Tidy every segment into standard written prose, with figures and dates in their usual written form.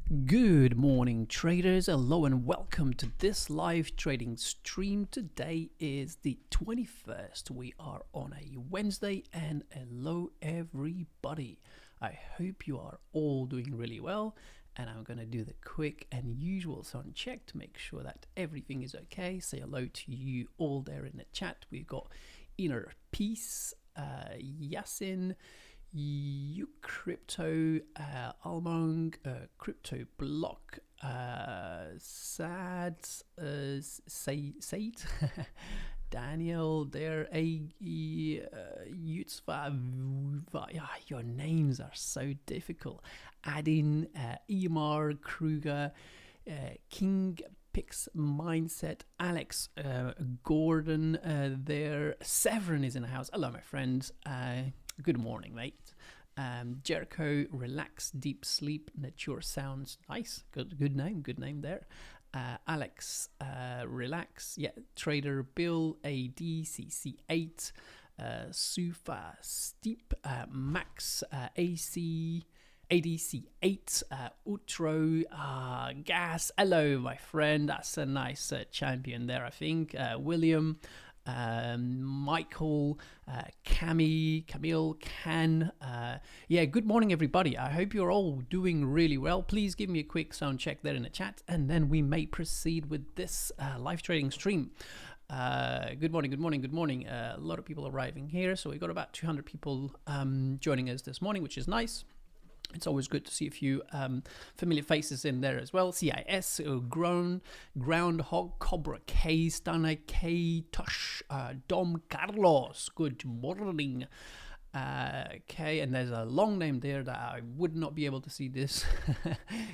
Good morning, traders. Hello and welcome to this live trading stream. Today is the 21st. We are on a Wednesday, and hello everybody. I hope you are all doing really well, and I'm going to do the quick and usual sound check to make sure that everything is okay. Say hello to you all there in the chat. We've got Inner Peace, Yasin, You Crypto, Almong, Crypto Block, Sad, Said, Daniel, there, Yutzva, your names are so difficult. Adin, Emar, Kruger, King Pix Mindset, Alex, Gordon, there, Severin is in the house. Hello, my friends. Good morning, mate. Jericho, Relax, Deep Sleep, Nature Sounds Nice. Good name there. Alex, Relax. Yeah, Trader Bill, ADCC8, Sufa, Steep, Max, AC, ADC8, Utro, Gas. Hello, my friend. That's a nice champion there, I think. William, Michael, Camille, Can. Yeah, good morning, everybody. I hope you're all doing really well. Please give me a quick sound check there in the chat, and then we may proceed with this live trading stream. Good morning. A lot of people arriving here, so we've got about 200 people joining us this morning, which is nice. It's always good to see a few familiar faces in there as well. CIS, Groundhog, Cobra K, Stunner K, Tosh, Dom Carlos. Good morning. Okay, and there's a long name there that I would not be able to see this,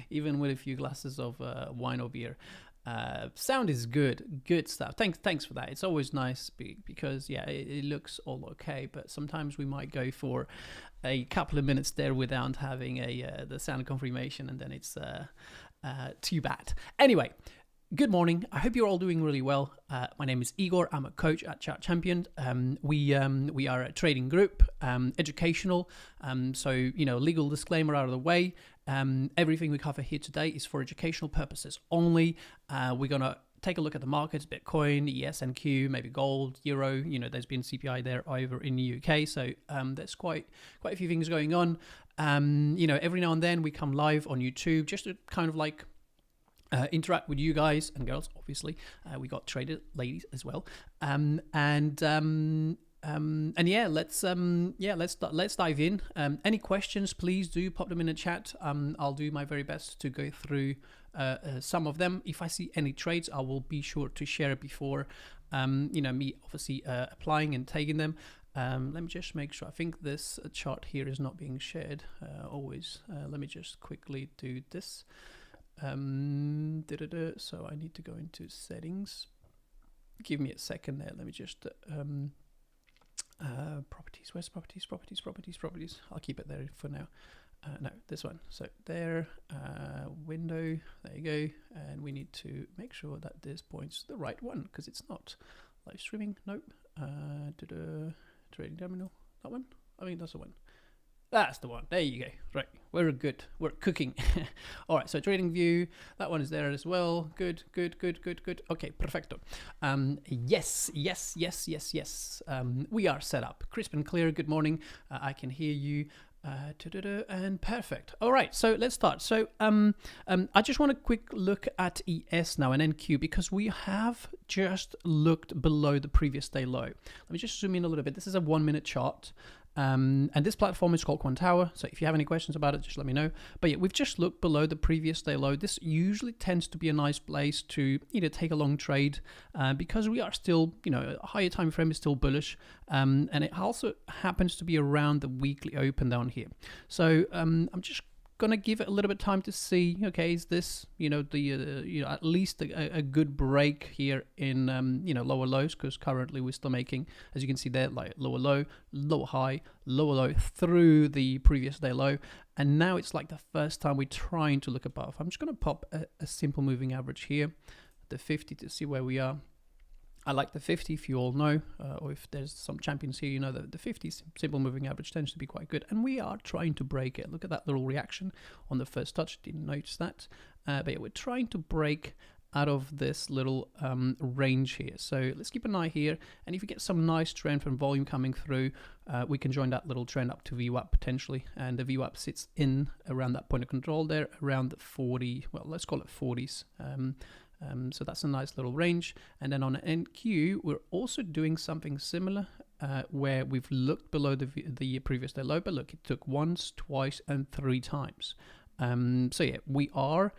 even with a few glasses of wine or beer. Sound is good stuff. Thanks for that. It's always nice because yeah, it looks all okay, but sometimes we might go for a couple of minutes there without having the sound confirmation, and then it's too bad. Anyway, good morning. I hope you're all doing really well. My name is Igor. I'm a coach at Chart Champion. We are a trading group, educational. So legal disclaimer out of the way. Everything we cover here today is for educational purposes only. We're gonna take a look at the markets, Bitcoin, ESNQ, maybe gold, euro. There's been CPI there over in the UK, so there's quite a few things going on. Every now and then we come live on YouTube just to kind of like interact with you guys and girls. Obviously, we got traded ladies as well, and yeah, let's dive in. Any questions, please do pop them in the chat. I'll do my very best to go through some of them. If I see any trades, I will be sure to share it before me obviously applying and taking them. Let me just make sure. I think this chart here is not being shared always. Let me just quickly do this. So I need to go into settings. Give me a second there. Let me just properties. Where's properties? I'll keep it there for now. No, this one. So there, window, there you go. And we need to make sure that this points to the right one, because it's not live streaming. Nope. Trading terminal, that one. I think that's the one. That's the one. There you go. Right. We're good. We're cooking. All right. So trading view. That one is there as well. Good. Okay. Perfecto. Yes. We are set up. Crisp and clear. Good morning. I can hear you. And perfect. All right. So let's start. So I just want a quick look at ES now and NQ, because we have just looked below the previous day low. Let me just zoom in a little bit. This is a 1 minute chart. And this platform is called Quant Tower, so if you have any questions about it, just let me know. But yeah, we've just looked below the previous day low. This usually tends to be a nice place to either take a long trade because we are still, a higher time frame is still bullish, and it also happens to be around the weekly open down here. So I'm just gonna give it a little bit of time to see, okay, is this at least a good break here in lower lows, because currently we're still making, as you can see there, like lower low, lower high, lower low through the previous day low, and now it's like the first time we're trying to look above. I'm just gonna pop a simple moving average here, the 50, to see where we are. I like the 50, if you all know, or if there's some champions here, you know that the 50 simple moving average tends to be quite good, and we are trying to break it. Look at that little reaction on the first touch. Didn't notice that, but yeah, we're trying to break out of this little range here. So let's keep an eye here, and if you get some nice strength and volume coming through, we can join that little trend up to VWAP potentially, and the VWAP sits in around that point of control there, around the 40, well, let's call it 40s. So that's a nice little range. And then on an NQ, we're also doing something similar, where we've looked below the previous day low, but look, it took once, twice, and 3 times. So yeah, we are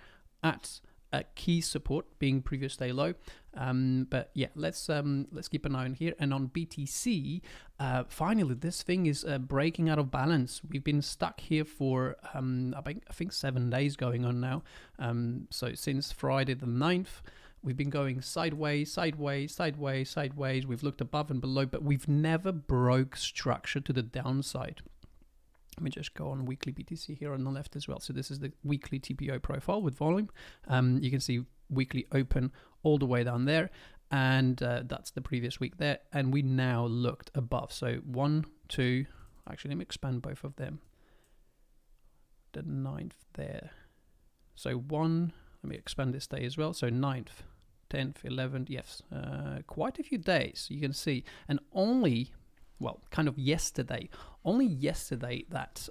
at a key support being previous day low, but yeah, let's keep an eye on here. And on BTC, finally this thing is breaking out of balance. We've been stuck here for I think 7 days going on now. So since Friday the 9th, we've been going sideways, sideways, sideways, sideways. We've looked above and below, but we've never broke structure to the downside. Let me just go on weekly BTC here on the left as well. So this is the weekly TPO profile with volume. You can see weekly open all the way down there, and that's the previous week there. And we now looked above. So 1, 2, actually let me expand both of them. The 9th there. So 1, let me expand this day as well. So 9th, 10th, 11th, yes, quite a few days you can see, and only, well, kind of only yesterday that,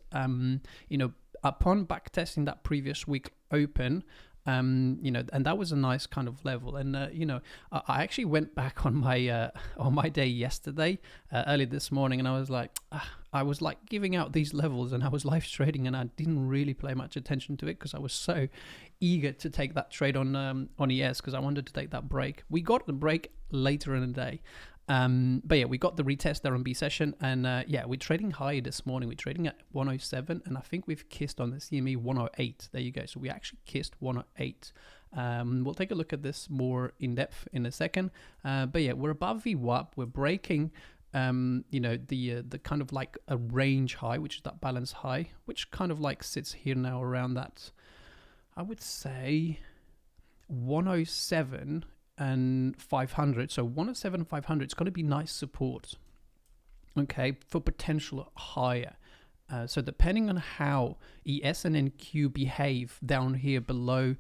you know, upon back testing that previous week open, you know, and that was a nice kind of level. And, you know, I actually went back on my day yesterday, early this morning, and I was like giving out these levels, and I was live trading, and I didn't really pay much attention to it because I was so eager to take that trade on ES, because I wanted to take that break. We got the break later in the day. But yeah, we got the retest there on B session, and yeah, we're trading higher this morning. We're trading at 107, and I think we've kissed on the CME 108. There you go. So we actually kissed 108. We'll take a look at this more in depth in a second. But yeah, we're above VWAP. We're breaking, you know, the kind of like a range high, which is that balance high, which kind of like sits here now around that, I would say 107 and 500. So 107 500, it's going to be nice support, okay, for potential higher. So depending on how ES and NQ behave down here below,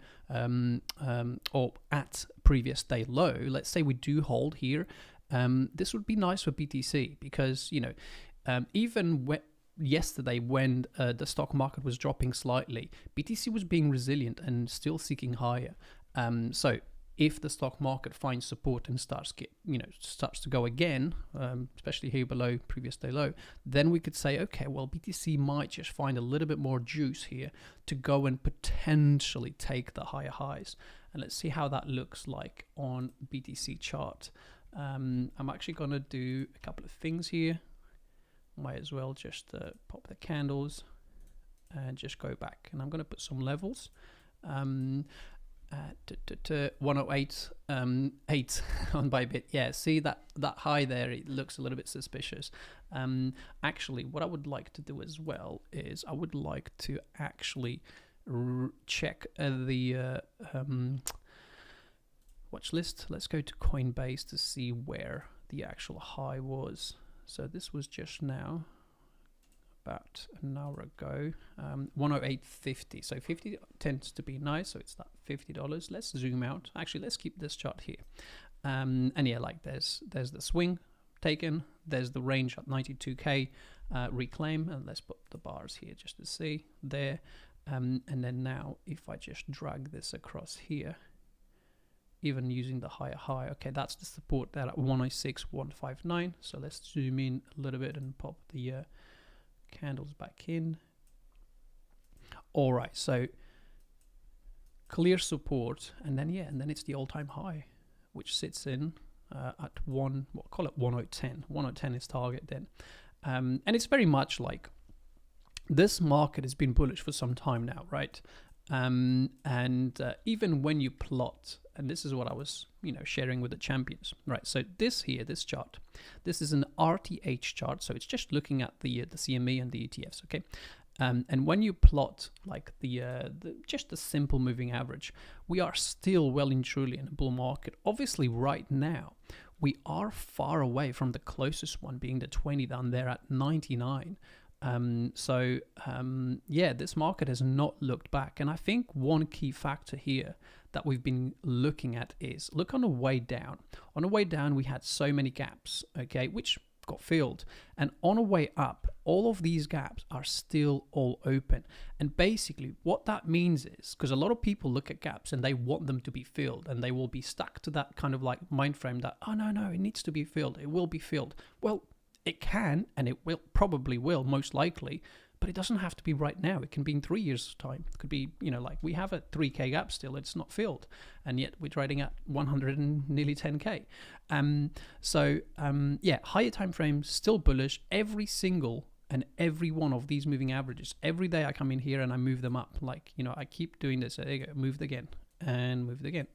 or at previous day low, let's say we do hold here, this would be nice for BTC, because, you know, even yesterday when the stock market was dropping slightly, BTC was being resilient and still seeking higher. So if the stock market finds support and starts to go again, especially here below previous day low, then we could say, okay, well, BTC might just find a little bit more juice here to go and potentially take the higher highs. And let's see how that looks like on BTC chart. I'm actually going to do a couple of things here. Might as well just pop the candles and just go back. And I'm going to put some levels. 108 8 on Bybit. Yeah, see that high there, it looks a little bit suspicious. Actually, what I would like to do as well is I would like to actually check the watch list. Let's go to Coinbase to see where the actual high was. So this was just now, about an hour ago, 108.50. So 50 tends to be nice, so it's that $50. Let's zoom out. Actually, let's keep this chart here. And yeah, like there's the swing taken, there's the range at 92k, reclaim, and let's put the bars here just to see there. And then now if I just drag this across here, even using the higher high, okay, that's the support there at 106, 159. So let's zoom in a little bit and pop the candles back in. All right, so clear support, and then yeah, and then it's the all-time high, which sits in at call it 110. 110 is target then, and it's very much like this market has been bullish for some time now, right? And even when you plot, and this is what I was, sharing with the champions, right? So this chart, this is an RTH chart, so it's just looking at the CME and the ETFs, okay? And when you plot like just the simple moving average, we are still well and truly in a bull market. Obviously, right now we are far away from the closest one being the 20 down there at 99. Yeah, this market has not looked back. And I think one key factor here that we've been looking at is, look on the way down. On the way down, we had so many gaps, okay, which got filled. And on the way up, all of these gaps are still all open. And basically what that means is, because a lot of people look at gaps and they want them to be filled, and they will be stuck to that kind of like mind frame that, oh no, it needs to be filled, it will be filled. Well, it can, and it will probably will, most likely, but it doesn't have to be right now. It can be in 3 years' time. It could be, like we have a 3K gap still, it's not filled, and yet we're trading at 100 and nearly 10K. Yeah, higher time frames, still bullish. Every single and every one of these moving averages, every day I come in here and I move them up. Like, I keep doing this. There you go, moved again, and moved again,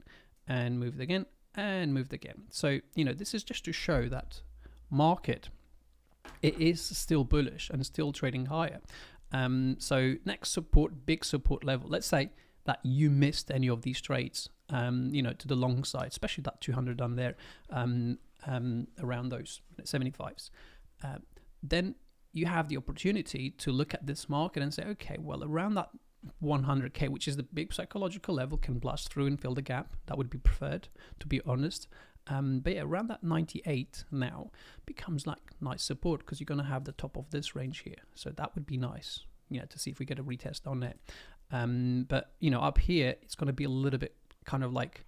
and moved again, and moved again. So, this is just to show that market, it is still bullish and still trading higher. So next support, big support level. Let's say that you missed any of these trades, to the long side, especially that 200 down there, around those 75s. Then you have the opportunity to look at this market and say, okay, well, around that 100K, which is the big psychological level, can blast through and fill the gap. That would be preferred, to be honest. But yeah, around that 98 now becomes like nice support, because you're going to have the top of this range here. So that would be nice, to see if we get a retest on it. But, up here, it's going to be a little bit kind of like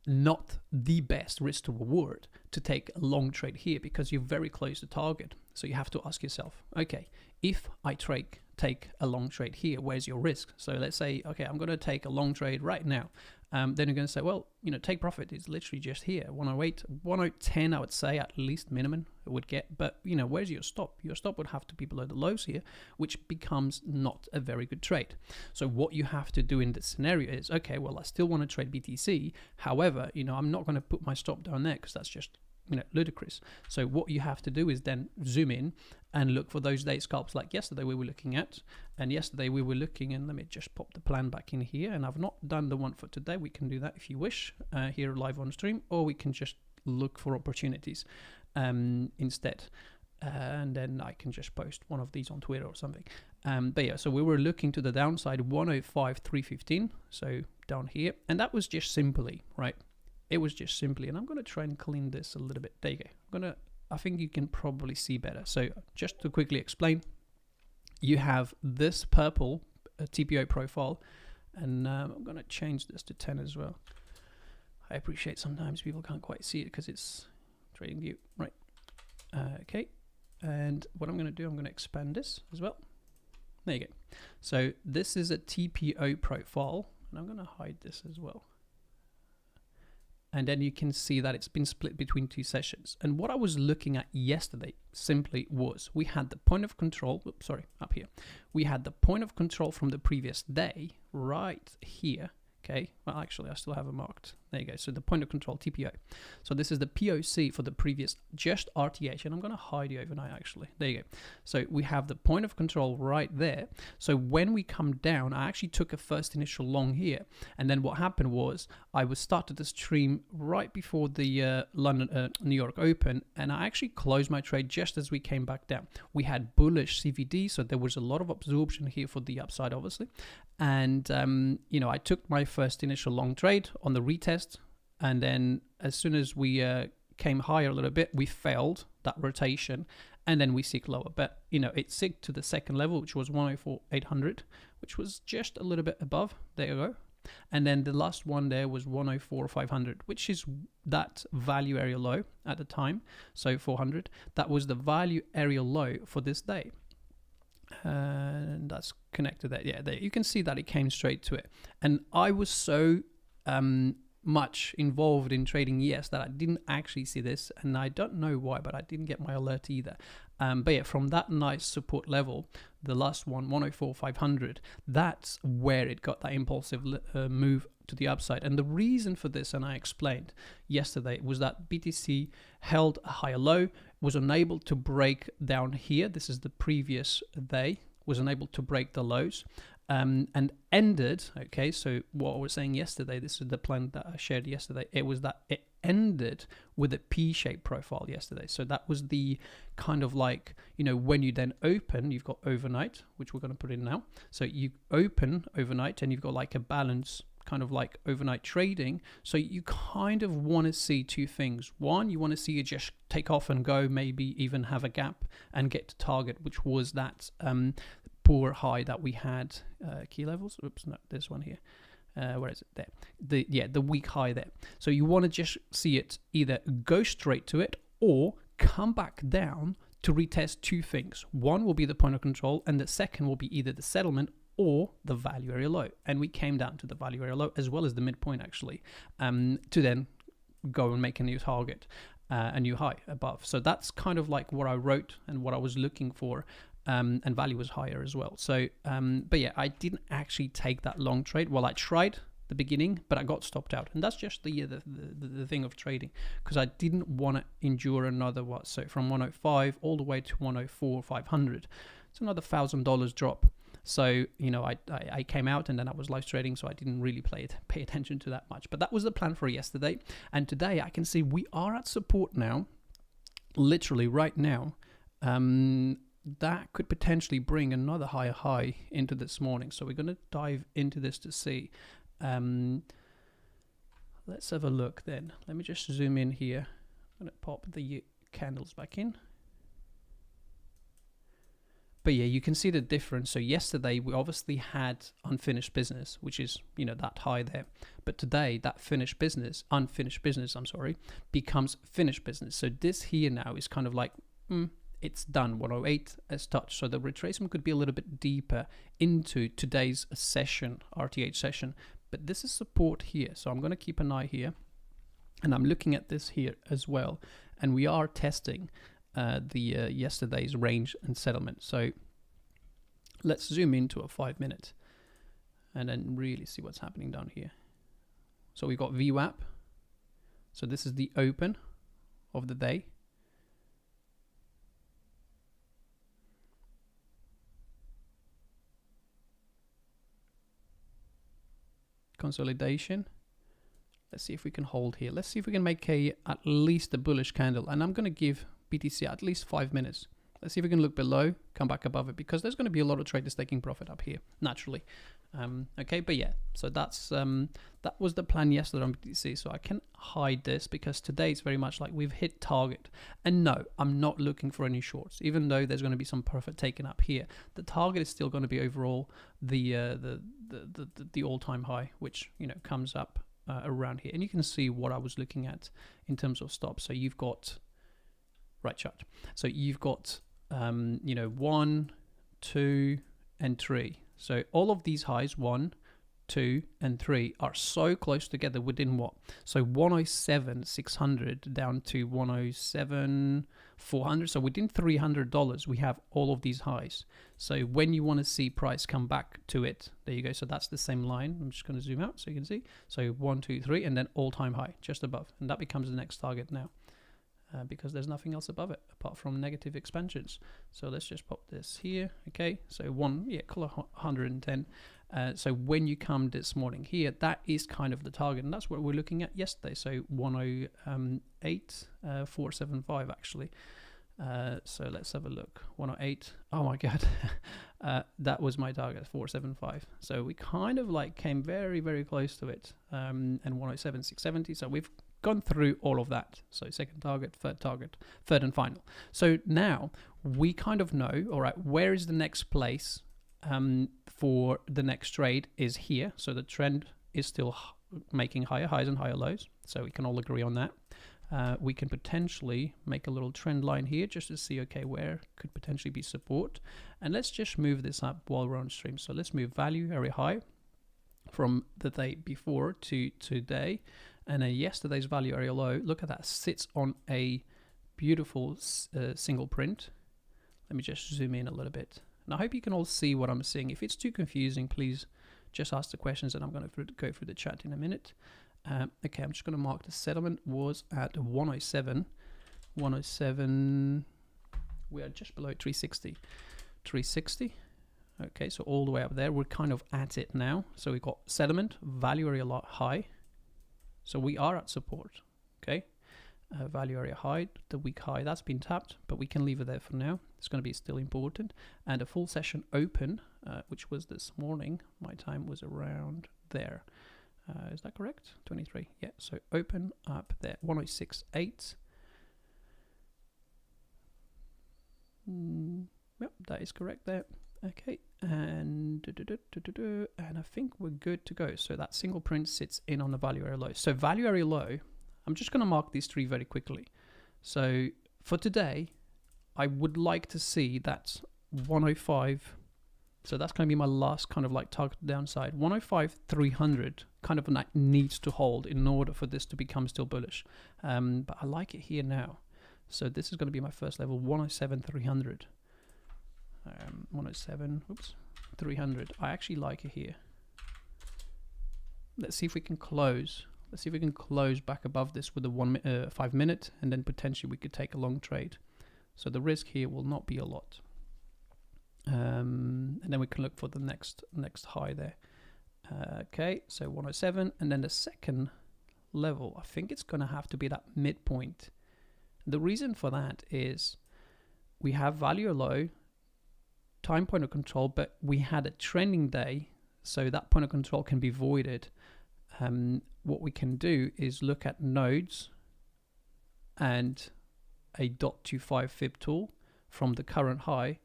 not the best risk to reward to take a long trade here, because you're very close to target. So you have to ask yourself, okay, if I take a long trade here, where's your risk? So let's say, okay, I'm going to take a long trade right now. Then you're going to say, well, take profit is literally just here, 108, 110, I would say at least minimum it would get. But, where's your stop? Your stop would have to be below the lows here, which becomes not a very good trade. So what you have to do in this scenario is, okay, well, I still want to trade BTC. However, I'm not going to put my stop down there, because that's just, ludicrous. So what you have to do is then zoom in and look for those day scalps like yesterday we were looking at. And yesterday we were looking, and let me just pop the plan back in here. And I've not done the one for today. We can do that if you wish, here live on stream, or we can just look for opportunities instead. And then I can just post one of these on Twitter or something. But yeah, so we were looking to the downside, 105.315. So down here, and that was just simply, right? It was just simply, and I'm going to try and clean this a little bit. There you go. I think you can probably see better. So just to quickly explain, you have this purple TPO profile, and I'm going to change this to 10 as well. I appreciate sometimes people can't quite see it because it's trading view, right? Okay. And what I'm going to do, I'm going to expand this as well. There you go. So this is a TPO profile, and I'm going to hide this as well. And then you can see that it's been split between two sessions. And what I was looking at yesterday simply was, we had the point of control, up here. We had the point of control from the previous day right here. Okay, well, actually, I still have it marked. There you go. So the point of control, TPO. So this is the POC for the previous just RTH. And I'm going to hide the overnight, actually. There you go. So we have the point of control right there. So when we come down, I actually took a first initial long here. And then what happened was, I was started the stream right before the New York Open. And I actually closed my trade just as we came back down. We had bullish CVD. So there was a lot of absorption here for the upside, obviously. And, I took my first initial long trade on the retest. And then as soon as we came higher a little bit, we failed that rotation. And then we seek lower. But, it seeked to the second level, which was 104.800, which was just a little bit above. There you go. And then the last one there was 104.500, which is that value area low at the time. So 400. That was the value area low for this day. And that's connected there. Yeah, there you can see that it came straight to it. And I was so much involved in trading that I didn't actually see this, and I don't know why, but I didn't get my alert either. But yeah, from that nice support level, the last one, 104.500, that's where it got that impulsive move to the upside. And the reason for this, and I explained yesterday, was that BTC held a higher low, was unable to break down here. This is the previous day, was unable to break the lows. And ended, okay, so what I was saying yesterday, this is the plan that I shared yesterday, it was that it ended with a P-shaped profile yesterday. So that was the kind of like, you know, when you then open, you've got overnight, which we're going to put in now. So you open overnight and you've got like a balance, kind of like overnight trading. So you kind of want to see two things. One, you want to see it just take off and go, maybe even have a gap and get to target, which was that poor high that we had, key levels. Oops, not this one here. Where is it? There. The weak high there. So you want to just see it either go straight to it or come back down to retest two things. One will be the point of control, and the second will be either the settlement or the value area low. And we came down to the value area low as well as the midpoint actually, to then go and make a new target, a new high above. So that's kind of like what I wrote and what I was looking for. And value was higher as well. So, but yeah, I didn't actually take that long trade. Well, I tried the beginning, but I got stopped out, and that's just the thing of trading, because I didn't want to endure another so from 105 all the way to 104 500. It's another $1,000 drop. So, you know, I came out and then I was live trading, so I didn't really pay attention to that much. But that was the plan for yesterday, and today I can see we are at support now, literally right now. That could potentially bring another higher high into this morning. So we're going to dive into this to see. Let's have a look then. Let me just zoom in here. I'm going to pop the candles back in. But yeah, you can see the difference. So yesterday we obviously had unfinished business, which is, you know, that high there. But today that unfinished business, becomes finished business. So this here now is kind of like, it's done. 108 as touched. So the retracement could be a little bit deeper into today's session, RTH session. But this is support here. So I'm going to keep an eye here. And I'm looking at this here as well. And we are testing the yesterday's range and settlement. So let's zoom into a 5-minute and then really see what's happening down here. So we've got VWAP. So this is the open of the day. Consolidation. Let's see if we can hold here. Let's see if we can make at least a bullish candle, and I'm going to give BTC at least 5 minutes. Let's see if we can look below, come back above it, because there's going to be a lot of traders taking profit up here naturally. Okay, but yeah, so that's that was the plan yesterday on BTC. So I can hide this because today it's very much like we've hit target. And no, I'm not looking for any shorts, even though there's going to be some profit taken up here. The target is still going to be overall the all-time high, which, you know, comes up around here. And you can see what I was looking at in terms of stops. So you've got right chart. So you've got you know, 1, 2, and 3. So all of these highs, 1, 2, and 3, are so close together within what? So 107 600 down to 107 400. So within $300, we have all of these highs. So when you want to see price come back to it, there you go. So that's the same line. I'm just going to zoom out so you can see. So 1, 2, 3, and then all-time high just above, and that becomes the next target now. Because there's nothing else above it apart from negative expansions. So let's just pop this here. Okay, so call it 110. So when you come this morning here, that is kind of the target, and that's what we're looking at yesterday. So 108 475 actually. So let's have a look. 108. Oh my god. That was my target, 475. So we kind of like came very, very close to it. And 107 670. So we've gone through all of that. So second target, third and final. So now we kind of know, all right, where is the next place for the next trade is here. So the trend is still making higher highs and higher lows. So we can all agree on that. We can potentially make a little trend line here just to see, okay, where could potentially be support. And let's just move this up while we're on stream. So let's move value area high from the day before to today. And then yesterday's value area low, look at that, sits on a beautiful single print. Let me just zoom in a little bit. And I hope you can all see what I'm seeing. If it's too confusing, please just ask the questions and I'm going to go through the chat in a minute. Okay, I'm just going to mark the settlement was at 107. 107, we are just below 360. 360. Okay, so all the way up there, we're kind of at it now. So we've got settlement, value area high. So we are at support. Okay, value area high, the week high, that's been tapped, but we can leave it there for now. It's going to be still important. And a full session open, which was this morning, my time was around there. Is that correct? 23. Yeah, so open up there, 1068. Yep, that is correct there. Okay, and I think we're good to go. So that single print sits in on the value area low. So value area low, I'm just going to mark these three very quickly. So for today, I would like to see that 105. So that's going to be my last kind of like target downside. 105, 300 kind of like needs to hold in order for this to become still bullish. But I like it here now. So this is going to be my first level, 107, 300. 107, oops, 300. I actually like it here. Let's see if we can close. Let's see if we can close back above this with a 5 minute, and then potentially we could take a long trade. So the risk here will not be a lot. And then we can look for the next high there. Okay, so 107, and then the second level, I think it's going to have to be that midpoint. The reason for that is we have value low, time point of control, but we had a trending day, so that point of control can be voided. What we can do is look at nodes and a 0.25 fib tool from the current high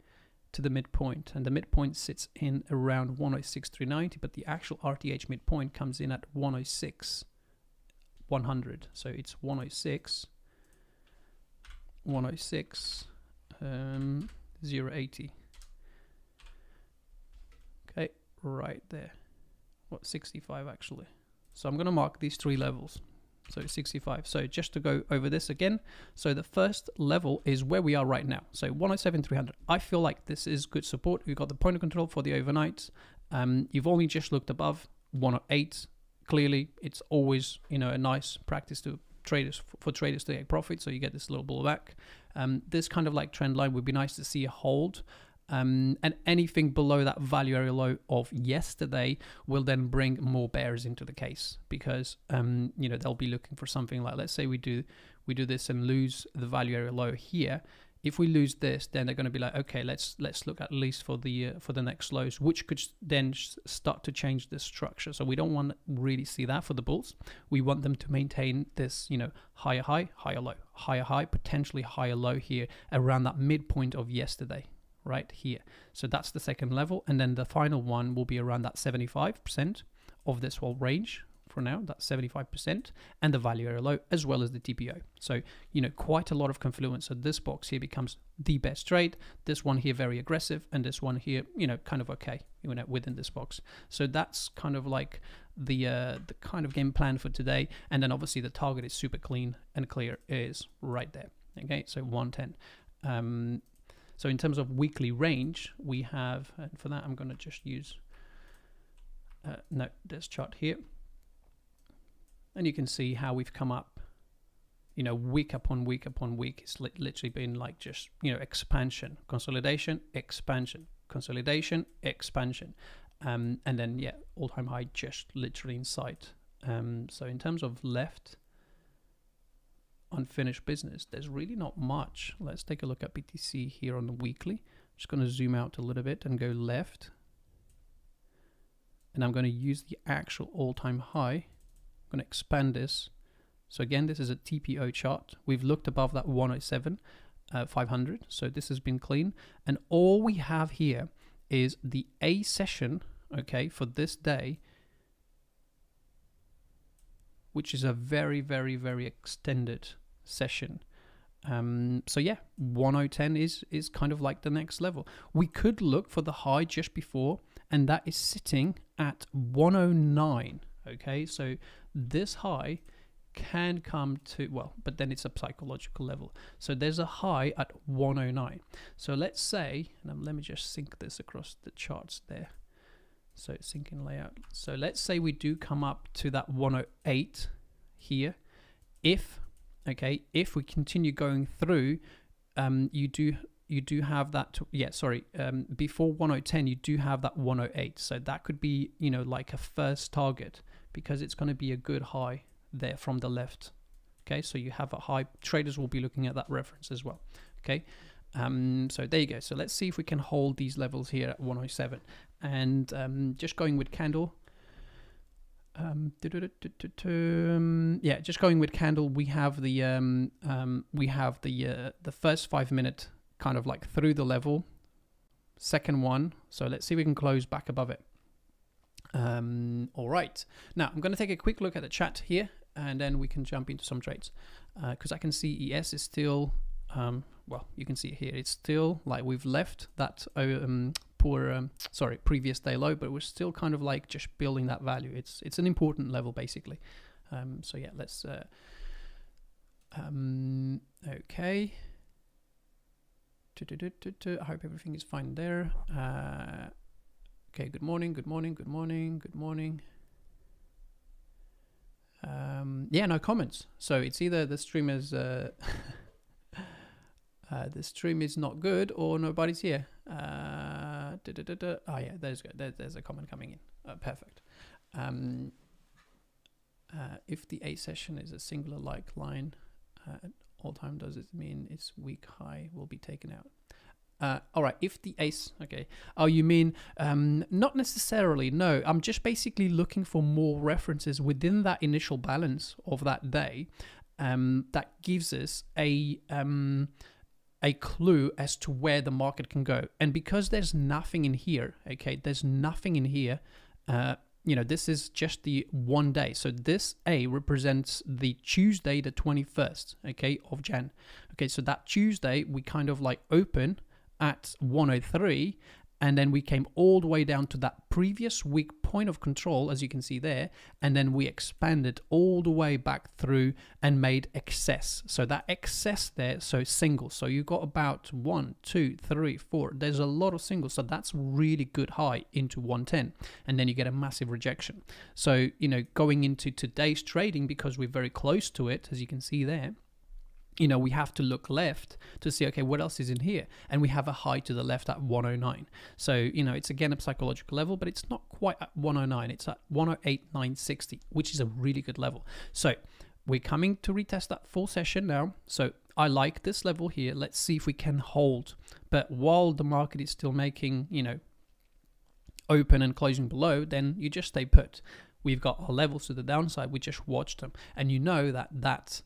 to the midpoint, and the midpoint sits in around 106,390, but the actual RTH midpoint comes in at 106,100. So it's 106,080. Okay, right there. What, 65 actually. So I'm going to mark these three levels. So 65. So just to go over this again. So the first level is where we are right now. So 107, 300. I feel like this is good support. We've got the point of control for the overnight. You've only just looked above 108. Clearly, it's always, you know, a nice practice to traders for traders to get profit. So you get this little pullback. This kind of like trend line would be nice to see a hold. And anything below that value area low of yesterday will then bring more bears into the case, because you know, they'll be looking for something like, let's say we do this and lose the value area low here. If we lose this, then they're going to be like, okay, let's look at least for the next lows, which could then start to change the structure. So we don't want to really see that for the bulls. We want them to maintain this, you know, higher high, higher low, higher high, potentially higher low here around that midpoint of yesterday. Right here. So that's the second level, and then the final one will be around that 75% of this whole range for now. That's 75%, and the value area low as well as the TPO. So, you know, quite a lot of confluence. So this box here becomes the best trade. This one here very aggressive, and this one here, you know, kind of okay, you know, within this box. So that's kind of like the kind of game plan for today. And then obviously the target is super clean and clear, is right there. Okay, so 110. So in terms of weekly range, we have, and for that I'm going to just use this chart here, and you can see how we've come up, you know, week upon week upon week. It's literally been like just, you know, expansion, consolidation, expansion, consolidation, expansion, and then yeah, all-time high just literally in sight. So in terms of left unfinished business, there's really not much. Let's take a look at BTC here on the weekly. I'm just going to zoom out a little bit and go left, and I'm going to use the actual all-time high. I'm going to expand this. So again, this is a TPO chart. We've looked above that 107 500, so this has been clean, and all we have here is the A session, okay, for this day, which is a very, very, very extended session. So yeah, 1010 is kind of like the next level. We could look for the high just before, and that is sitting at 109. Okay, so this high can come to, well, but then it's a psychological level. So there's a high at 109. So let's say, and let me just sync this across the charts there. So it's syncing layout. So let's say we do come up to that 108 here. If we continue going through, you do have that, before 1010 you do have that 108. So that could be, you know, like a first target, because it's going to be a good high there from the left Okay, so you have a high, traders will be looking at that reference as well. Okay, so there you go. So let's see if we can hold these levels here at 107, and just going with candle. Yeah, just going with candle, we have the first 5 minute kind of like through the level, second one. So let's see if we can close back above it. All right, now I'm going to take a quick look at the chat here, and then we can jump into some trades, because I can see ES is still well, you can see it here, it's still like we've left that previous day low, but we're still kind of like just building that value. It's an important level basically. So yeah, let's okay. I hope everything is fine there. Okay, good morning. Yeah, no comments. So it's either the stream is the stream is not good or nobody's here. Oh yeah, there's a comment coming in. Perfect. If the A session is a singular like line at all time, does it mean its weak high will be taken out? All right, if the ace, okay. Oh, you mean, not necessarily, no. I'm just basically looking for more references within that initial balance of that day that gives us a clue as to where the market can go. And because there's nothing in here, okay, there's nothing in here, you know, this is just the one day. So this A represents the Tuesday, the 21st, okay, of Jan. Okay, so that Tuesday, we kind of like open at 103, and then we came all the way down to that previous week point of control, as you can see there, and then we expanded all the way back through and made excess. So that excess there, so single, so you got about 1, 2, 3, 4, there's a lot of singles, so that's really good high into 110, and then you get a massive rejection. So, you know, going into today's trading, because we're very close to it, as you can see there, you know, we have to look left to see, okay, what else is in here? And we have a high to the left at 109. So, you know, it's again a psychological level, but it's not quite at 109. It's at 108,960, which is a really good level. So we're coming to retest that full session now. So I like this level here. Let's see if we can hold. But while the market is still making, you know, open and closing below, then you just stay put. We've got our levels to the downside. We just watched them. And you know that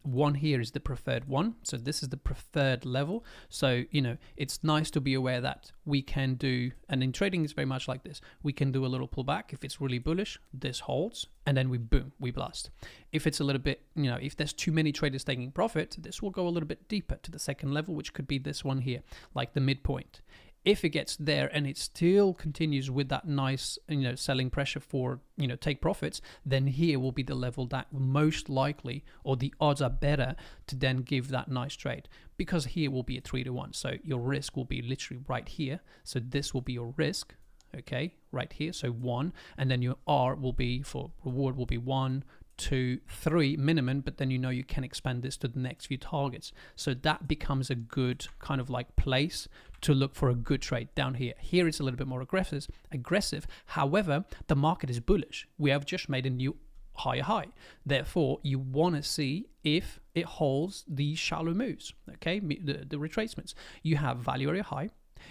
one here is the preferred one, so this is the preferred level. So, you know, it's nice to be aware that we can do, and in trading it's very much like this, we can do a little pullback. If it's really bullish, this holds, and then we boom, we blast. If it's a little bit, you know, if there's too many traders taking profit, this will go a little bit deeper to the second level, which could be this one here, like the midpoint. If it gets there and it still continues with that nice, you know, selling pressure for, you know, take profits, then here will be the level that most likely, or the odds are better to then give that nice trade, because here will be a 3-to-1. So your risk will be literally right here. So this will be your risk, okay, right here. So 1, and then your R will be for reward will be 1, 2, 3 minimum, but then you know you can expand this to the next few targets. So that becomes a good kind of like place to look for a good trade down here. Here it's a little bit more aggressive. However, the market is bullish. We have just made a new higher high. Therefore, you want to see if it holds these shallow moves, okay, the retracements. You have value area high,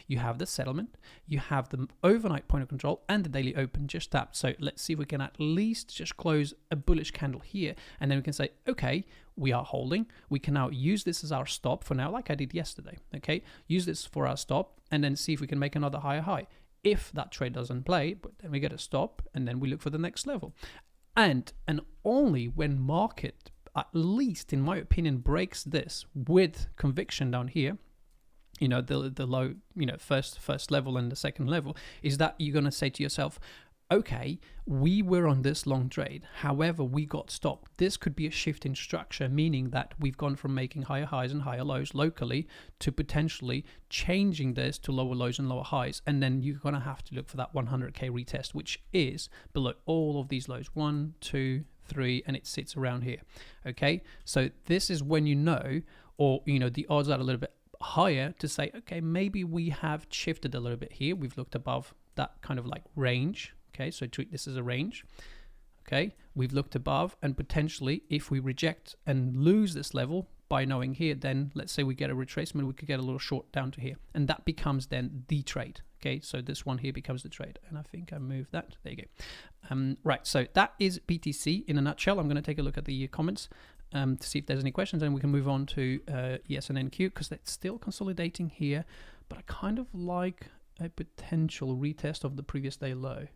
you have the settlement, you have the overnight point of control, and the daily open just tapped. So let's see if we can at least just close a bullish candle here, and then we can say, okay, we are holding. We can now use this as our stop for now, like I did yesterday, okay? Use this for our stop, and then see if we can make another higher high. If that trade doesn't play, but then we get a stop, and then we look for the next level. And only when market, at least in my opinion, breaks this with conviction down here, you know, the low, you know, first level and the second level, is that you're going to say to yourself, okay, we were on this long trade, however, we got stopped. This could be a shift in structure, meaning that we've gone from making higher highs and higher lows locally to potentially changing this to lower lows and lower highs. And then you're going to have to look for that 100K retest, which is below all of these lows, 1, 2, 3, and it sits around here. Okay, so this is when you know, or, you know, the odds are a little bit higher to say, okay, maybe we have shifted a little bit here. We've looked above that kind of like range. Okay, so treat this as a range. Okay, we've looked above, and potentially if we reject and lose this level by knowing here, then let's say we get a retracement, we could get a little short down to here, and that becomes then the trade. Okay, so this one here becomes the trade, and I think I moved that. There you go. Right, so that is BTC in a nutshell. I'm going to take a look at the comments to see if there's any questions, and we can move on to ES and NQ, because it's still consolidating here, but I kind of like a potential retest of the previous day low.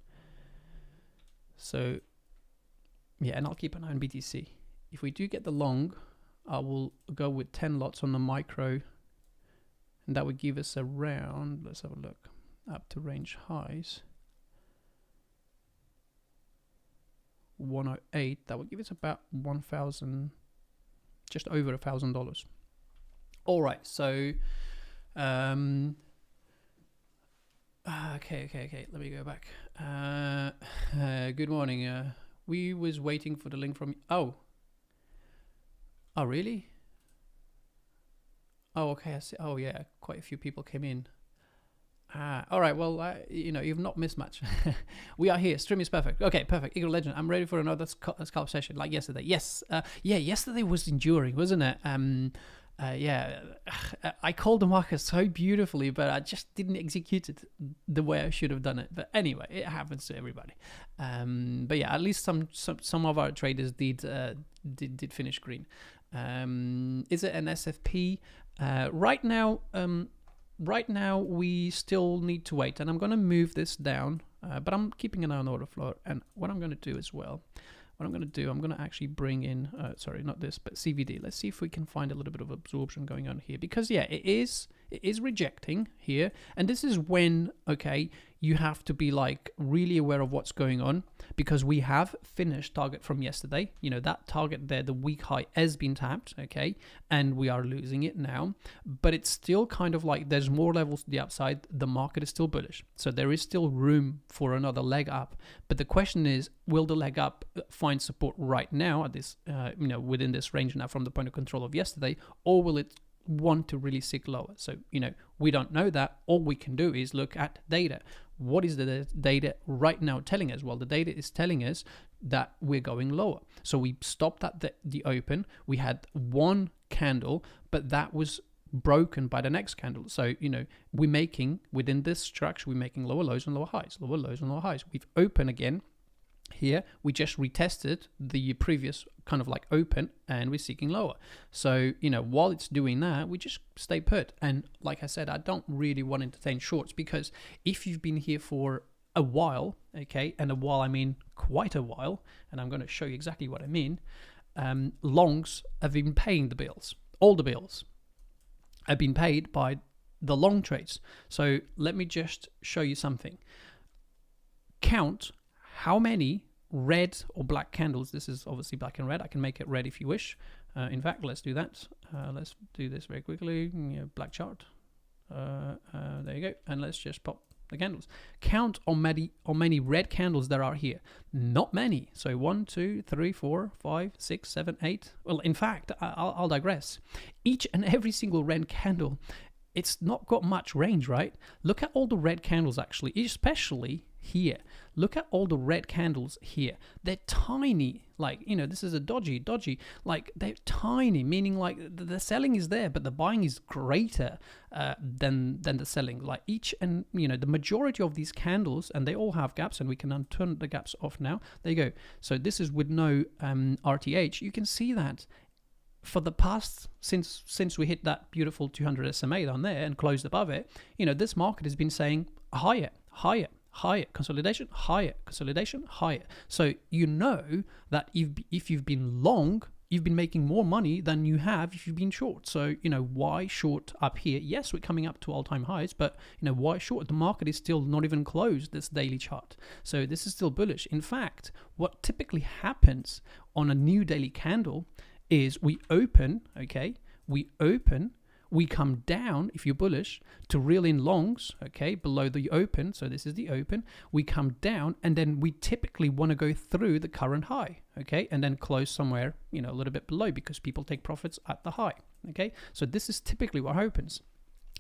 So yeah, and I'll keep an eye on BTC. If we do get the long, I will go with 10 lots on the micro, and that would give us around, let's have a look, up to range highs 108. That would give us about 1,000, just over $1,000. All right, so okay, let me go back. Good morning. We was waiting for the link from, oh really? Oh, okay, I see. Oh yeah, quite a few people came in. All right, well, you know, you've not missed much. We are here. Stream is perfect. Okay, perfect. Eagle Legend, I'm ready for another scalp session like yesterday. Yes, yeah, yesterday was enduring, wasn't it? Yeah, I called the market so beautifully, but I just didn't execute it the way I should have done it. But anyway, it happens to everybody. But yeah, at least some of our traders did finish green. Is it an SFP? Right now, we still need to wait, and I'm going to move this down, but I'm keeping an eye on order flow. And what I'm going to do as well, I'm going to actually bring in, sorry, not this, but CVD. Let's see if we can find a little bit of absorption going on here, because yeah, it is rejecting here. And this is when, okay, you have to be like really aware of what's going on, because we have finished target from yesterday. You know, that target there, the week high, has been tapped, okay, and we are losing it now, but it's still kind of like there's more levels to the upside. The market is still bullish, so there is still room for another leg up. But the question is, will the leg up find support right now at this, you know, within this range now from the point of control of yesterday, or will it want to really seek lower? So, you know, we don't know that. All we can do is look at data. What is the data right now telling us? Well, the data is telling us that we're going lower. So we stopped at the open. We had one candle, but that was broken by the next candle. So, you know, we're making, within this structure, we're making lower lows and lower highs, lower lows and lower highs. We've opened again. Here we just retested the previous kind of like open, and we're seeking lower. So, you know, while it's doing that, we just stay put. And like I said, I don't really want to entertain shorts, because if you've been here for a while, okay, and a while I mean quite a while, and I'm going to show you exactly what I mean, longs have been paying the bills. All the bills have been paid by the long trades. So let me just show you something. Count how many red or black candles. This is obviously black and red. I can make it red if you wish. In fact, let's do that. Let's do this very quickly. Black chart. There you go. And let's just pop the candles. Count how many red candles there are here. Not many. So 1, 2, 3, 4, 5, 6, 7, 8. Well, in fact, I'll digress. Each and every single red candle, it's not got much range, right? Look at all the red candles, actually, especially here. Look at all the red candles here. They're tiny. Like, you know, this is a dodgy. Like, they're tiny, meaning like the selling is there, but the buying is greater than the selling. Like each, and you know, the majority of these candles, and they all have gaps, and we can turn the gaps off now. There you go. So this is with no RTH. You can see that for the past, since we hit that beautiful 200 SMA down there and closed above it, you know, this market has been saying higher, consolidation, higher, consolidation, higher. So you know that if you've been long, you've been making more money than you have if you've been short. So, you know, why short up here? Yes, we're coming up to all-time highs, but, you know, why short? The market is still not even closed, this daily chart. So this is still bullish. In fact, what typically happens on a new daily candle is we open, okay, we come down, if you're bullish, to reel in longs, okay, below the open. So this is the open. We come down, and then we typically want to go through the current high, okay, and then close somewhere, you know, a little bit below, because people take profits at the high, okay. So this is typically what happens.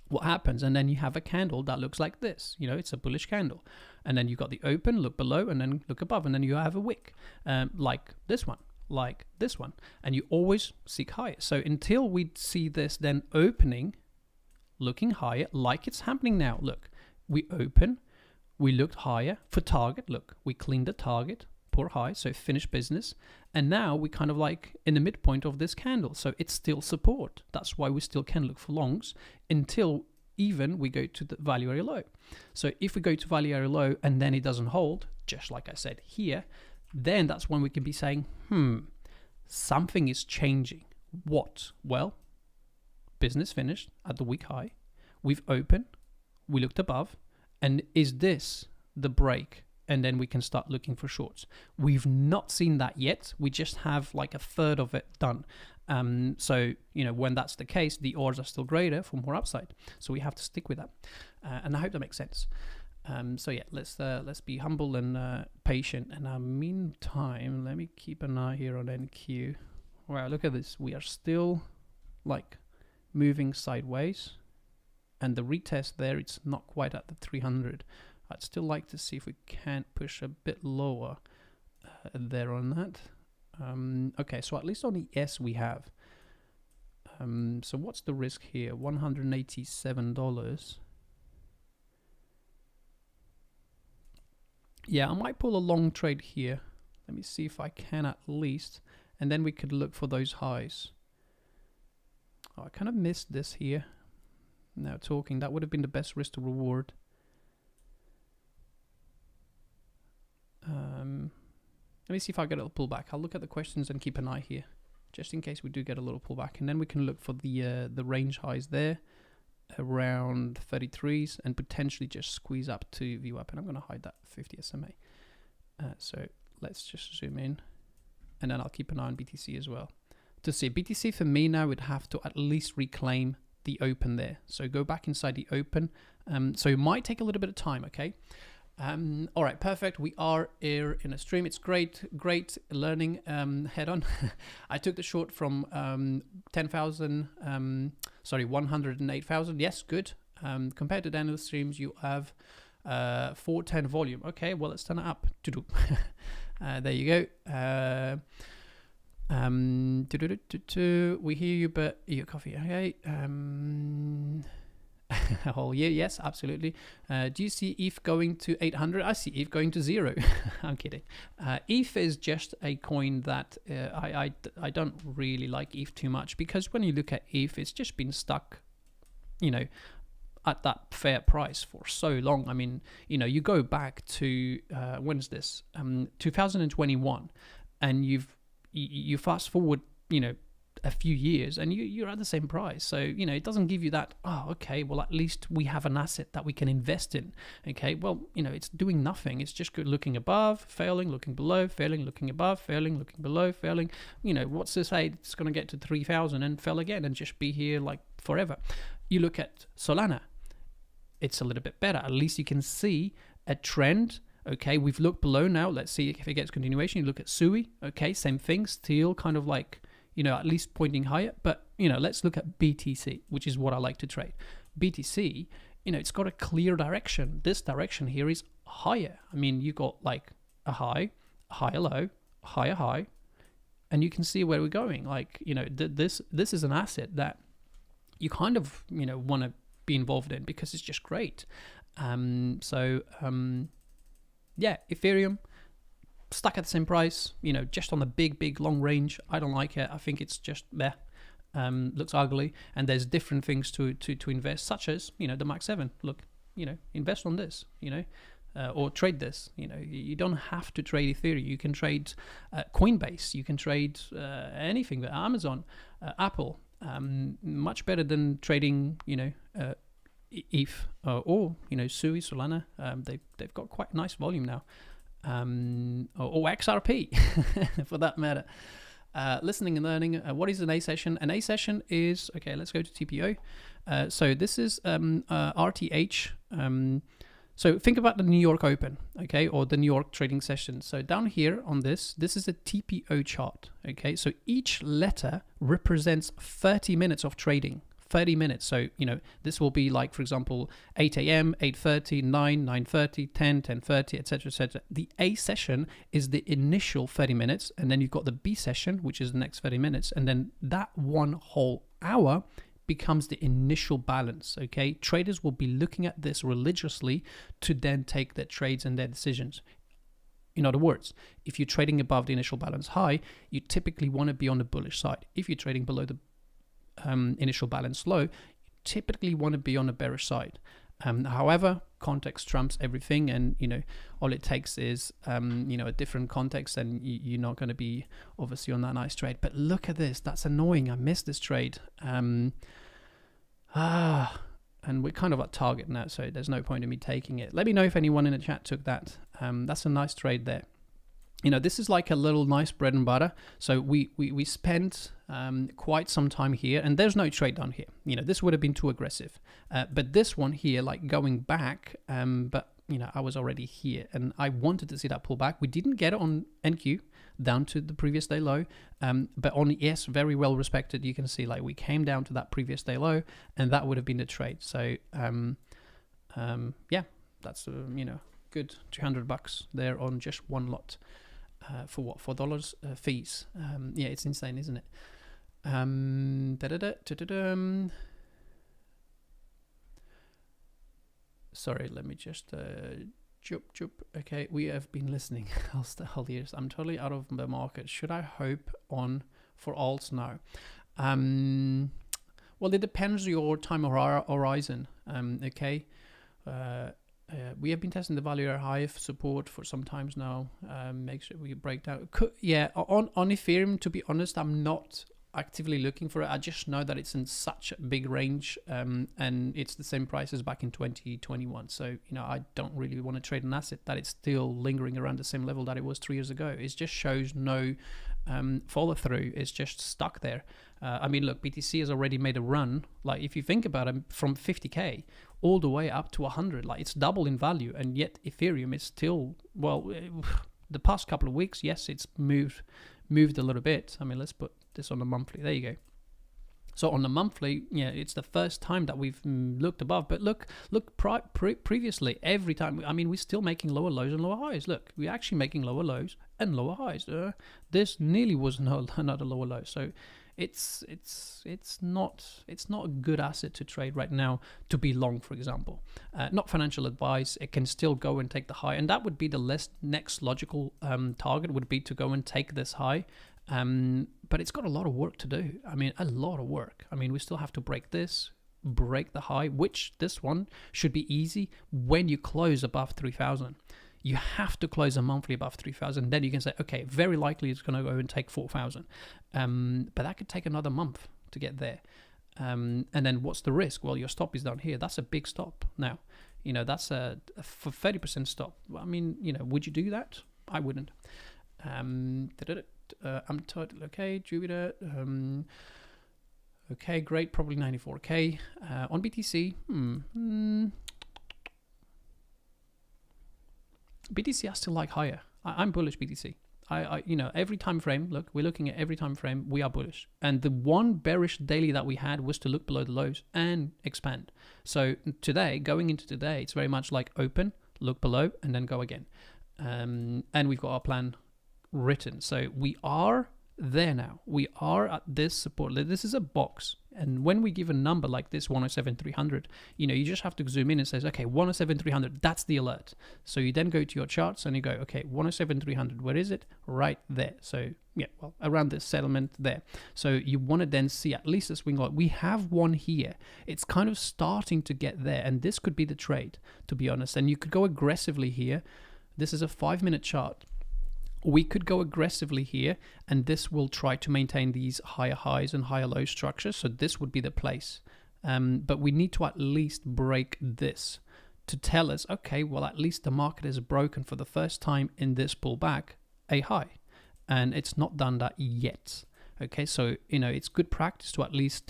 what happens? And then you have a candle that looks like this. You know, it's a bullish candle. And then you've got the open, look below, and then look above. And then you have a wick like this one, like this one. And you always seek higher. So until we see this then opening, looking higher, like it's happening now. Look, we open, we looked higher for target. Look, we cleaned the target, poor high, so finished business. And now we kind of like in the midpoint of this candle. So it's still support. That's why we still can look for longs until even we go to the value area low. So if we go to value area low and then it doesn't hold, just like I said here, then that's when we can be saying, something is changing. What? Well, business finished at the week high. We've opened, we looked above, and is this the break? And then we can start looking for shorts. We've not seen that yet. We just have like a third of it done. So, you know, when that's the case, the odds are still greater for more upside. So we have to stick with that. And I hope that makes sense. So yeah, let's be humble and patient. And in the meantime, let me keep an eye here on NQ. Wow, look at this. We are still like moving sideways. And the retest there, it's not quite at the 300. I'd still like to see if we can push a bit lower there on that. Okay, so at least on the S we have. So what's the risk here? $187. Yeah, I might pull a long trade here. Let me see if I can at least. And then we could look for those highs. Oh, I kind of missed this here. Now talking, that would have been the best risk to reward. Let me see if I get a little pullback. I'll look at the questions and keep an eye here, just in case we do get a little pullback. And then we can look for the range highs there, around 33s, and potentially just squeeze up to view up. And I'm going to hide that 50 SMA. So let's just zoom in, and then I'll keep an eye on BTC as well. To see BTC for me now would have to at least reclaim the open there. So go back inside the open. So it might take a little bit of time, okay? All right, perfect. We are here in a stream. It's great learning head on. I took the short from 108,000. Yes, good. Compared to the end of the streams, you have 410 volume. Okay, well, let's turn it up. There you go. We hear you, but your coffee. Okay. Oh yeah, yes, absolutely. Do you see ETH going to 800? I see ETH going to 0. I'm kidding. ETH is just a coin that I don't really like ETH too much, because when you look at ETH, it's just been stuck, you know, at that fair price for so long. I mean, you know, you go back to when's this? 2021, and you fast forward, you know, a few years, and you're at the same price. So, you know, it doesn't give you that, oh, okay, well, at least we have an asset that we can invest in. Okay, well, you know, it's doing nothing. It's just good looking above, failing, looking below, failing, looking above, failing, looking below, failing. You know, what's to say it's going to get to 3,000 and fell again and just be here like forever? You look at Solana, it's a little bit better. At least you can see a trend. Okay, we've looked below now. Let's see if it gets continuation. You look at SUI. Okay, same thing, still kind of like, you know, at least pointing higher. But, you know, let's look at BTC, which is what I like to trade. BTC, you know, it's got a clear direction. This direction here is higher. I mean, you got like a high, a higher low, a higher high, and you can see where we're going. Like, you know, this is an asset that you kind of, you know, want to be involved in because it's just great. Yeah, Ethereum, stuck at the same price, you know, just on the big long range. I don't like it. I think it's just there. Looks ugly, and there's different things to invest, such as, you know, the Max 7. Look, you know, invest on this, you know, or trade this. You know, you don't have to trade Ethereum. You can trade Coinbase. You can trade anything, but Amazon, Apple, much better than trading, you know, ETH or, you know, SUI, Solana. They've got quite nice volume now. Or XRP for that matter. Listening and learning. What is an A session? An A session is, okay, let's go to TPO. So this is RTH. So think about the New York Open, okay, or the New York trading session. So down here on this is a TPO chart, okay. So each letter represents 30 minutes of trading. 30 minutes. So, this will be like, for example, 8 a.m., 8:30, 9, 9:30, 10, 10:30, etc., etc. The A session is the initial 30 minutes, and then you've got the B session, which is the next 30 minutes, and then that one whole hour becomes the initial balance. Okay, traders will be looking at this religiously to then take their trades and their decisions. In other words, if you're trading above the initial balance high, you typically want to be on the bullish side. If you're trading below the initial balance low, you typically want to be on the bearish side. However, context trumps everything, and all it takes is a different context, and you're not going to be obviously on that nice trade. But look at this, that's annoying. I missed this trade. And we're kind of at target now, so there's no point in me taking it. Let me know if anyone in the chat took that. That's a nice trade there. This is like a little nice bread and butter. So we spent quite some time here, and there's no trade down here. This would have been too aggressive. But this one here, like going back, but I was already here, and I wanted to see that pullback. We didn't get it on NQ down to the previous day low, but on ES, very well respected. You can see like we came down to that previous day low, and that would have been the trade. So yeah, that's good $200 there on just one lot. For what? $4 fees. Yeah, it's insane, isn't it? Sorry, let me just jup. Okay, we have been listening. I'll years. I'm totally out of the market. Should I hope on for alts now? Well, it depends on your time horizon. Okay. We have been testing the value at high support for some times now. Make sure we break down. Yeah, on Ethereum, to be honest, I'm not actively looking for it. I just know that it's in such a big range, and it's the same price as back in 2021. So I don't really want to trade an asset that it's still lingering around the same level that it was 3 years ago. It just shows no follow through. It's just stuck there. I mean, look, BTC has already made a run. Like, if you think about it, from 50k all the way up to 100, like it's double in value, and yet Ethereum is still, well, the past couple of weeks, yes, it's moved a little bit. I mean, let's put this on the monthly. There you go. So on the monthly, yeah, it's the first time that we've looked above. But look, previously, every time, I mean, we're still making lower lows and lower highs. Look, we're actually making lower lows and lower highs. This nearly was another lower low. So it's not a good asset to trade right now to be long, for example. Not financial advice. It can still go and take the high, and that would be the next logical target would be to go and take this high. But it's got a lot of work to do. I mean, a lot of work. I mean, we still have to break the high, which this one should be easy when you close above 3,000. You have to close a monthly above 3,000. Then you can say, okay, very likely it's going to go and take 4,000. But that could take another month to get there. And then what's the risk? Well, your stop is down here. That's a big stop. Now, that's a 30% stop. I mean, would you do that? I wouldn't. I'm totally okay. Jupiter. Okay, great. Probably 94k. On BTC. BTC I still like higher. I'm bullish BTC. Every time frame, look, we're looking at every time frame, we are bullish. And the one bearish daily that we had was to look below the lows and expand. So today, going into today, it's very much like open, look below, and then go again. And we've got our plan written. So we are there now. We are at this support. This is a box. And when we give a number like this, 107,300, you just have to zoom in and say, okay, 107,300, that's the alert. So you then go to your charts and you go, okay, 107,300, where is it? Right there. So yeah, well, around this settlement there. So you want to then see at least a swing low. We have one here. It's kind of starting to get there. And this could be the trade, to be honest. And you could go aggressively here. This is a 5-minute chart. We could go aggressively here, and this will try to maintain these higher highs and higher low structures. So this would be the place. But we need to at least break this to tell us, okay, well, at least the market has broken for the first time in this pullback a high. And it's not done that yet. Okay, so, it's good practice to at least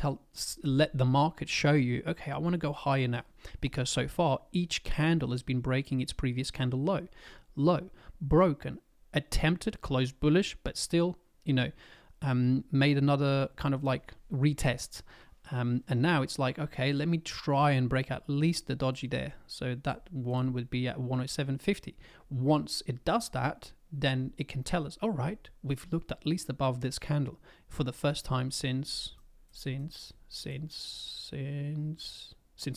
let the market show you, okay, I want to go higher now. Because so far, each candle has been breaking its previous candle low, broken, attempted, closed bullish, but still, made another kind of like retest. And now it's like, okay, let me try and break at least the dodgy there. So that one would be at 107.50. Once it does that, then it can tell us, all right, we've looked at least above this candle for the first time since the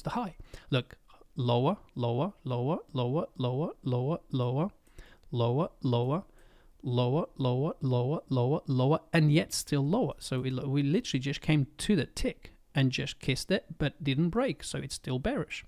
high. Look, lower, lower, lower, lower, lower, lower, lower, lower, lower, lower, lower, lower, lower, lower, and yet still lower. So we literally just came to the tick and just kissed it, but didn't break. So it's still bearish.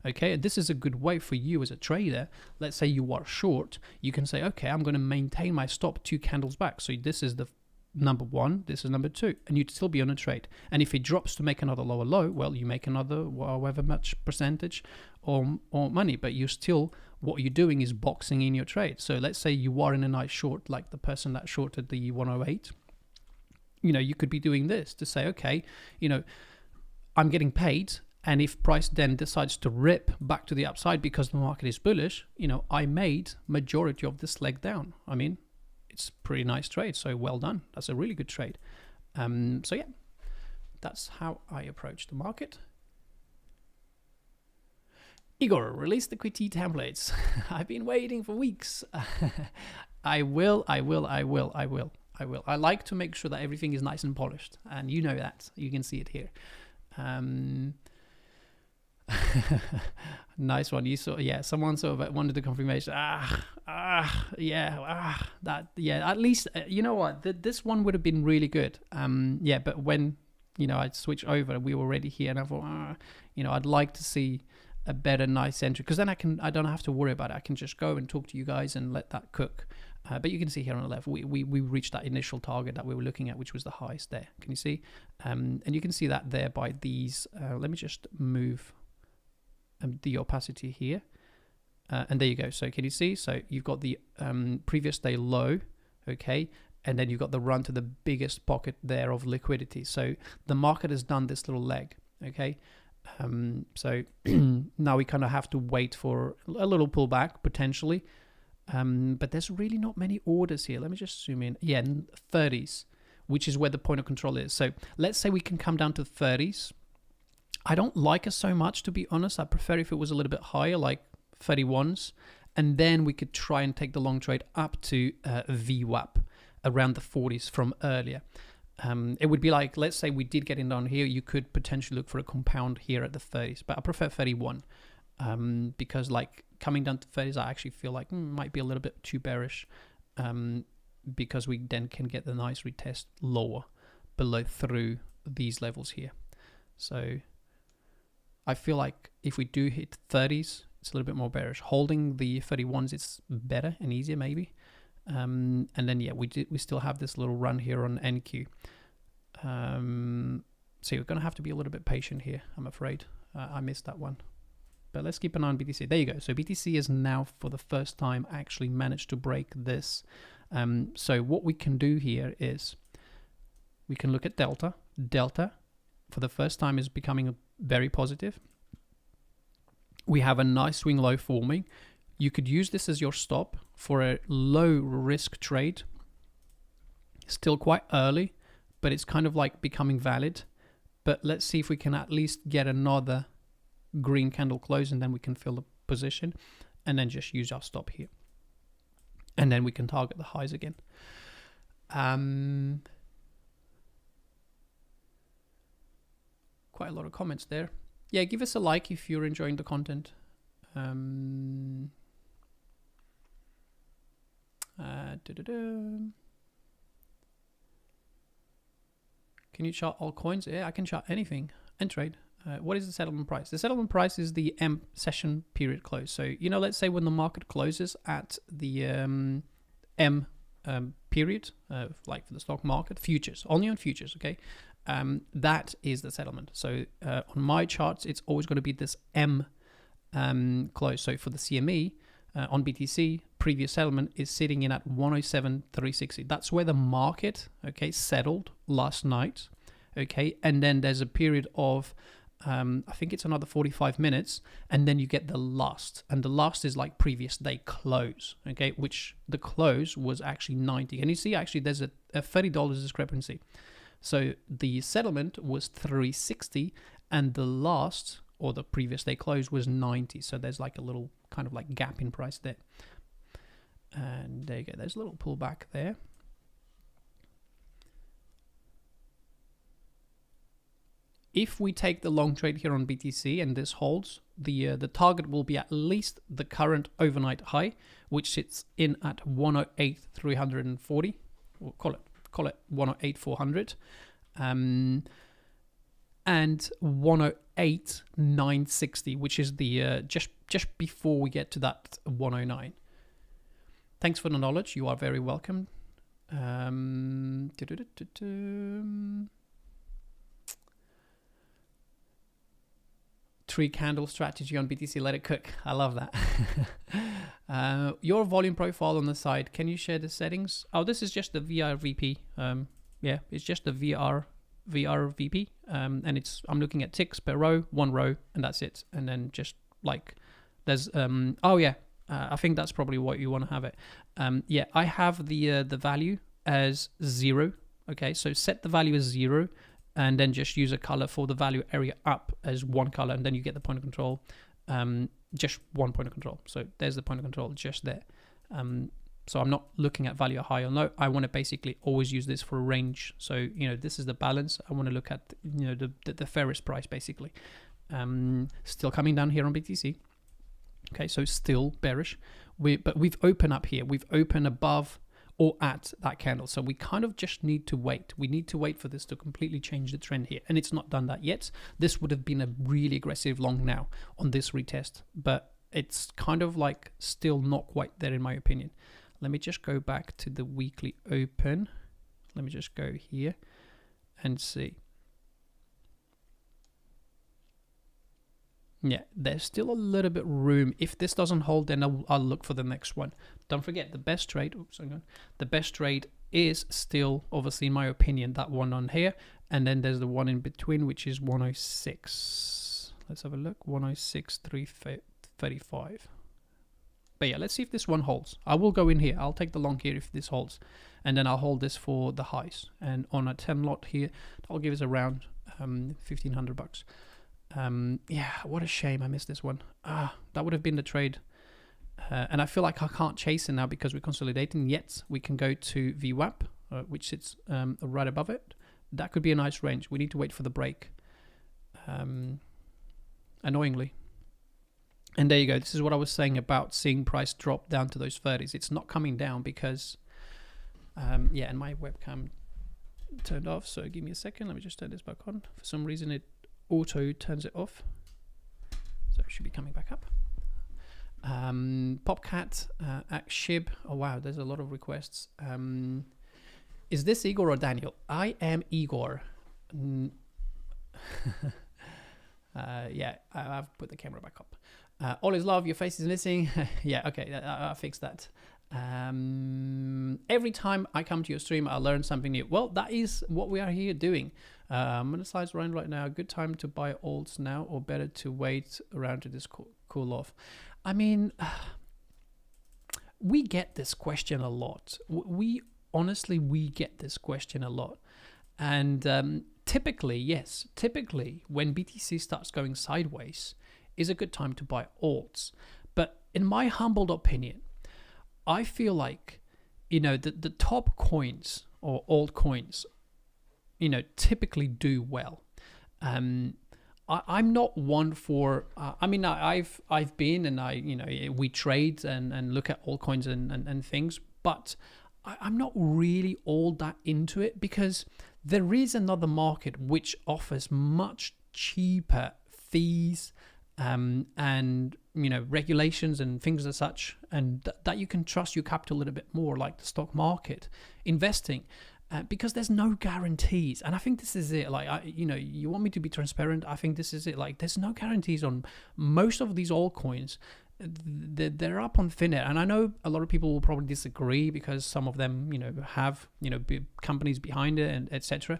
Okay, and this is a good way for you as a trader. Let's say you are short. You can say, okay, I'm going to maintain my stop 2 candles back. So this is the number 1, this is number 2, and you'd still be on a trade. And if it drops to make another lower low, well, you make another however much percentage or money, but you still, what you're doing is boxing in your trade. So let's say you are in a nice short, like the person that shorted the 108. You could be doing this to say, okay, I'm getting paid, and if price then decides to rip back to the upside because the market is bullish, I made majority of this leg down. I mean, it's a pretty nice trade, so well done. That's a really good trade. So yeah, that's how I approach the market. Igor, release the QT templates. I've been waiting for weeks. I will. I like to make sure that everything is nice and polished, and you know that. You can see it here. Nice one. You saw, yeah, someone sort of wanted the confirmation. At least, you know what, this one would have been really good. Yeah, but when, I'd switch over, we were already here, and I thought, I'd like to see a better, nice entry, because then I don't have to worry about it. I can just go and talk to you guys and let that cook. But you can see here on the left, we reached that initial target that we were looking at, which was the highest there. Can you see? And you can see that there by these. Let me just move the opacity here. And there you go. So can you see? So you've got the previous day low, okay? And then you've got the run to the biggest pocket there of liquidity. So the market has done this little leg, okay? So now we kind of have to wait for a little pullback potentially. But there's really not many orders here. Let me just zoom in. Yeah, 30s, which is where the point of control is. So let's say we can come down to 30s. I don't like it so much, to be honest. I prefer if it was a little bit higher, like 31s. And then we could try and take the long trade up to VWAP around the 40s from earlier. It would be like, let's say we did get in down here, you could potentially look for a compound here at the 30s, but I prefer 31 because like coming down to 30s, I actually feel like might be a little bit too bearish because we then can get the nice retest lower below through these levels here. So I feel like if we do hit 30s, it's a little bit more bearish. Holding the 31s, it's better and easier maybe. And then yeah, we still have this little run here on NQ. So we're gonna have to be a little bit patient here, I'm afraid. I missed that one, but let's keep an eye on BTC. There you go. So BTC is now for the first time actually managed to break this. So what we can do here is we can look at Delta. Delta for the first time is becoming very positive. We have a nice swing low forming. You could use this as your stop for a low risk trade. Still quite early, but it's kind of like becoming valid. But let's see if we can at least get another green candle close, and then we can fill the position and then just use our stop here. And then we can target the highs again. Quite a lot of comments there. Yeah, give us a like if you're enjoying the content. Can you chart altcoins? Yeah, I can chart anything and trade. What is the settlement price? The settlement price is the M session period close. So, let's say when the market closes at the M period, like for the stock market, futures, only on futures, okay? That is the settlement. So on my charts, it's always going to be this M close. So for the CME on BTC, previous settlement is sitting in at 107.360. That's where the market, okay, settled last night, okay? And then there's a period of, I think it's another 45 minutes, and then you get the last. And the last is like previous day close, okay? Which the close was actually 90. And you see, actually, there's a $30 discrepancy. So the settlement was 360 and the last or the previous day close was 90. So there's like a little kind of like gap in price there. And there you go. There's a little pullback there. If we take the long trade here on BTC and this holds, the target will be at least the current overnight high, which sits in at 108,340. We'll call it 108,400, and 108,960, which is the just before we get to that 109. Thanks for the knowledge. You are very welcome. Three candle strategy on BTC, let it cook. I love that. Your volume profile on the side, can you share the settings? Oh, this is just the VRVP. Yeah, it's just the VRVP. And I'm looking at ticks per row, one row, and that's it. And then just like there's oh yeah, I think that's probably what you want to have it. Yeah, I have the value as 0. Okay, so set the value as 0. And then just use a color for the value area up as one color, and then you get the point of control, just one point of control. So there's the point of control just there. So I'm not looking at value high or low. I want to basically always use this for a range. So, you know, this is the balance. I want to look at, you know, the fairest price basically. Still coming down here on BTC. Okay, so still bearish. But we've opened up here. We've opened above or at that candle. So we kind of just need to wait. We need to wait for this to completely change the trend here. And it's not done that yet. This would have been a really aggressive long now on this retest, but it's kind of like still not quite there in my opinion. Let me just go back to the weekly open. Let me just go here and see. Yeah, there's still a little bit room. If this doesn't hold, then I'll look for the next one. Don't forget the best trade. Oops, hang on. The best trade is still, obviously, in my opinion, that one on here. And then there's the one in between, which is 106. Let's have a look. 106.335. But yeah, let's see if this one holds. I will go in here. I'll take the long here if this holds. And then I'll hold this for the highs. And on a 10 lot here, I'll give us around $1,500. Yeah, what a shame I missed this one. That would have been the trade. And I feel like I can't chase it now because we're consolidating. Yet we can go to VWAP, which sits right above it. That could be a nice range. We need to wait for the break. Annoyingly. And there you go. This is what I was saying about seeing price drop down to those 30s. It's not coming down because, yeah, and my webcam turned off. So give me a second. Let me just turn this back on. For some reason, it auto turns it off, so it should be coming back up. Popcat at Shib. Oh wow, there's a lot of requests. Is this Igor or Daniel? I am Igor. Yeah, I've put the camera back up. All is love, your face is missing. Yeah, okay, I fixed that. Every time I come to your stream, I learn something new. Well, that is what we are here doing. I'm on the sides around right now. Good time to buy alts now, or better to wait around to this cool off? I mean, we get this question a lot. We get this question a lot. And typically, yes, when BTC starts going sideways is a good time to buy alts. But in my humbled opinion, I feel like, you know, the top coins or altcoins, you know, typically do well. I'm not one for, I mean, I've been and you know, we trade and look at altcoins and things, but I'm not really all that into it because there is another market which offers much cheaper fees and, you know, regulations and things as such, and that you can trust your capital a little bit more, like the stock market investing, because there's no guarantees. And I think this is it. Like, you know, you want me to be transparent. I think this is it. Like, there's no guarantees on most of these altcoins. They're up on thin air, and I know a lot of people will probably disagree because some of them, you know, have, you know, big companies behind it and etc.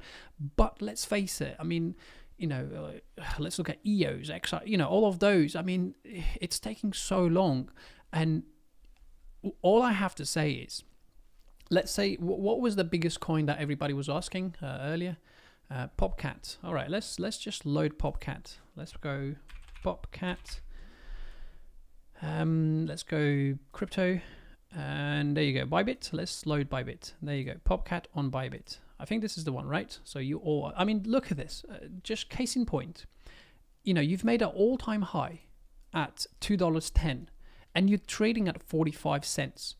But let's face it. I mean, you know, let's look at EOS, XR, you know, all of those. I mean, it's taking so long. And all I have to say is, let's say, what was the biggest coin that everybody was asking earlier? Popcat. All right, let's just load Popcat. Let's go Popcat. Let's go crypto, and there you go, Bybit. Let's load Bybit. There you go, Popcat on Bybit. I think this is the one, right? So you all, I mean, look at this. Just case in point, you know, you've made an all-time high at $2.10, and you're trading at 45 cents.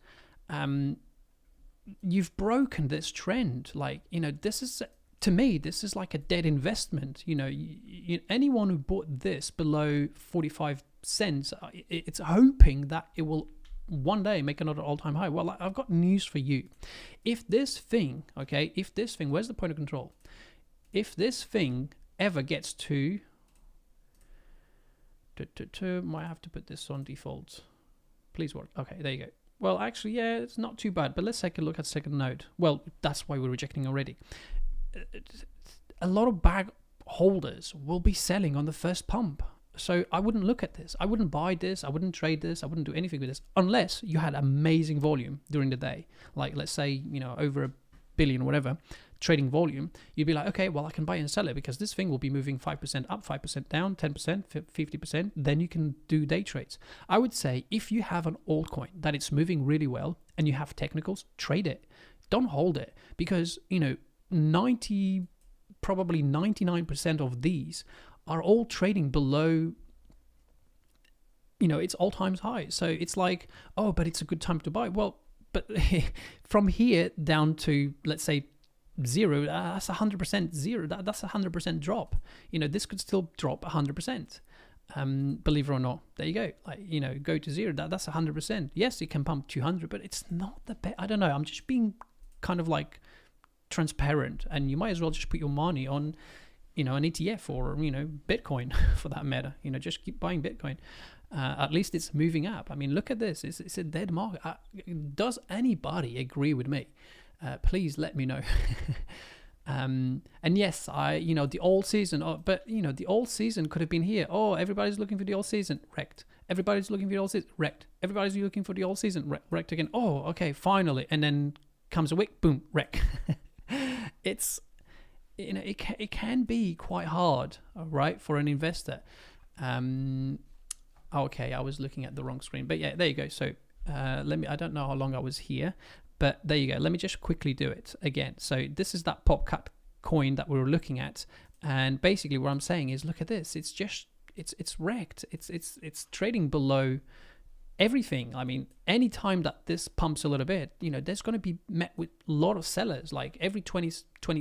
You've broken this trend. Like, you know, this is, to me, this is like a dead investment. You know, anyone who bought this below 45 cents, it's hoping that it will one day make another all-time high. Well, I've got news for you. If this thing, okay, if this thing, where's the point of control? If this thing ever gets to might have to put this on default. Please work. Okay, there you go. Well, actually, yeah, it's not too bad, but let's take a look at second node. Well, that's why we're rejecting already. A lot of bag holders will be selling on the first pump. So I wouldn't look at this. I wouldn't buy this. I wouldn't trade this. I wouldn't do anything with this unless you had amazing volume during the day. Like, let's say, you know, over 1 billion or whatever trading volume. You'd be like, okay, well, I can buy and sell it because this thing will be moving 5% up, 5% down, 10%, 50%. Then you can do day trades. I would say if you have an altcoin that it's moving really well and you have technicals, trade it. Don't hold it because, you know, probably 99% of these are all trading below, you know, it's all times high. So it's like, oh, but it's a good time to buy. Well, but from here down to, let's say, zero, that's 100% zero. That's 100% drop. You know, this could still drop 100%. Believe it or not, there you go. Like, you know, go to zero. That's 100%. Yes, it can pump 200, but it's not the best. I don't know. I'm just being kind of like transparent, and you might as well just put your money on, you know, an ETF or, you know, Bitcoin for that matter. You know, just keep buying Bitcoin. At least it's moving up. I mean, look at this. It's a dead market. Does anybody agree with me? Please let me know. And yes, you know, the all season, but you know, the all season could have been here. Oh, everybody's looking for the all season, wrecked. Everybody's looking for the all season, wrecked. Everybody's looking for the all season, wrecked again. Oh, okay, finally. And then comes a wick, boom, wreck. It's, you know, it can be quite hard, right, for an investor. Okay, I was looking at the wrong screen, but yeah, there you go. So I don't know how long I was here, but there you go. Let me just quickly do it again. So this is that Popcat coin that we were looking at, and basically what I'm saying is, look at this. It's just it's wrecked. It's trading below everything. I mean, any time that this pumps a little bit, you know, there's going to be met with a lot of sellers. Like every 20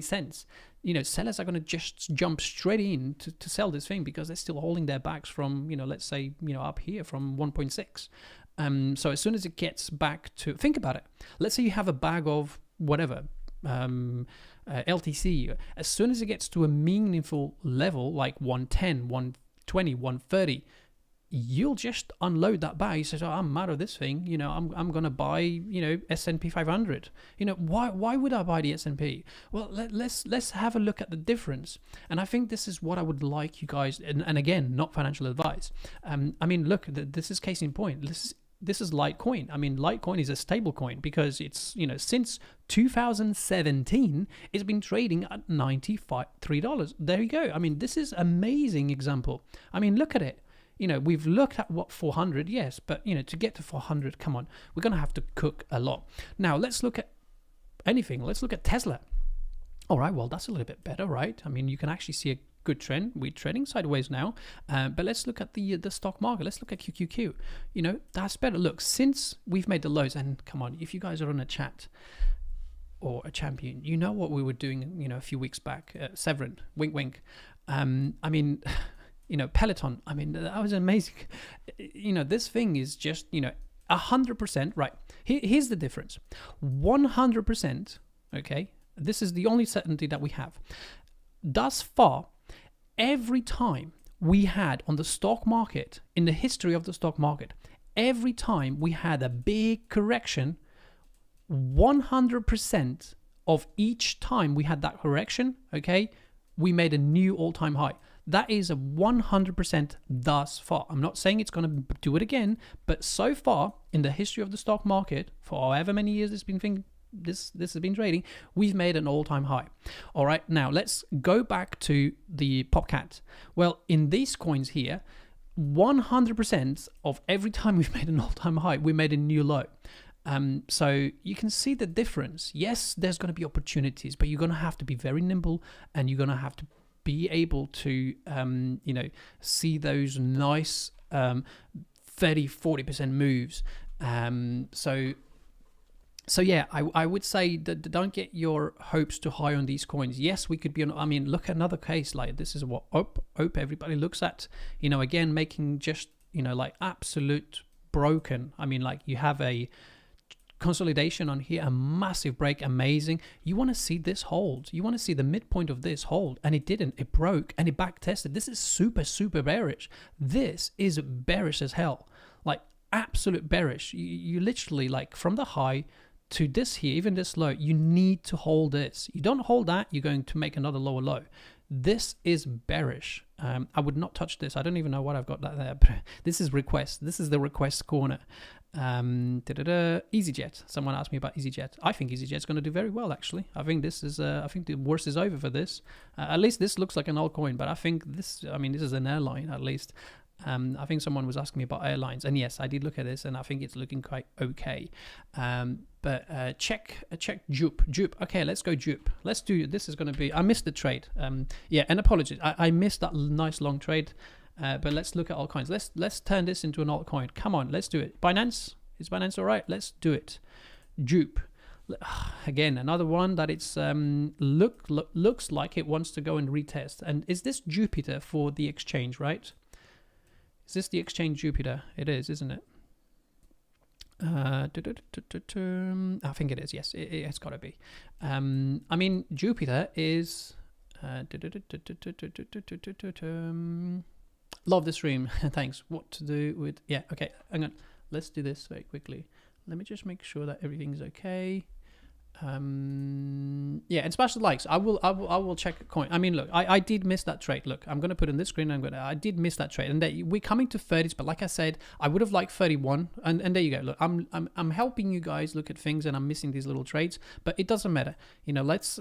cents, you know, sellers are going to just jump straight in to sell this thing because they're still holding their bags from, you know, let's say, you know, up here from 1.6. So as soon as it gets back to, think about it. Let's say you have a bag of whatever, LTC. As soon as it gets to a meaningful level, like 110, 120, 130, you'll just unload that bag. You say, oh, I'm out of this thing. You know, I'm going to buy, you know, S&P 500. You know, why would I buy the S&P? Well, let's have a look at the difference. And I think this is what I would like you guys, and again, not financial advice. I mean, look, this is case in point. This is Litecoin. I mean, Litecoin is a stable coin because it's, you know, since 2017, it's been trading at $93. There you go. I mean, this is amazing example. I mean, look at it. You know, we've looked at what 400, yes, but, you know, to get to 400, come on, we're going to have to cook a lot. Now, let's look at anything. Let's look at Tesla. All right, well, that's a little bit better, right? I mean, you can actually see a good trend. We're trading sideways now, but let's look at the stock market. Let's look at QQQ. You know, that's better. Look, since we've made the lows, and come on, if you guys are on a chat or a champion, you know what we were doing, you know, a few weeks back. Severin, wink, wink. I mean... You know, Peloton, I mean, that was amazing. You know, this thing is just, you know, 100%, right? Here's the difference. 100%, okay? This is the only certainty that we have. Thus far, every time we had on the stock market, in the history of the stock market, every time we had a big correction, 100% of each time we had that correction, okay, we made a new all-time high. That is a 100% thus far. I'm not saying it's going to do it again, but so far in the history of the stock market, for however many years it's been this has been trading, we've made an all-time high. All right, now let's go back to the Popcat. Well, in these coins here, 100% of every time we've made an all-time high, we made a new low. So you can see the difference. Yes, there's going to be opportunities, but you're going to have to be very nimble, and you're going to have to be able to, see those nice 30-40% moves. So yeah, I would say that don't get your hopes too high on these coins. Yes, we could be on, I mean, look at another case, like this is what OPE everybody looks at, again, making just, like absolute broken. I mean, like you have a consolidation on here, a massive break, amazing. You want to see this hold. You want to see the midpoint of this hold, and it didn't. It broke and it back tested. This is super bearish. This is bearish as hell, like absolute bearish. You literally, like from the high to this here, even this low, you need to hold this. You don't hold that, you're going to make another lower low. This is bearish. I would not touch this. I don't even know what I've got there, but this is request. This is the request corner. EasyJet. Someone asked me about EasyJet. I think EasyJet's going to do very well, actually. I think this is. I think the worst is over for this. At least this looks like an altcoin, but I think this. I mean, this is an airline, at least. I think someone was asking me about airlines, and yes, I did look at this, and I think it's looking quite okay. But check Jupe. Okay, let's go Jupe. Let's do. This is going to be. I missed the trade. Yeah, and apologies. I missed that nice long trade. But let's look at altcoins. Let's turn this into an altcoin. Come on, let's do it. Binance, is Binance all right? Let's do it. Jupe. Again, another one that it's looks like it wants to go and retest. And is this Jupiter for the exchange, right? Is this the exchange Jupiter? It is, isn't it? I think it is. Yes, it's got to be. I mean, Jupiter is. Love the stream. Thanks. What to do with? Yeah. Okay. Hang on. Let's do this very quickly. Let me just make sure that everything's okay. Yeah, and smash the likes. I will check a coin. I mean, look, I did miss that trade. Look, I'm gonna put in this screen. I did miss that trade, and we're coming to 30s. But like I said, I would have liked 31. And there you go. Look, I'm helping you guys look at things, and I'm missing these little trades. But it doesn't matter. Let's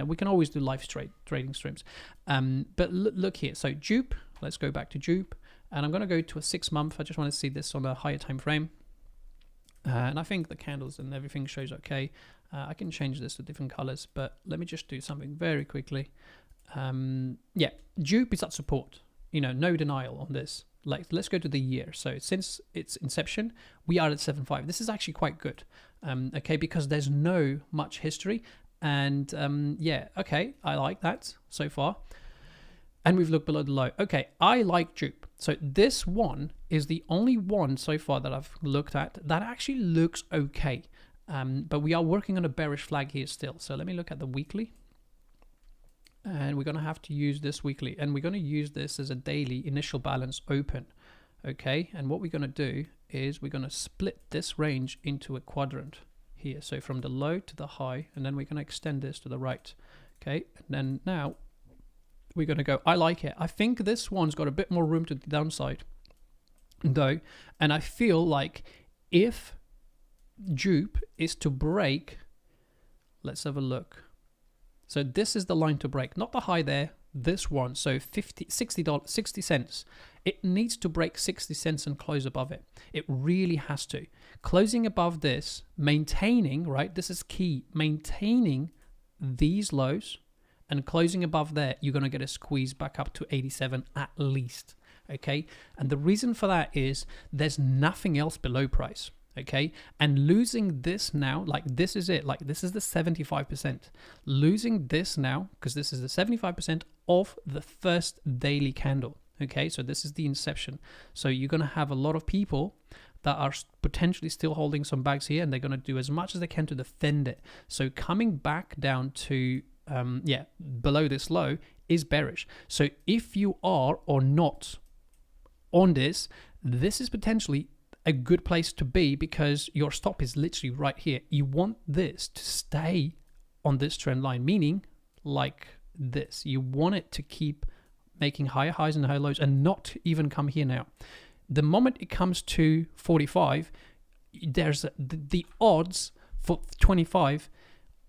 we can always do live trading streams. But look here. So Jupe. Let's go back to Jupe, and I'm gonna go to a 6 month. I just want to see this on a higher time frame. And I think the candles and everything shows okay. I can change this to different colors, but let me just do something very quickly. Yeah, Jupe is at support. No denial on this. Like, let's go to the year. So since its inception, we are at 7.5. This is actually quite good. Okay, because there's no much history, and yeah, okay, I like that so far. And we've looked below the low. Okay, I like Jupe. So this one is the only one so far that I've looked at that actually looks okay. But we are working on a bearish flag here still. So let me look at the weekly. And we're going to have to use this weekly. And we're going to use this as a daily initial balance open. Okay, and what we're going to do is we're going to split this range into a quadrant here. So from the low to the high, and then we're going to extend this to the right. Okay, and then now we're going to go, I like it. I think this one's got a bit more room to the downside though. And I feel like if Jupe is to break, let's have a look. So this is the line to break, not the high there, this one. So $60, 60 cents. It needs to break 60 cents and close above it. It really has to. Closing above this, maintaining, right? This is key. Maintaining these lows and closing above there, you're going to get a squeeze back up to 87 at least, okay? And the reason for that is there's nothing else below price, okay? And losing this now, like this is it, like this is the 75%. Losing this now, because this is the 75% of the first daily candle, okay? So this is the inception. So you're going to have a lot of people that are potentially still holding some bags here, and they're going to do as much as they can to defend it. So coming back down to below this low is bearish. So if you are or not on this is potentially a good place to be, because your stop is literally right here. You want this to stay on this trend line, meaning like this. You want it to keep making higher highs and higher lows and not even come here now. The moment it comes to 45, there's the odds for 25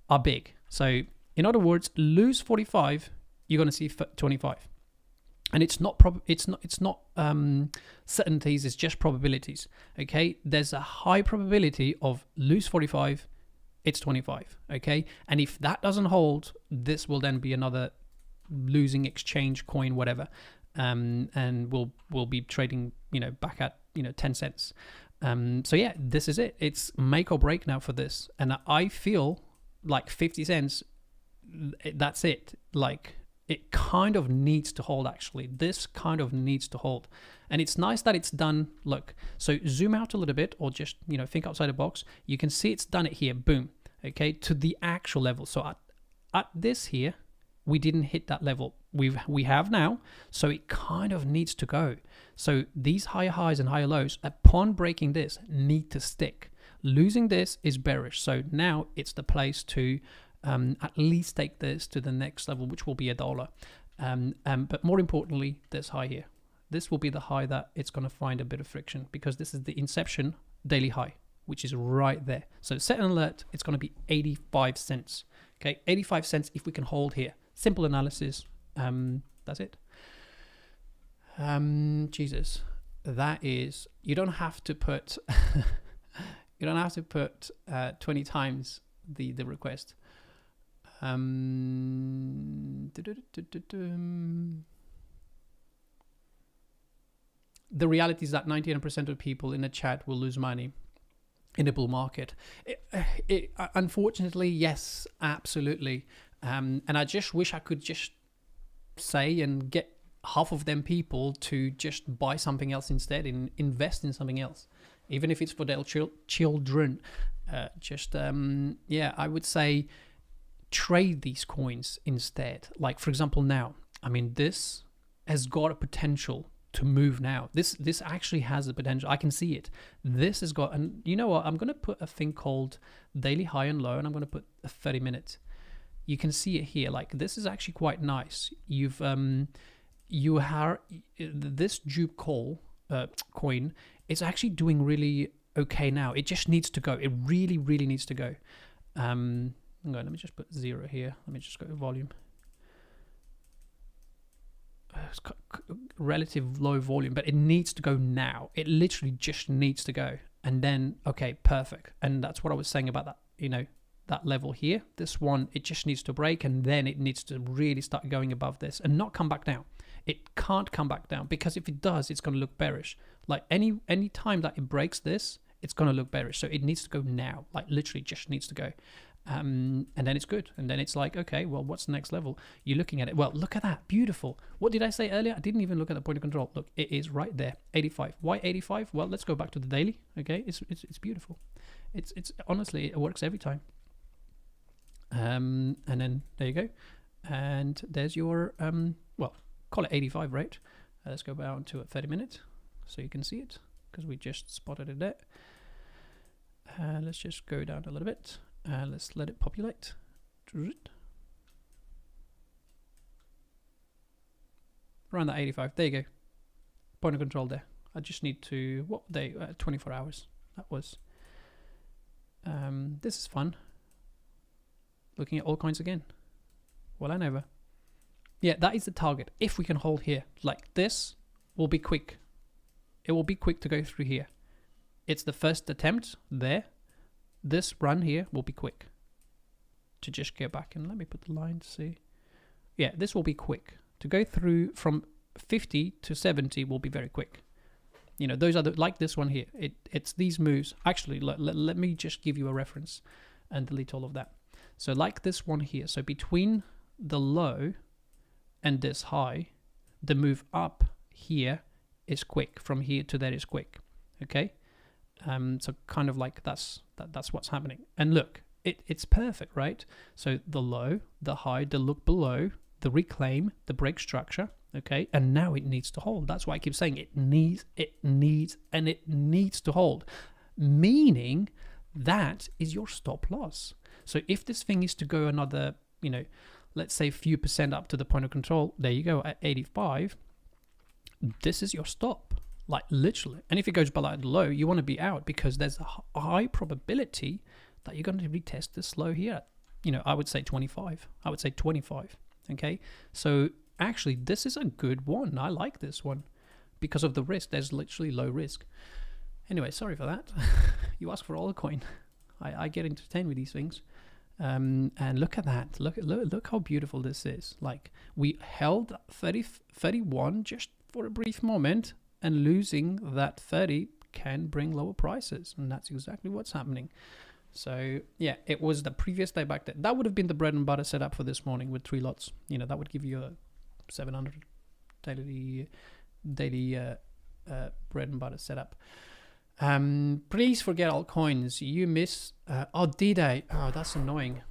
are big. So in other words, lose 45, you're going to see 25. And it's not certainties, it's just probabilities. Okay, there's a high probability of lose 45, it's 25. Okay, and if that doesn't hold, this will then be another losing exchange coin, whatever, and we'll be trading, back at 10 cents. So yeah, this is it. It's make or break now for this, and I feel like 50 cents. That's it. Like, it kind of needs to hold, actually. This kind of needs to hold. And it's nice that it's done. Look, so zoom out a little bit, or just, think outside the box. You can see it's done it here. Boom. Okay, to the actual level. So at this here, we didn't hit that level. We have now. So it kind of needs to go. So these higher highs and higher lows, upon breaking this, need to stick. Losing this is bearish. So now it's the place to at least take this to the next level, which will be $1. But more importantly, this high here, this will be the high that it's going to find a bit of friction, because this is the inception daily high, which is right there. So set an alert, it's going to be 85 cents. Okay, 85 cents if we can hold here. Simple analysis. That's it. Jesus, that is, you don't have to put 20 times the request. The reality is that 99% of people in the chat will lose money in a bull market. Unfortunately, yes, absolutely. And I just wish I could just say and get half of them people to just buy something else instead, and invest in something else, even if it's for their children. I would say trade these coins instead. Like, for example, now, this has got a potential to move now. This actually has a potential. I can see it. This has got, and you know what? I'm going to put a thing called daily high and low, and I'm going to put a 30-minute. You can see it here. Like, this is actually quite nice. You have this dupe coin. It's actually doing really okay now. It just needs to go. It really, really needs to go. Let me just put 0 here. Let me just go to volume. It's got relative low volume, but it needs to go now. It literally just needs to go. And then, okay, perfect. And that's what I was saying about that, that level here. This one, it just needs to break, and then it needs to really start going above this and not come back down. It can't come back down, because if it does, it's going to look bearish. Like any time that it breaks this, it's going to look bearish. So it needs to go now, like literally just needs to go. And then it's good. And then it's like, okay, well, what's the next level? You're looking at it. Well, look at that. Beautiful. What did I say earlier? I didn't even look at the point of control. Look, it is right there. 85. Why 85? Well, let's go back to the daily. Okay. It's beautiful. It's honestly, it works every time. And then there you go. And there's your, call it 85, right? Let's go down to a 30-minute so you can see it, because we just spotted it there. Let's just go down a little bit. Let's let it populate. Around that 85. There you go. Point of control there. I just need to, 24 hours. That was. This is fun. Looking at altcoins again. Well, I never. Yeah, that is the target. If we can hold here, like this will be quick. It will be quick to go through here. It's the first attempt there. This run here will be quick to just go back, and let me put the line to see. Yeah, this will be quick to go through from 50 to 70 will be very quick. Those are like this one here. It's these moves. Actually, let me just give you a reference and delete all of that. So like this one here. So between the low and this high, the move up here is quick. From here to there is quick. Okay. So kind of like that's what's happening. And look, it's perfect, right? So the low, the high, the look below, the reclaim, the break structure, okay? And now it needs to hold. That's why I keep saying it needs, and it needs to hold. Meaning that is your stop loss. So if this thing is to go another, let's say a few % up to the point of control, there you go at 85, this is your stop. Like literally. And if it goes below the low, you want to be out, because there's a high probability that you're going to retest this low here. You know, I would say 25. I would say 25. Okay, so actually this is a good one. I like this one because of the risk. There's literally low risk. Anyway, sorry for that. You asked for Altcoin. I get entertained with these things. And look at that. Look how beautiful this is. Like, we held 31 just for a brief moment, and losing that 30 can bring lower prices, and that's exactly what's happening. So yeah, it was the previous day back there. That would have been the bread and butter setup for this morning with 3 lots. You know, that would give you a 700 daily bread and butter setup. Please forget altcoins. You miss. Oh, did I? Oh, that's annoying.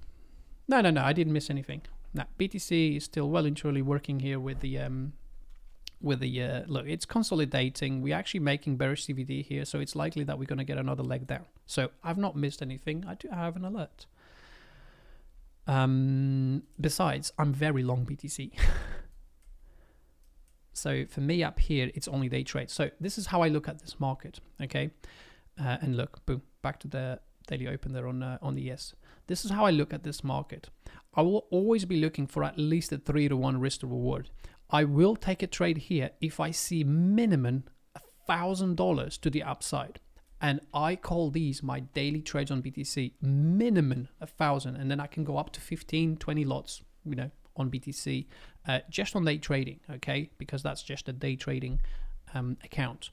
No, I didn't miss anything. No, BTC is still well and truly working here with the look. It's consolidating. We're actually making bearish CVD here, so it's likely that we're going to get another leg down. So I've not missed anything. I do have an alert. Besides, I'm very long BTC. So for me up here, it's only day trade. So this is how I look at this market, okay? And look, boom, back to the daily open there on the ES. This is how I look at this market. I will always be looking for at least a 3-to-1 risk to reward. I will take a trade here if I see minimum $1,000 to the upside. And I call these my daily trades on BTC, minimum 1,000, and then I can go up to 15, 20 lots, you know, on BTC, just on day trading, okay? Because that's just a day trading account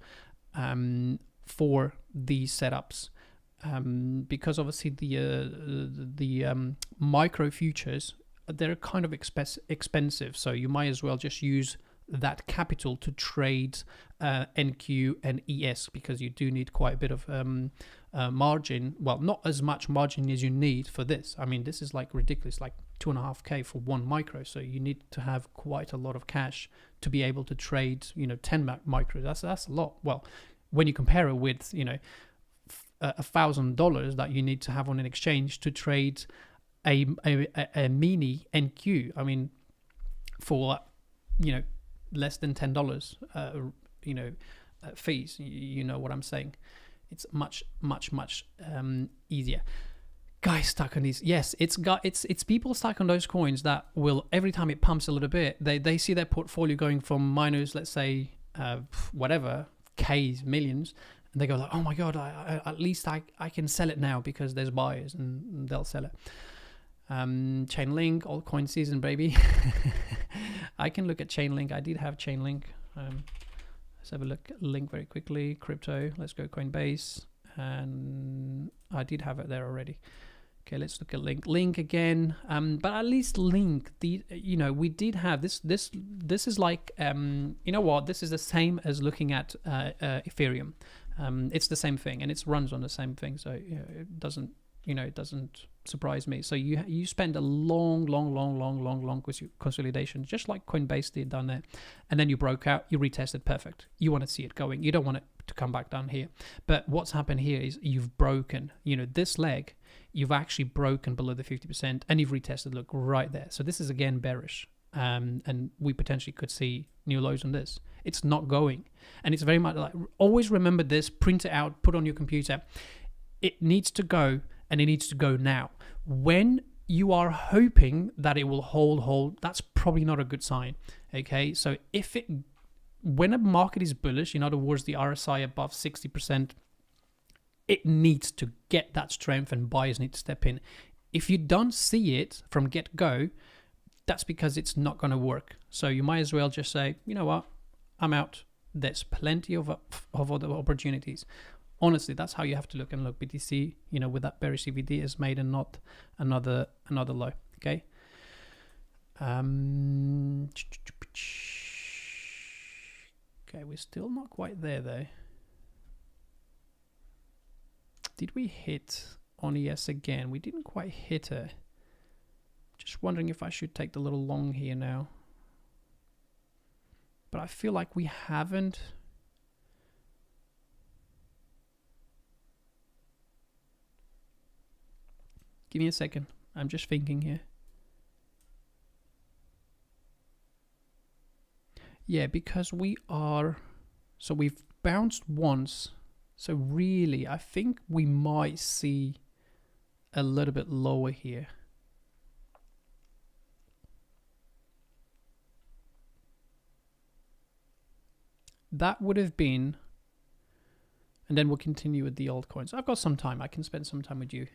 for these setups. Because obviously the micro futures, they're kind of expensive, so you might as well just use that capital to trade NQ and ES, because you do need quite a bit of margin. Well, not as much margin as you need for this. I mean, this is like ridiculous, like 2.5K for one micro, so you need to have quite a lot of cash to be able to trade, you know, 10 micros. That's a lot. Well, when you compare it with, you know, $1,000 that you need to have on an exchange to trade a mini NQ, I mean, for, you know, less than $10, you know, fees, you know what I'm saying. It's much easier. Guys stuck on these. Yes, it's people stuck on those coins that will, every time it pumps a little bit, they see their portfolio going from minus, let's say, whatever, K's, millions, and they go like, oh my God, at least I can sell it now because there's buyers, and they'll sell it. Chainlink, altcoin season, baby. I can look at Chainlink. I did have Chainlink. Let's have a look at Link very quickly. Crypto, let's go Coinbase, and I did have it there already. Okay, let's look at Link again. But at least Link, you know, we did have this is like, you know what, this is the same as looking at Ethereum. It's the same thing, and it runs on the same thing, so you know, it doesn't surprise me. So you spend a long consolidation, just like Coinbase did down there, and then you broke out, you retested, perfect. You want to see it going. You don't want it to come back down here. But what's happened here is you've broken, you know, this leg, you've actually broken below the 50%, and you've retested, look, right there. So this is again bearish, and we potentially could see new lows on this. It's not going, and it's very much like, always remember this, print it out, put it on your computer. It needs to go, and it needs to go now. When you are hoping that it will hold, that's probably not a good sign. Okay, so when a market is bullish, in other words, the RSI above 60%, it needs to get that strength, and buyers need to step in. If you don't see it from get-go, that's because it's not going to work. So you might as well just say, you know what, I'm out. There's plenty of other opportunities. Honestly, that's how you have to look. And look, BTC, you know, with that bearish CVD is made, and not another low. Okay. Okay, we're still not quite there though. Did we hit on ES again? We didn't quite hit her. Just wondering if I should take the little long here now. But I feel like we haven't. Give me a second. I'm just thinking here. Yeah, because we are... So we've bounced once. So really, I think we might see a little bit lower here. That would have been, and then we'll continue with the altcoins. I've got some time. I can spend some time with you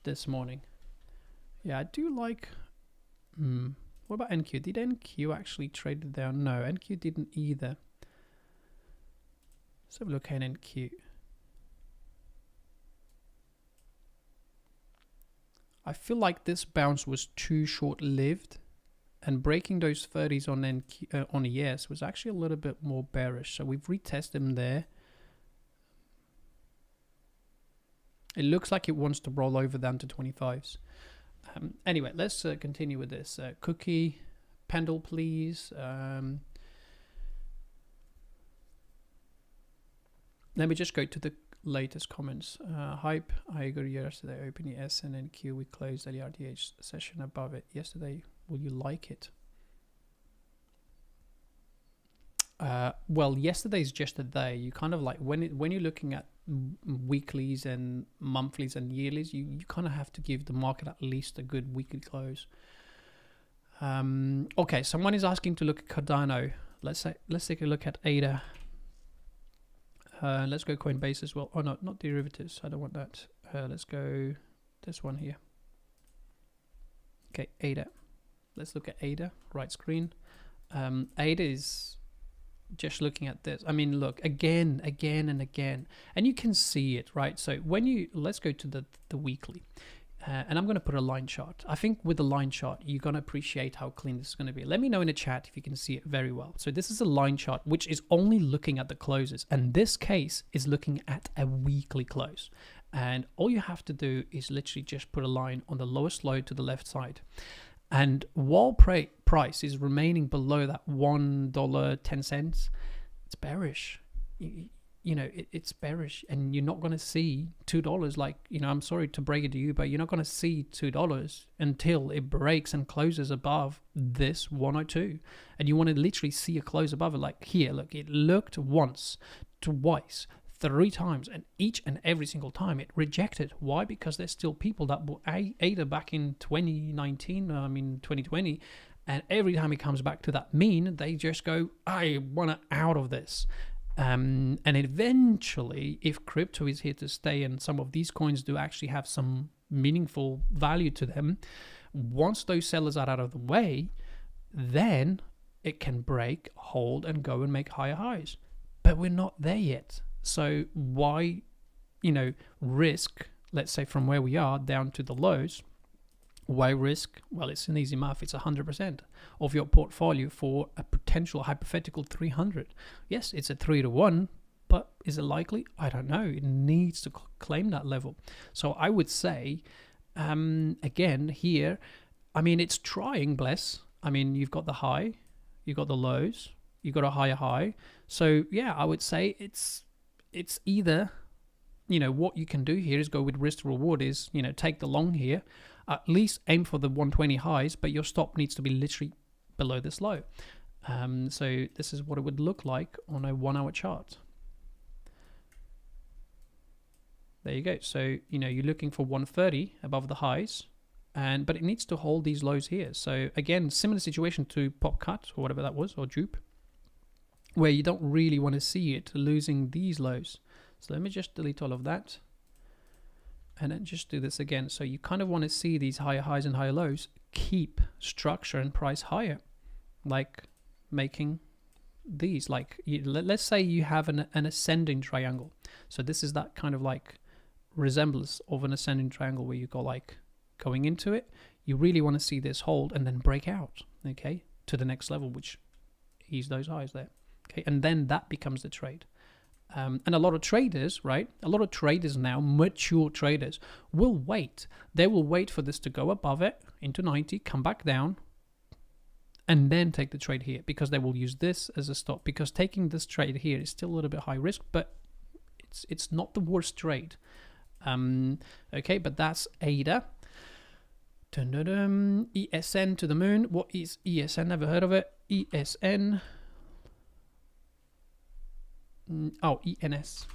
this morning. Yeah, I do like, what about NQ? Did NQ actually trade down? No, NQ didn't either. Let's have a look at NQ. I feel like this bounce was too short-lived, and breaking those 30s on NQ, on ES was actually a little bit more bearish. So we've retested them there. It looks like it wants to roll over down to 25s. Anyway, let's continue with this. Cookie, Pendle, please. Let me just go to the latest comments. Hype, I agree. Yesterday, open ES and NQ. We closed the RDH session above it yesterday. Will you like it? Well, yesterday's just a day. You kind of like when you're looking at weeklies and monthlies and yearlies, you kind of have to give the market at least a good weekly close. Okay, someone is asking to look at Cardano. Let's take a look at ADA. Let's go Coinbase as well. Oh no, not derivatives. I don't want that. Let's go this one here. Okay, ADA. Let's look at ADA. Right screen. ADA is just looking at this. I mean, look again and again, and you can see it, right? So when you let's go to the weekly, and I'm going to put a line chart. I think with the line chart, you're going to appreciate how clean this is going to be. Let me know in the chat if you can see it very well. So this is a line chart which is only looking at the closes, and this case is looking at a weekly close. And all you have to do is literally just put a line on the lowest low to the left side. And while price is remaining below that $1.10, it's bearish. You know, it's bearish, and you're not going to see $2. Like, you know, I'm sorry to break it to you, but you're not going to see $2 until it breaks and closes above this 102. And you want to literally see a close above it. Like here, look, it looked once, twice, 3 times, and each and every single time it rejected. Why? Because there's still people that bought ADA back in 2020, and every time it comes back to that mean, they just go, I want out of this. And eventually, if crypto is here to stay and some of these coins do actually have some meaningful value to them, once those sellers are out of the way, then it can break, hold, and go and make higher highs. But we're not there yet. So why, you know, risk, let's say from where we are down to the lows, why risk? Well, it's an easy math. It's 100% of your portfolio for a potential hypothetical 300. Yes, it's a 3-to-1, but is it likely? I don't know. It needs to claim that level. So I would say, again, here, I mean, it's trying, bless. I mean, you've got the high, you've got the lows, you've got a higher high. So yeah, I would say it's either, you know, what you can do here is go with risk to reward is, you know, take the long here, at least aim for the 120 highs, but your stop needs to be literally below this low. So this is what it would look like on a 1-hour chart. There you go. So, you know, you're looking for 130 above the highs, but it needs to hold these lows here. So again, similar situation to PopCut or whatever that was, or Jupe, where you don't really want to see it losing these lows. So let me just delete all of that and then just do this again. So you kind of want to see these higher highs and higher lows keep structure and price higher, like making these, like let's say you have an ascending triangle. So this is that kind of like resemblance of an ascending triangle where you go like going into it. You really want to see this hold and then break out, okay, to the next level, which is those highs there. Okay, and then that becomes the trade. And a lot of traders, right? A lot of traders now, mature traders, will wait. They will wait for this to go above it into 90, come back down, and then take the trade here, because they will use this as a stop. Because taking this trade here is still a little bit high risk, but it's not the worst trade. Okay, but that's ADA. ESN to the moon. What is ESN? Never heard of it. ESN. Oh, ENS.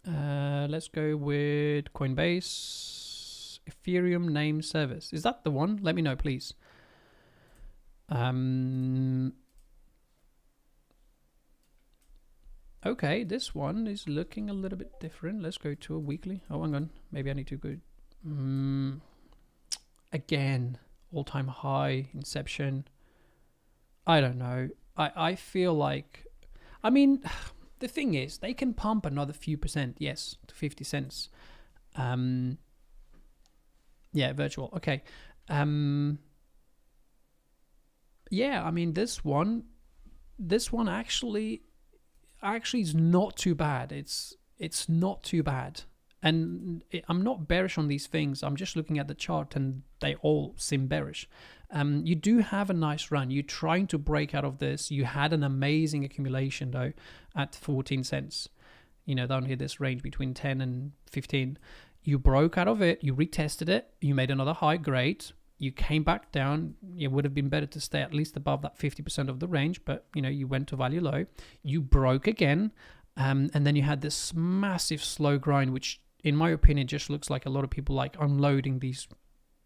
Let's go with Coinbase Ethereum name service. Is that the one? Let me know, please. Okay, this one is looking a little bit different. Let's go to a weekly. Oh, hang on. Maybe I need to go. Again, all-time high, inception. I don't know. I feel like, I mean, the thing is, they can pump another few percent, yes, to 50 cents. Yeah, virtual. Okay. Yeah, I mean, this one actually is not too bad. It's not too bad. And I'm not bearish on these things. I'm just looking at the chart and they all seem bearish. You do have a nice run. You're trying to break out of this. You had an amazing accumulation though at 14 cents. You know, down here, this range between 10 and 15. You broke out of it. You retested it. You made another high grade. You came back down. It would have been better to stay at least above that 50% of the range, but you know, you went to value low. You broke again. And then you had this massive slow grind, which in my opinion just looks like a lot of people like unloading these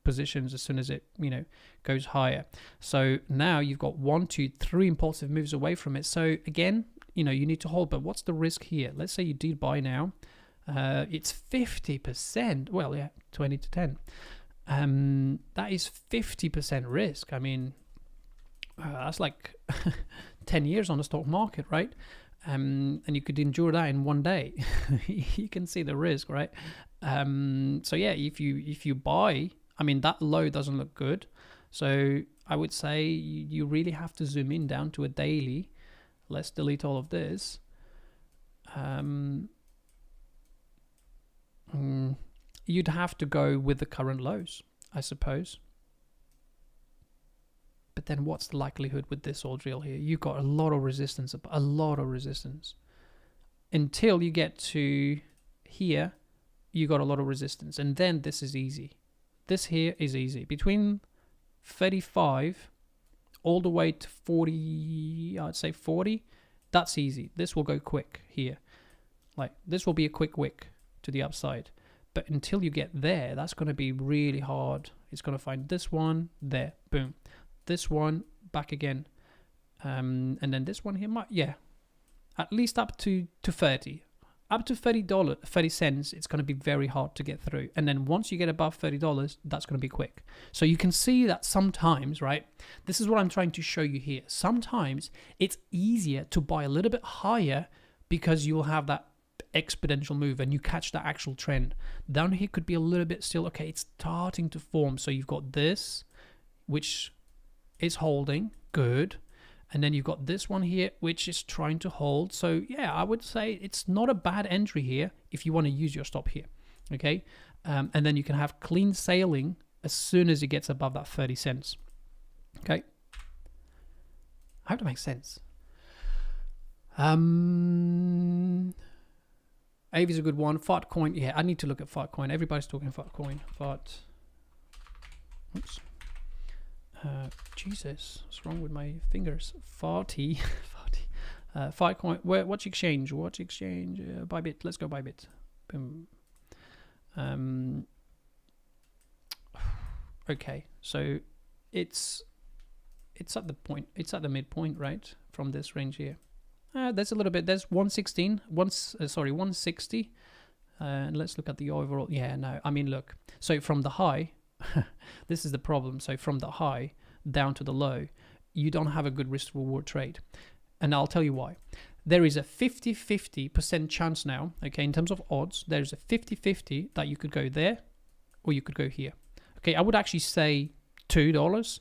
positions as soon as it, you know, goes higher. So now you've got 1, 2, 3 impulsive moves away from it. So again, you know, you need to hold, but what's the risk here? Let's say you did buy now. It's 50%. Well, yeah, 20 to 10. That is 50% risk. I mean, that's like 10 years on the stock market, right? And you could endure that in one day. You can see the risk, right? So yeah, if you buy, I mean, that low doesn't look good. So I would say you really have to zoom in down to a daily. Let's delete all of this. You'd have to go with the current lows, I suppose. But then what's the likelihood with this old drill here? You've got a lot of resistance, Until you get to here, you got a lot of resistance. And then this is easy. This here is easy. Between 35 all the way to 40, I'd say 40, that's easy. This will go quick here. Like, this will be a quick wick to the upside. But until you get there, that's going to be really hard. It's going to find this one, there, boom. This one, back again. And then this one here might, yeah, at least up to 30. Up to $30, 30 cents, it's going to be very hard to get through. And then once you get above $30, that's going to be quick. So you can see that sometimes, right? This is what I'm trying to show you here. Sometimes it's easier to buy a little bit higher because you'll have that exponential move and you catch the actual trend. Down here could be a little bit still, okay, it's starting to form. So you've got this, which is holding, good. And then you've got this one here, which is trying to hold. So yeah, I would say it's not a bad entry here if you want to use your stop here, okay? And then you can have clean sailing as soon as it gets above that 30 cents, okay? I hope that makes sense. AV is a good one. Altcoin, yeah, I need to look at Altcoin. Everybody's talking Altcoin. Oops. Jesus, what's wrong with my fingers? Farty. Altcoin. Watch exchange. Bybit. Let's go Bybit. Boom. Okay, so it's at the point. It's at the midpoint, right, from this range here. There's a little bit. There's 116. 160. And let's look at the overall. Yeah, no. I mean, look. So from the high. This is the problem. So from the high down to the low, you don't have a good risk reward trade. And I'll tell you why. There is a 50-50% chance now, okay, in terms of odds, there's a 50-50 that you could go there or you could go here. Okay, I would actually say $2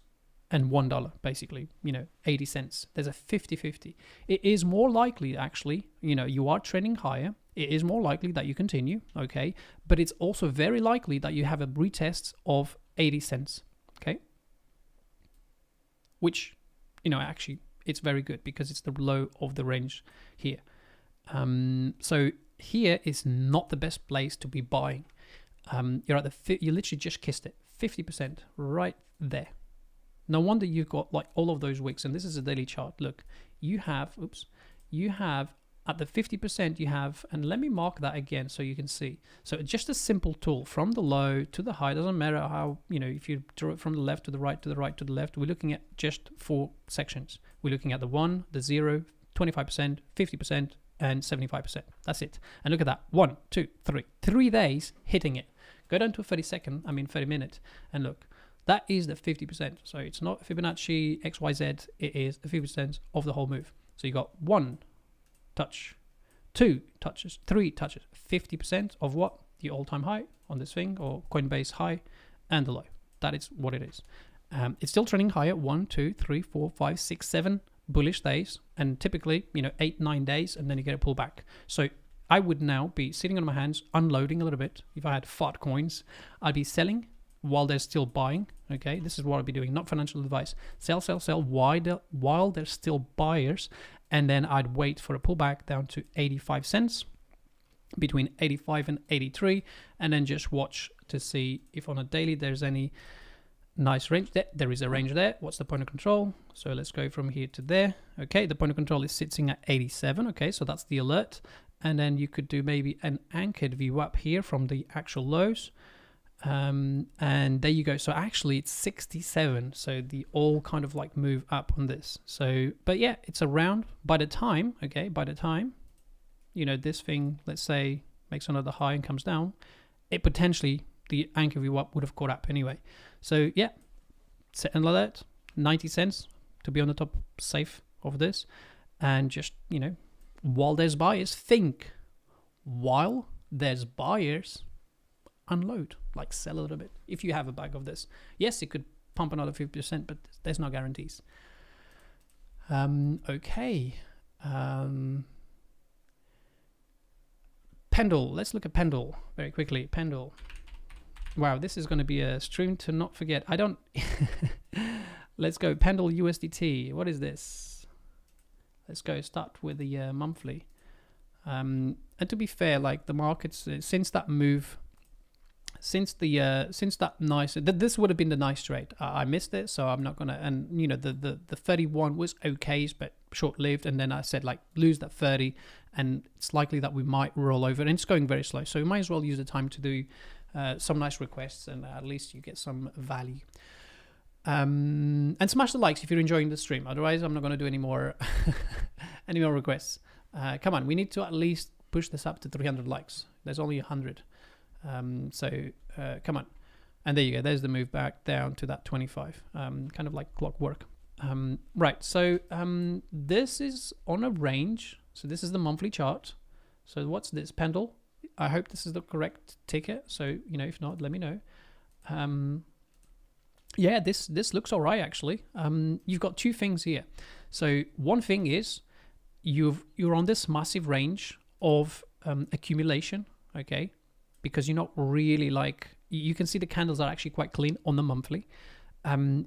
and $1, basically, you know, 80 cents. There's a 50-50. It is more likely, actually, you know, you are trending higher. It is more likely that you continue, okay? But it's also very likely that you have a retest of 80 cents, okay? Which, you know, actually, it's very good because it's the low of the range here. So here is not the best place to be buying. You're at you literally just kissed it, 50% right there. No wonder you've got like all of those wicks, and this is a daily chart. Look, you have at the 50% you have, and let me mark that again so you can see. So just a simple tool from the low to the high. Doesn't matter how, if you draw it from the left to the right to the right to the left. We're looking at just 4 sections. We're looking at the 1, the 0, 25%, 50%, and 75%. That's it. And look at that. 1, 2, 3. 3 days hitting it. Go down to a 30 minute, and look. That is the 50%. So it's not Fibonacci XYZ. It is the 50% of the whole move. So you got 1 touch, 2 touches, 3 touches, 50% of what? The all-time high on this thing, or Coinbase high, and the low. That is what it is. It's still trending higher. 1, 2, 3, 4, 5, 6, 7 bullish days, and typically 8, 9 days, and then you get a pullback. So I would now be sitting on my hands, unloading a little bit. If I had fart coins, I'd be selling while they're still buying. Okay, this is what I'd be doing, not financial advice. Sell, sell, sell while there's still buyers, and then I'd wait for a pullback down to 85 cents, between 85 and 83, and then just watch to see if on a daily there's any nice range. There is a range there. What's the point of control? So let's go from here to there. Okay, the point of control is sitting at 87. Okay, so that's the alert, and then you could do maybe an anchored view up here from the actual lows. And there you go. So actually it's 67, so the all kind of like move up on this. So but yeah, it's around by the time this thing, let's say, makes another high and comes down, it potentially, the anchor view up would have caught up anyway. So yeah, set an alert, 90 cents to be on the top safe of this, and just while there's buyers, while there's buyers, unload, like sell a little bit if you have a bag of this. Yes, it could pump another 50%, but there's no guarantees. Okay. Pendle. Let's look at Pendle very quickly. Pendle. Wow, this is going to be a stream to not forget. Let's go. Pendle USDT. What is this? Let's go. Start with the monthly. And to be fair, like the markets, since that move, since that nice, this would have been the nice trade. I missed it, so I'm not gonna. And the 31 was okay, but short-lived. And then I said like lose that 30, and it's likely that we might roll over. And it's going very slow, so you might as well use the time to do some nice requests, and at least you get some value. And smash the likes if you're enjoying the stream. Otherwise, I'm not gonna do any more any more requests. Come on, we need to at least push this up to 300 likes. There's only 100. So come on. And there you go. There's the move back down to that 25, kind of like clockwork. Right. So this is on a range. So this is the monthly chart. So what's this? Pendle. I hope this is the correct ticket. So, if not, let me know. Yeah, this looks all right, actually. You've got 2 things here. So one thing is you're on this massive range of accumulation. Okay. Because you're not really you can see the candles are actually quite clean on the monthly.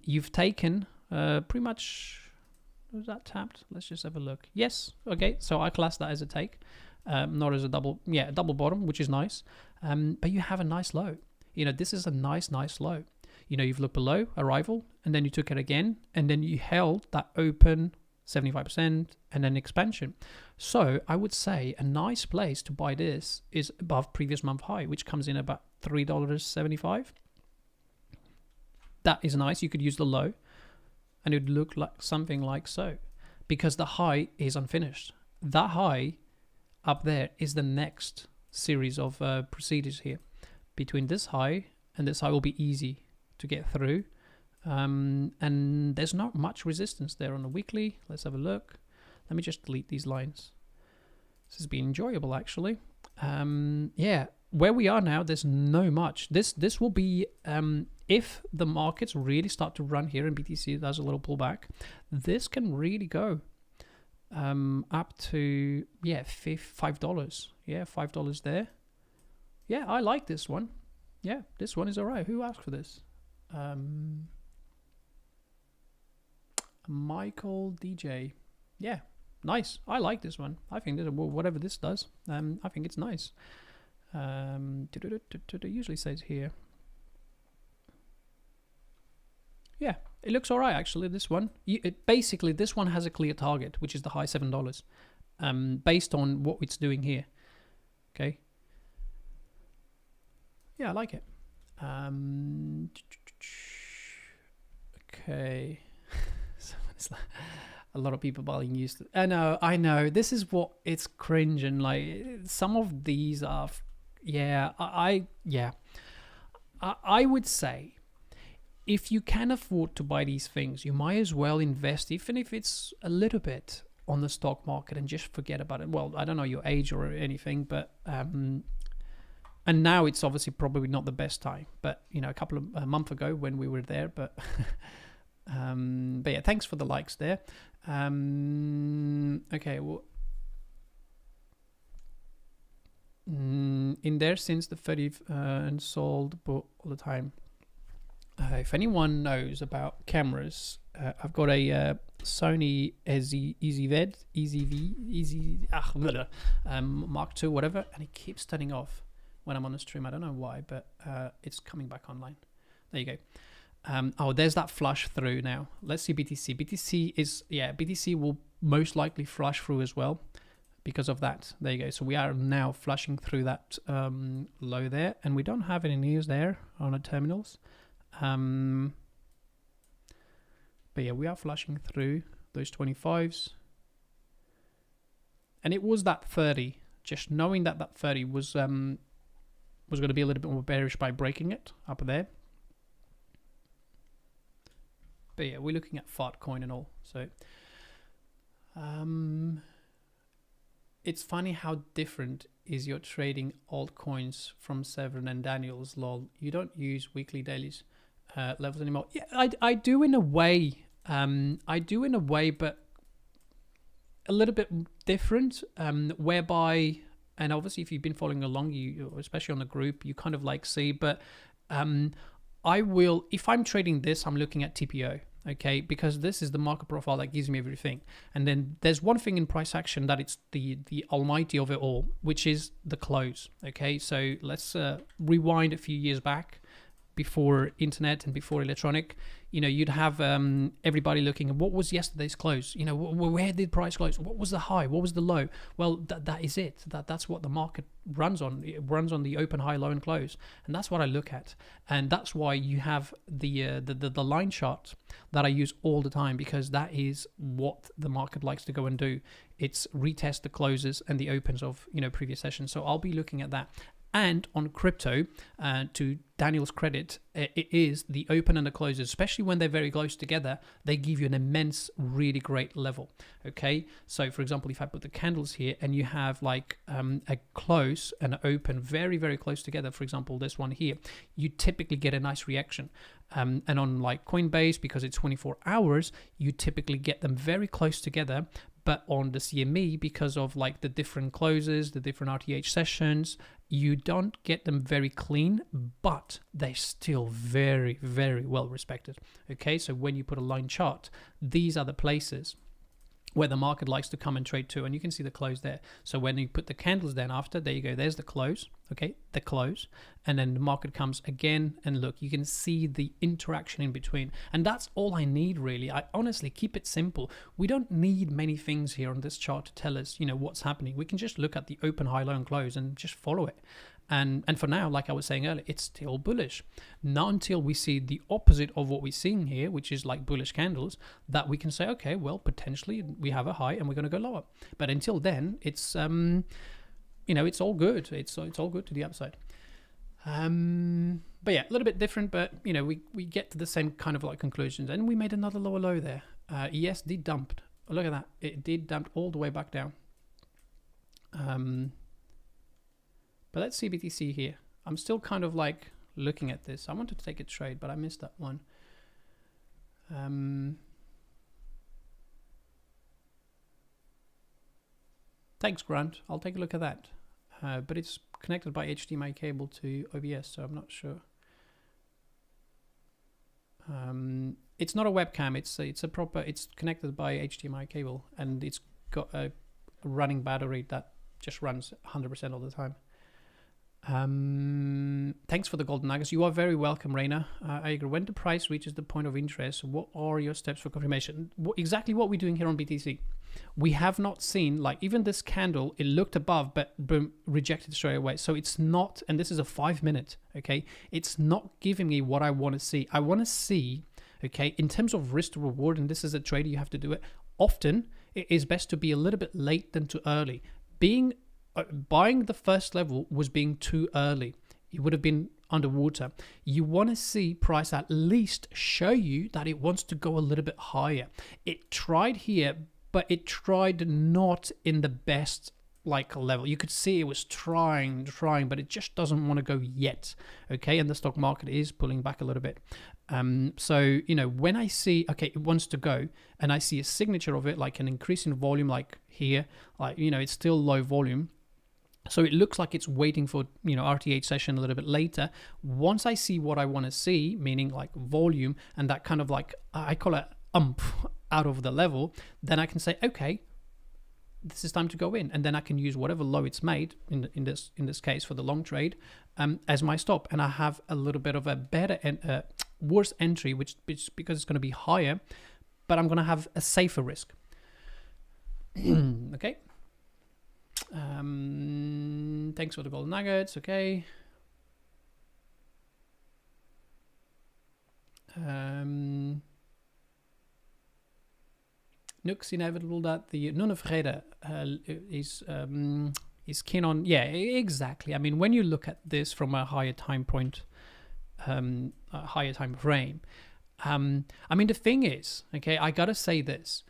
You've taken pretty much, was that tapped? Let's just have a look. Yes, okay, so I class that as a take, not as a double bottom, which is nice. But you have a nice low. This is a nice low. You've looked below arrival, and then you took it again, and then you held that open 75%, and then expansion. So I would say a nice place to buy this is above previous month high, which comes in about $3.75. That is nice. You could use the low, and it would look like something like so, because the high is unfinished. That high up there is the next series of procedures here. Between this high and this high will be easy to get through. And there's not much resistance there on the weekly. Let's have a look. Let me just delete these lines. This has been enjoyable, actually. Yeah, where we are now, there's no much. This will be, if the markets really start to run here and BTC does a little pullback, this can really go up to, yeah, $5. Yeah, $5 there. Yeah, I like this one. Yeah, this one is all right. Who asked for this? Michael DJ. Yeah, nice. I like this one. I think that whatever this does, I think it's nice. It usually says here. Yeah, it looks all right, actually, this one. Basically, this one has a clear target, which is the high $7. based on what it's doing here. Okay. Yeah, I like it. Okay. A lot of people buying used to. I know. This is what it's cringing. Like some of these are, I would say, if you can afford to buy these things, you might as well invest, even if it's a little bit, on the stock market and just forget about it. Well, I don't know your age or anything, but and now it's obviously probably not the best time. But you know, a month ago when we were there, but. But yeah, thanks for the likes there. Okay, well, in there since the 30th and sold but all the time. If anyone knows about cameras, I've got a Sony EasyV Mark II, whatever, and it keeps turning off when I'm on the stream. I don't know why, but it's coming back online. There you go. Oh, there's that flush through now. Let's see BTC. BTC will most likely flush through as well because of that. There you go. So we are now flushing through that low there, and we don't have any news there on the terminals. But yeah, we are flushing through those 25s. And it was that 30. Just knowing that that 30 was going to be a little bit more bearish by breaking it up there. But yeah, we're looking at Altcoin and all. So it's funny how different is your trading altcoins from Severin and Daniel's. Lol, you don't use weekly dailies levels anymore. Yeah, I do in a way. But a little bit different. Whereby, and obviously, if you've been following along, you especially on the group, you kind of like see. But I will, if I'm trading this, I'm looking at TPO. Okay, because this is the market profile that gives me everything. And then there's one thing in price action that it's the almighty of it all, which is the close. Okay, so let's rewind a few years back, before internet and before electronic. You know, you'd have everybody looking at what was yesterday's close. You know, where did price close? What was the high? What was the low? Well, that is it. That's what the market runs on. It runs on the open, high, low, and close, and that's what I look at. And that's why you have the line chart that I use all the time, because that is what the market likes to go and do. It's retest the closes and the opens of, you know, previous sessions. So I'll be looking at that. And on crypto, to Daniel's credit, it is the open and the closes, especially when they're very close together, they give you an immense, really great level. Okay, so for example, if I put the candles here and you have like a close and an open very, very close together, for example, this one here, you typically get a nice reaction. And on like Coinbase, because it's 24 hours, you typically get them very close together. But on the CME, because of like the different closes, the different RTH sessions, you don't get them very clean, but they're still very, very well respected. Okay, so when you put a line chart, these are the places where the market likes to come and trade to, and you can see the close there. So when you put the candles down after, there you go, there's the close, okay, the close, and then the market comes again, and look, you can see the interaction in between, and that's all I need really. I honestly keep it simple. We don't need many things here on this chart to tell us, you know, what's happening. We can just look at the open, high, low, and close and just follow it. And for now, like I was saying earlier, it's still bullish. Not until we see the opposite of what we're seeing here, which is like bullish candles, that we can say, okay, well, potentially we have a high and we're going to go lower. But until then, it's, you know, it's all good. It's all good to the upside. But yeah, a little bit different, but, you know, we get to the same kind of like conclusions. And we made another lower low there. ES did dumped. Oh, look at that. It did dump all the way back down. But let's see BTC here. I'm still kind of like looking at this. I wanted to take a trade, but I missed that one. Thanks, Grant. I'll take a look at that. But it's connected by HDMI cable to OBS, so I'm not sure. It's not a webcam. It's a proper. It's connected by HDMI cable, and it's got a running battery that just runs 100% all the time. Thanks for the golden nuggets. You are very welcome, Raina. I agree. When the price reaches the point of interest, what are your steps for confirmation? Exactly what we're doing here on BTC. We have not seen, like, even this candle, it looked above, but boom, rejected straight away. So it's not, and this is a 5 minute, okay? It's not giving me what I want to see. I want to see, okay, in terms of risk to reward, and this is a trader, you have to do it. Often, it is best to be a little bit late than too early. Buying the first level was being too early. It would have been underwater. You want to see price at least show you that it wants to go a little bit higher. It tried here, but it tried not in the best like level. You could see it was trying, but it just doesn't want to go yet. Okay, and the stock market is pulling back a little bit. So, you know, when I see, okay, it wants to go, and I see a signature of it, like an increase in volume, like here, like, you know, it's still low volume. So it looks like it's waiting for, you know, RTH session a little bit later. Once I see what I want to see, meaning like volume and that kind of like, I call it out of the level, then I can say, okay, this is time to go in, and then I can use whatever low it's made in this case for the long trade as my stop, and I have a little bit of a better and worse entry, which because it's going to be higher, but I'm going to have a safer risk. Okay. Thanks for the golden nuggets. Okay. Nook's inevitable that the Nunnevrede is keen on. Yeah, exactly. I mean, when you look at this from a higher time point, a higher time frame, I mean, the thing is, okay, I gotta say this.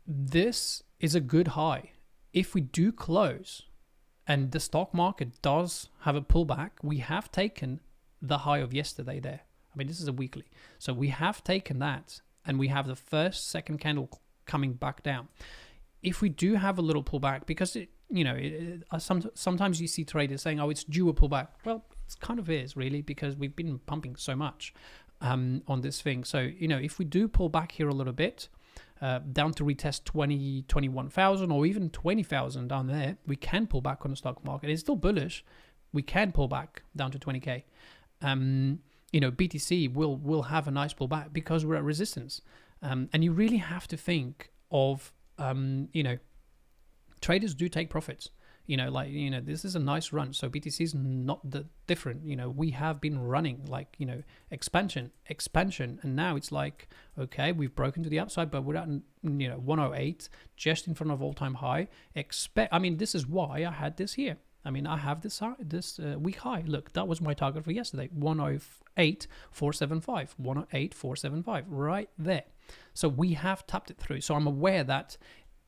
This is a good high. If we do close and the stock market does have a pullback, we have taken the high of yesterday there. I mean, this is a weekly. So we have taken that, and we have the first, second candle coming back down. If we do have a little pullback, because it, you know, sometimes you see traders saying, oh, it's due a pullback. Well, it kind of is really, because we've been pumping so much on this thing. So, you know, if we do pull back here a little bit, down to retest 21,000 or even 20,000 down there, we can pull back on the stock market. It's still bullish. We can pull back down to 20K. You know, BTC will have a nice pullback because we're at resistance. And you really have to think of, you know, traders do take profits. You know, like, you know, this is a nice run. So BTC is not that different. You know, we have been running like, you know, expansion. And now it's like, okay, we've broken to the upside, but we're at, you know, 108, just in front of all-time high. I mean, this is why I had this here. I mean, I have this week high. Look, that was my target for yesterday, 108,475, 108,475, right there. So we have tapped it through. So I'm aware that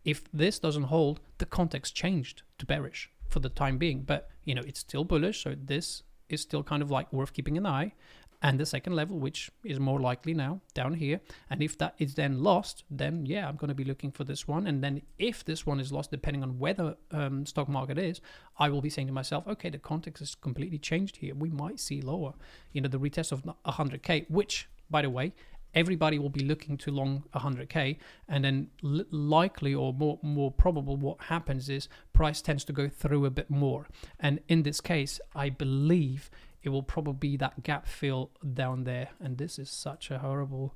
if this doesn't hold, the context changed to bearish for the time being. But, you know, it's still bullish. So this is still kind of like worth keeping an eye. And the second level, which is more likely now down here. And if that is then lost, then yeah, I'm going to be looking for this one. And then if this one is lost, depending on where the stock market is, I will be saying to myself, okay, the context is completely changed here. We might see lower, you know, the retest of 100K, which, by the way, everybody will be looking to long 100K, and then likely or more probable what happens is price tends to go through a bit more. And in this case, I believe it will probably be that gap fill down there. And this is such a horrible,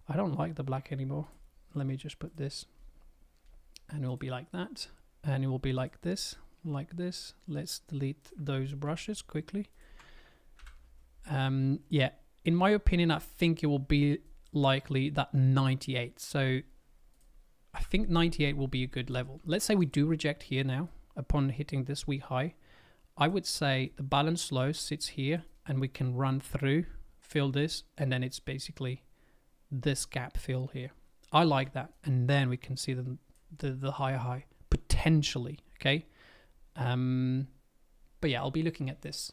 I don't like the black anymore. Let me just put this, and it will be like that, and it will be like this, like this. Let's delete those brushes quickly. Yeah. In my opinion, I think it will be likely that 98. So I think 98 will be a good level. Let's say we do reject here now upon hitting this week high. I would say the balance low sits here, and we can run through, fill this, and then it's basically this gap fill here. I like that. And then we can see the higher high potentially. Okay. But yeah, I'll be looking at this.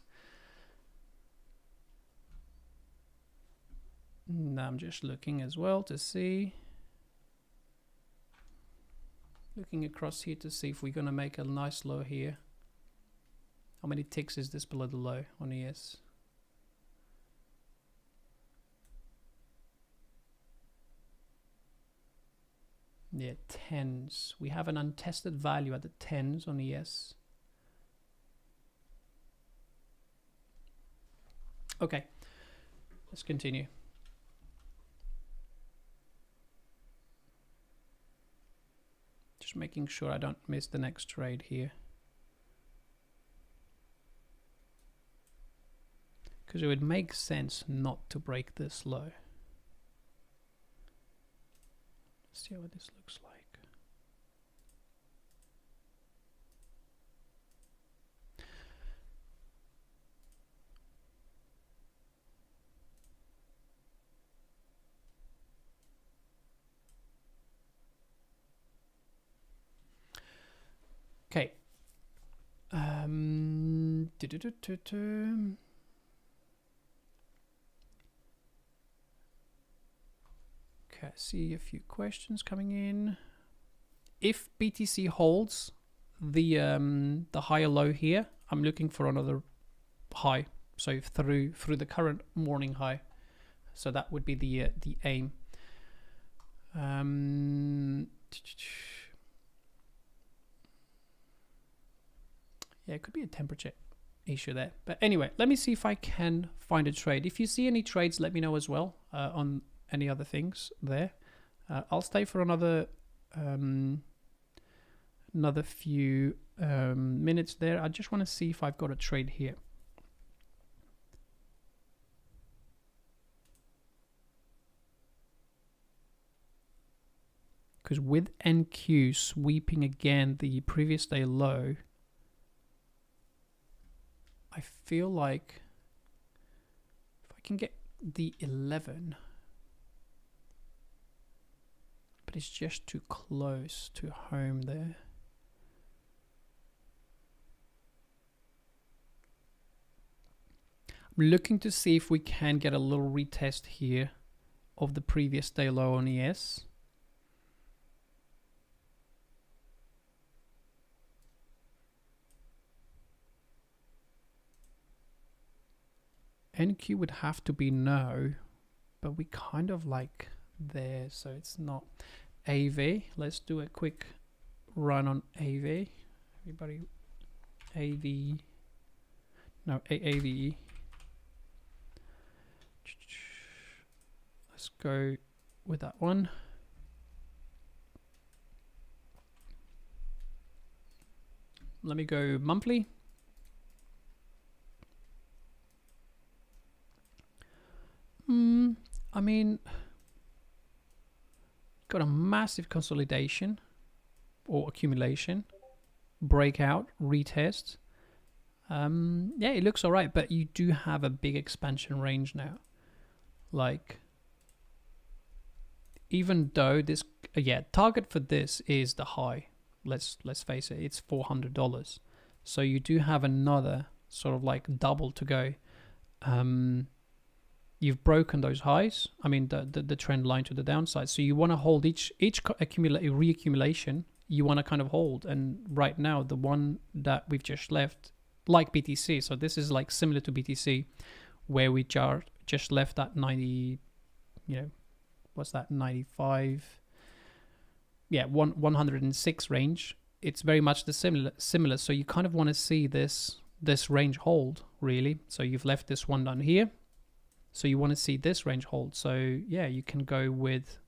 Now I'm just looking as well to see, looking across here to see if we're going to make a nice low here. How many ticks is this below the low on ES? Yeah, 10s. We have an untested value at the 10s on ES. Okay, let's continue. Just making sure I don't miss the next trade here. Because it would make sense not to break this low. Let's see what this looks like. Okay. Okay, I see a few questions coming in. If BTC holds the higher low here, I'm looking for another high. So through the current morning high. So that would be the aim. Yeah, it could be a temperature issue there. But anyway, let me see if I can find a trade. If you see any trades, let me know as well on any other things there. I'll stay for another few minutes there. I just want to see if I've got a trade here. Because with NQ sweeping again the previous day low, I feel like if I can get the 11, but it's just too close to home there. I'm looking to see if we can get a little retest here of the previous day low on ES. NQ would have to be no, but we kind of like there, so it's not. AV, let's do a quick run on AV. Everybody, AV, no, AAVE. Let's go with that one. Let me go monthly. I mean, got a massive consolidation or accumulation, breakout, retest. Yeah, it looks all right, but you do have a big expansion range now. Like, even though this, yeah, target for this is the high. Let's face it, it's $400. So you do have another sort of like double to go. You've broken those highs. I mean, the trend line to the downside. So you want to hold each reaccumulation. You want to kind of hold. And right now, the one that we've just left, like BTC. So this is like similar to BTC, where we just left that 90. You know, what's that? 95. Yeah, 106 range. It's very much the similar. So you kind of want to see this range hold, really. So you've left this one down here. So you want to see this range hold. So yeah, you can go with,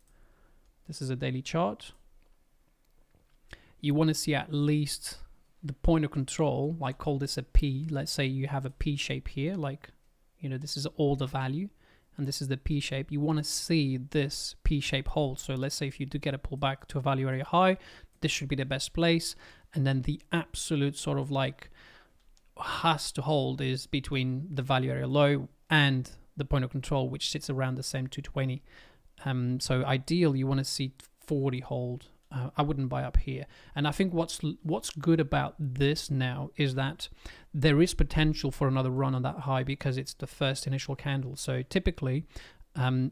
this is a daily chart. You want to see at least the point of control, like call this a P. Let's say you have a P shape here, like, you know, this is all the value and this is the P shape. You want to see this P shape hold. So let's say if you do get a pullback to a value area high, this should be the best place. And then the absolute sort of like has to hold is between the value area low and the point of control, which sits around the same 220. So ideal, you want to see 40 hold. I wouldn't buy up here. And I think what's good about this now is that there is potential for another run on that high because it's the first initial candle. So typically,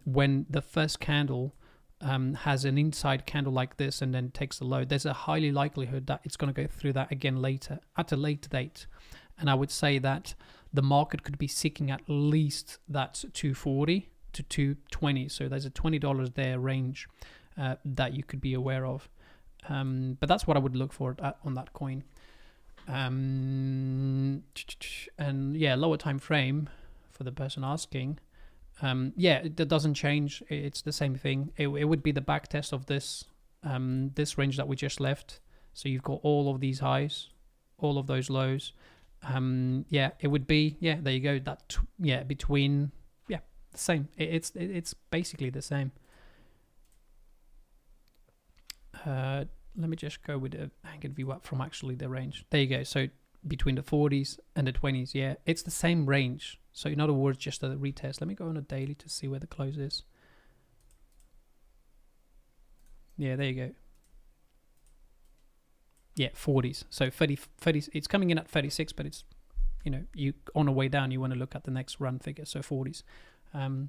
when the first candle has an inside candle like this and then takes the low, there's a highly likelihood that it's going to go through that again later, at a later date. And I would say that the market could be seeking at least that 240 to 220. So there's a $20 there range that you could be aware of. But that's what I would look for on that coin. And yeah, lower time frame for the person asking. Yeah, that doesn't change. It's the same thing. It would be the back test of this this range that we just left. So you've got all of these highs, all of those lows. Yeah, it would be, yeah, there you go. That yeah, between, yeah, the same. It's basically the same. Let me just go with a anchored view up from actually the range. There you go. So between the 40s and the 20s, yeah, it's the same range. So in other words, just a retest. Let me go on a daily to see where the close is. Yeah, there you go. Yeah, 40s. So 30, it's coming in at 36, but it's, you know, you on the way down, you want to look at the next run figure. So 40s.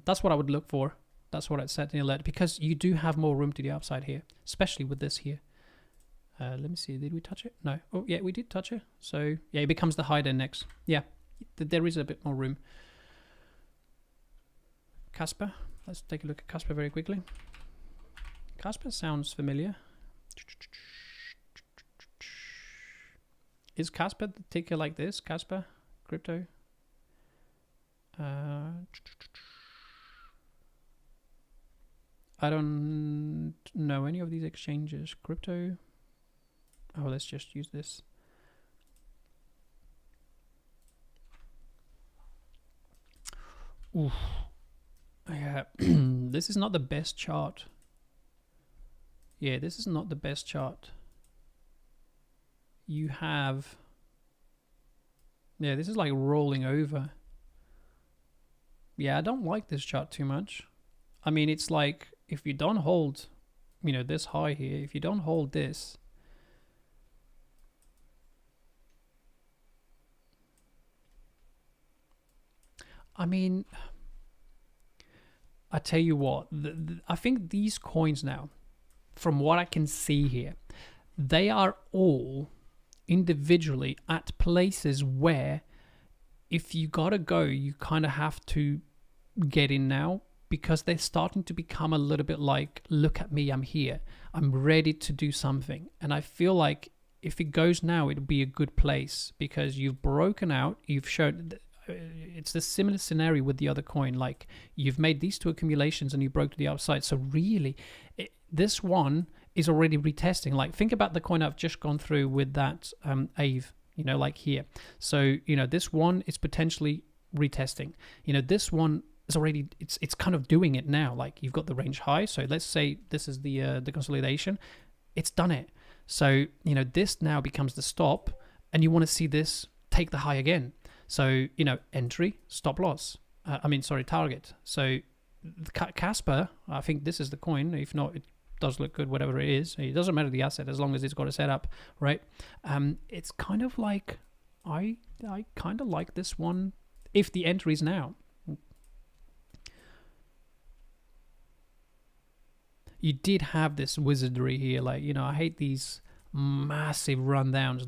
That's what I would look for. That's what I'd set in the alert, because you do have more room to the upside here, especially with this here. Let me see, did we touch it? No. Oh, yeah, we did touch it. So, yeah, it becomes the high then next. Yeah, there is a bit more room. Casper. Let's take a look at Casper very quickly. Casper sounds familiar. Is Casper the ticker like this? Casper? Crypto? I don't know any of these exchanges. Crypto? Oh, let's just use this. Oof. Yeah, this is not the best chart. Yeah, this is not the best chart. You have... Yeah, this is like rolling over. Yeah, I don't like this chart too much. I mean, it's like, if you don't hold, you know, this high here, if you don't hold this, I mean, I tell you what, I think these coins now, from what I can see here, they are all individually at places where if you gotta go, you kind of have to get in now, because they're starting to become a little bit like, look at me, I'm here, I'm ready to do something. And I feel like if it goes now, it'll be a good place, because you've broken out, you've showed... It's the similar scenario with the other coin. Like, you've made these two accumulations and you broke to the upside. So really, this one is already retesting. Like, think about the coin I've just gone through with that AVE, you know, like here. So, you know, this one is potentially retesting. You know, this one is already, it's kind of doing it now. Like, you've got the range high. So let's say this is the consolidation. It's done it. So, you know, this now becomes the stop, and you want to see this take the high again. So, you know, entry, stop loss. Target. So Casper, I think this is the coin. If not, it does look good, whatever it is. It doesn't matter the asset as long as it's got a setup, right? It's kind of like, I kind of like this one if the entry is now. You did have this wizardry here. Like, you know, I hate these massive rundowns.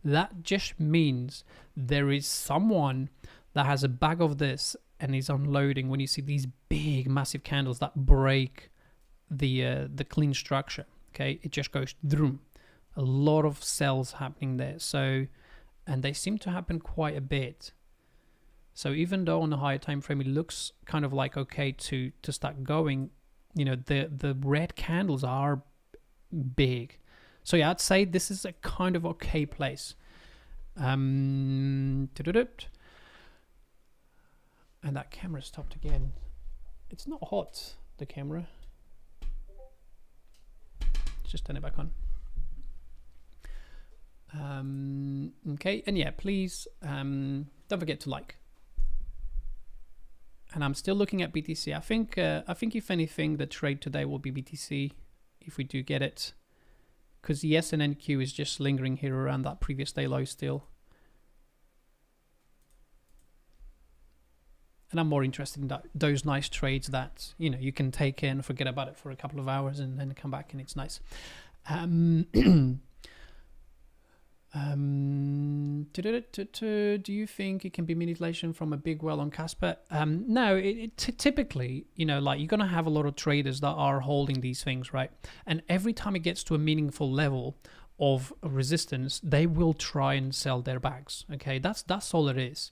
That just means there is someone that has a bag of this and is unloading when you see these big massive candles that break the clean structure. Okay, it just goes through. A lot of sells happening there. So, and they seem to happen quite a bit. So even though on the higher time frame it looks kind of like okay to start going, you know, the red candles are big. So yeah, I'd say this is a kind of okay place. And that camera stopped again. It's not hot, the camera. Just turn it back on. Okay, and yeah, please don't forget to like. And I'm still looking at BTC. I think if anything, the trade today will be BTC if we do get it. Because the SNNQ is just lingering here around that previous day low still. And I'm more interested in those nice trades that, you know, you can take in, forget about it for a couple of hours and then come back and it's nice. Do you think it can be manipulation from a big well on Casper? No, typically, you know, like you're going to have a lot of traders that are holding these things, right? And every time it gets to a meaningful level of resistance, they will try and sell their bags. Okay, that's all it is.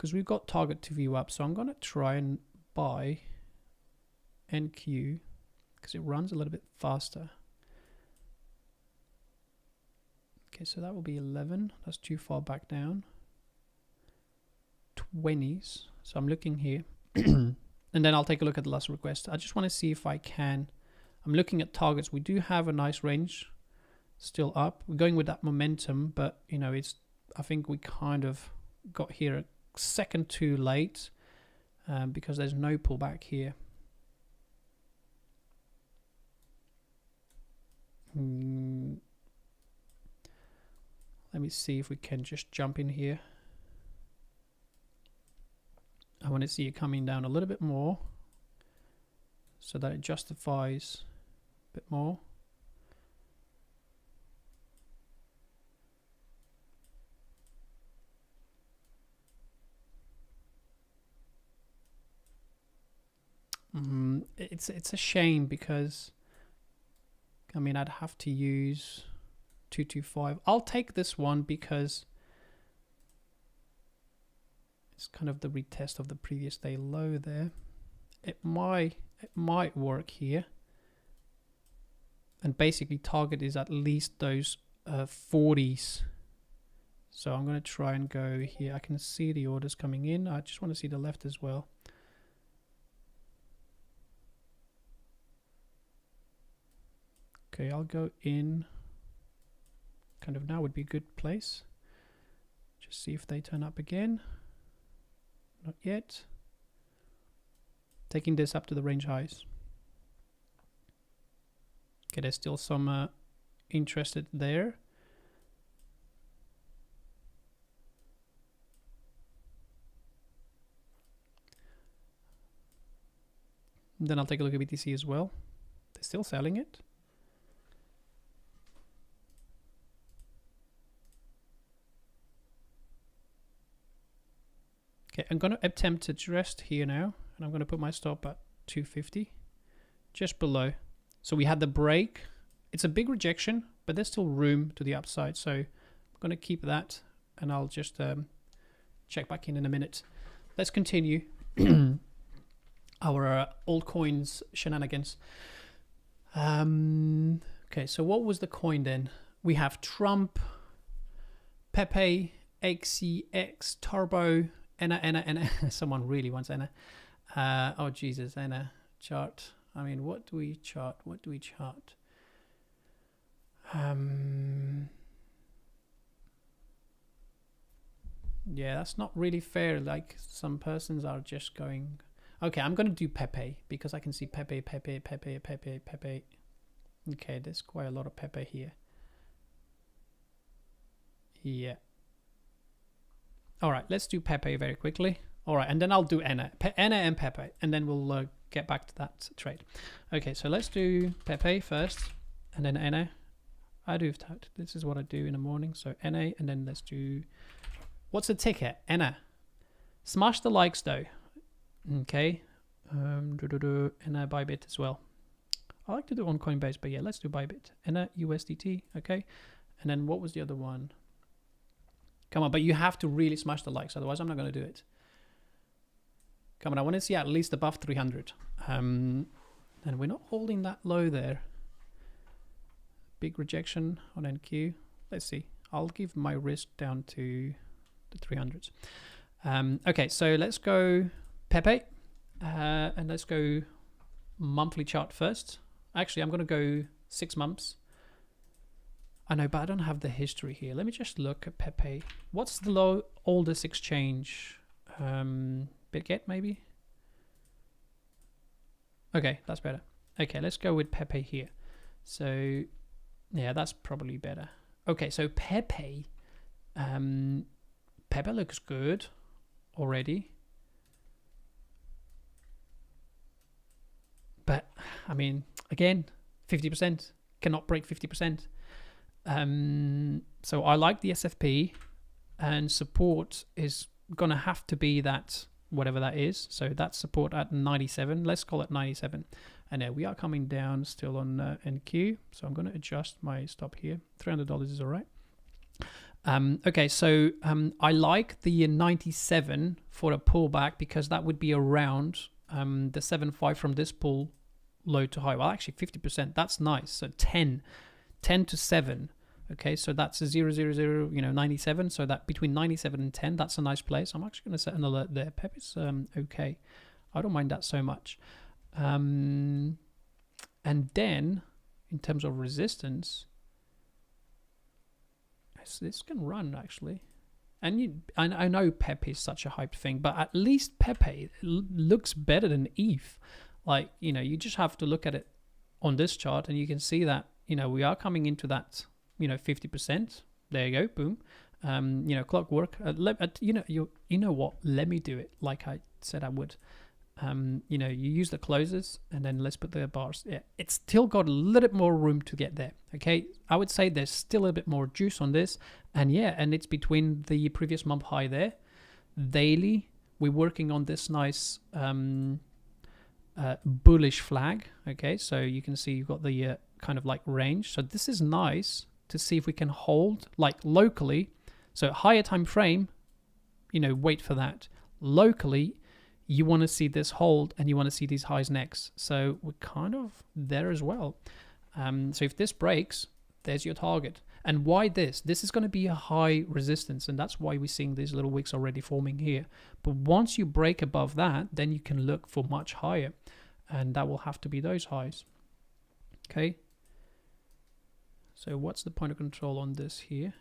because we've got target to view up. So I'm going to try and buy NQ because it runs a little bit faster. Okay, so that will be 11. That's too far back down. 20s. So I'm looking here. And then I'll take a look at the last request. I just want to see if I can. I'm looking at targets. We do have a nice range still up. We're going with that momentum, but you know, I think we kind of got here a second too late because there's no pullback here. Let me see if we can just jump in here. I want to see it coming down a little bit more so that it justifies a bit more. It's a shame because I mean I'd have to use 225. I'll take this one because it's kind of the retest of the previous day low there. It might work here, and basically target is at least those 40s. So I'm going to try and go here. I can see the orders coming in. I just want to see the left as well. Okay, I'll go in. Kind of now would be a good place. Just see if they turn up again. Not yet. Taking this up to the range highs. Okay, there's still some interested there. Then I'll take a look at BTC as well. They're still selling it. Okay, I'm going to attempt to rest here now, and I'm going to put my stop at 250, just below. So we had the break. It's a big rejection, but there's still room to the upside. So I'm going to keep that, and I'll just check back in a minute. Let's continue our altcoins shenanigans. Okay, so what was the coin then? We have Trump, Pepe, XCX, Turbo, Enna. Someone really wants Enna. Oh Jesus, Enna chart. I mean, what do we chart? Yeah, that's not really fair. Like some persons are just going. Okay, I'm gonna do Pepe because I can see Pepe. Okay, there's quite a lot of Pepe here. Yeah. All right, let's do Pepe very quickly. All right, and then I'll do Enna and Pepe, and then we'll get back to that trade. Okay, so let's do Pepe first, and then Enna. I do that. This is what I do in the morning. So Enna, and then let's do. What's the ticket? Enna. Smash the likes though. Okay. Enna Bybit as well. I like to do on Coinbase, but yeah, let's do Bybit. Enna USDT. Okay. And then what was the other one? Come on, but you have to really smash the likes, otherwise I'm not going to do it. Come on, I want to see at least above 300. And we're not holding that low there. Big rejection on NQ. Let's see. I'll give my risk down to the 300s. Okay, so let's go Pepe. And let's go monthly chart first. Actually, I'm going to go 6 months. I know, but I don't have the history here. Let me just look at Pepe. What's the oldest exchange? Bitget, maybe? Okay, that's better. Okay, let's go with Pepe here. So, yeah, that's probably better. Okay, so Pepe. Pepe looks good already. But, I mean, again, 50%. Cannot break 50%. So I like the SFP, and support is gonna have to be that whatever that is. So that's support at 97. Let's call it 97. And we are coming down still on NQ. So I'm gonna adjust my stop here. $300 is all right. Okay, so I like the 97 for a pullback because that would be around the 7.5 from this pull low to high. Well, actually 50%. That's nice. So 10 to 7. Okay, so that's a 0, 0, 0, 97. So that between 97 and 10, that's a nice place. I'm actually going to set an alert there. Pepe's okay. I don't mind that so much. And then in terms of resistance, this can run actually. And I know Pepe is such a hyped thing, but at least Pepe looks better than ETH. Like, you just have to look at it on this chart and you can see that, we are coming into that, 50%. There you go, boom. Clockwork. You know what? Let me do it like I said I would. You use the closes and then let's put the bars. Yeah, it's still got a little bit more room to get there. Okay, I would say there's still a bit more juice on this, and yeah, and it's between the previous month high there. Daily, we're working on this nice bullish flag. Okay, so you can see you've got the kind of like range. So this is nice to see if we can hold like locally. So higher time frame, wait for that. Locally, you want to see this hold and you want to see these highs next. So we're kind of there as well. So if this breaks, there's your target. And why this? This is going to be a high resistance, and that's why we're seeing these little wicks already forming here. But once you break above that, then you can look for much higher, and that will have to be those highs. Okay. So what's the point of control on this here?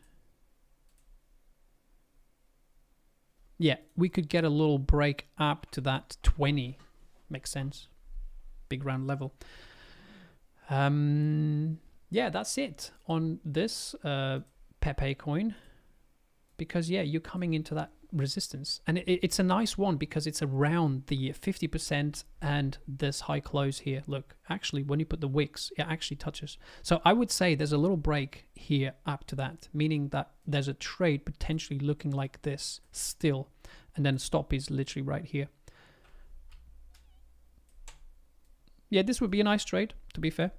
Yeah, we could get a little break up to that 20. Makes sense. Big round level. Yeah, that's it on this Pepe coin. Because, yeah, you're coming into that resistance. And it's a nice one because it's around the 50% and this high close here. Look, actually, when you put the wicks, it actually touches. So I would say there's a little break here up to that, meaning that there's a trade potentially looking like this still. And then stop is literally right here. Yeah, this would be a nice trade, to be fair.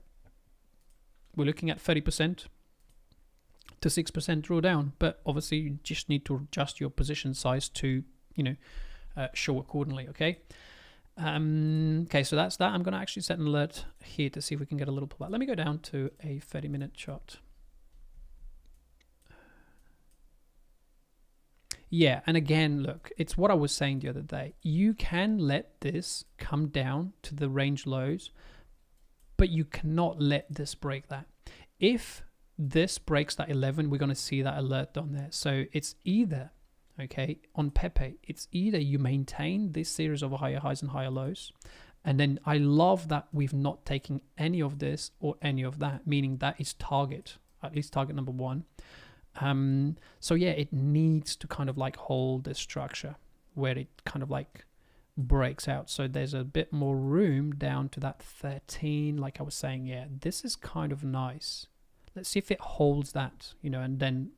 We're looking at 30% to 6% drawdown, but obviously you just need to adjust your position size to, show accordingly, okay? Okay, so that's that. I'm going to actually set an alert here to see if we can get a little pullback. Let me go down to a 30-minute chart. Yeah, and again, look, it's what I was saying the other day. You can let this come down to the range lows, but you cannot let this break that. If this breaks that 11, we're going to see that alert on there. So it's either, okay, on Pepe, it's either you maintain this series of higher highs and higher lows, and then I love that we've not taken any of this or any of that, meaning that is target, at least target number one. So yeah, it needs to kind of like hold this structure where it kind of like breaks out. So there's a bit more room down to that 13. Like I was saying, yeah, this is kind of nice. Let's see if it holds that, and then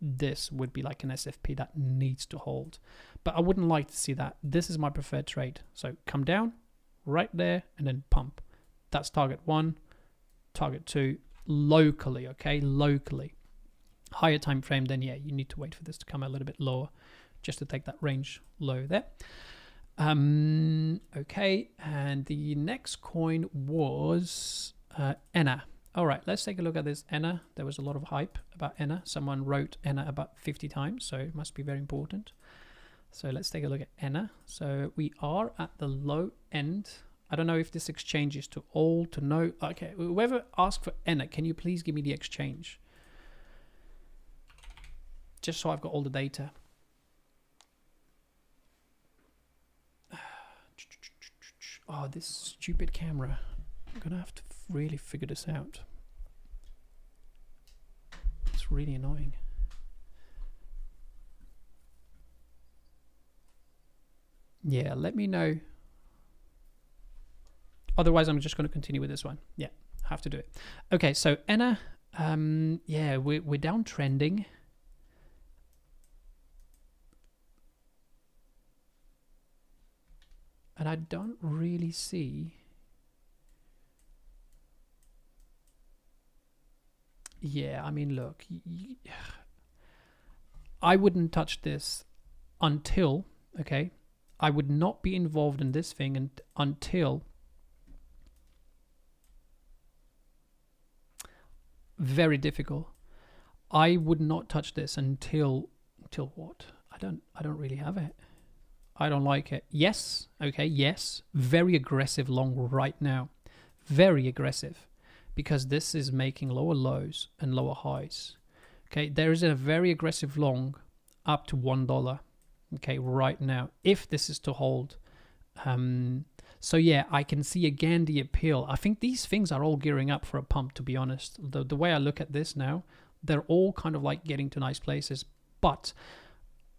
this would be like an SFP that needs to hold. But I wouldn't like to see that. This is my preferred trade. So come down right there and then pump. That's target one, target two, locally, okay, locally. Higher time frame, then yeah, you need to wait for this to come a little bit lower just to take that range low there. Okay, and the next coin was ENA. All right, let's take a look at this ENA. There was a lot of hype about ENA. Someone wrote ENA about 50 times, so it must be very important. So let's take a look at ENA. So we are at the low end. I don't know if this exchange is to all, to no. Okay, whoever asked for ENA, can you please give me the exchange? Just so I've got all the data. Oh, this stupid camera. I'm gonna have to really figure this out. It's really annoying. Yeah, let me know. Otherwise, I'm just going to continue with this one. Yeah, have to do it. Okay, so ENA, yeah, we're downtrending. And I don't really see. Yeah, I mean, look, I wouldn't touch this until, okay, I would not be involved in this thing until very difficult. I would not touch this until what? I don't really have it. I don't like it. Yes, okay, yes, very aggressive long right now. Very aggressive, because this is making lower lows and lower highs. Okay, there is a very aggressive long up to $1. Okay, right now, if this is to hold. So yeah, I can see again the appeal. I think these things are all gearing up for a pump, to be honest. The way I look at this now, they're all kind of like getting to nice places. But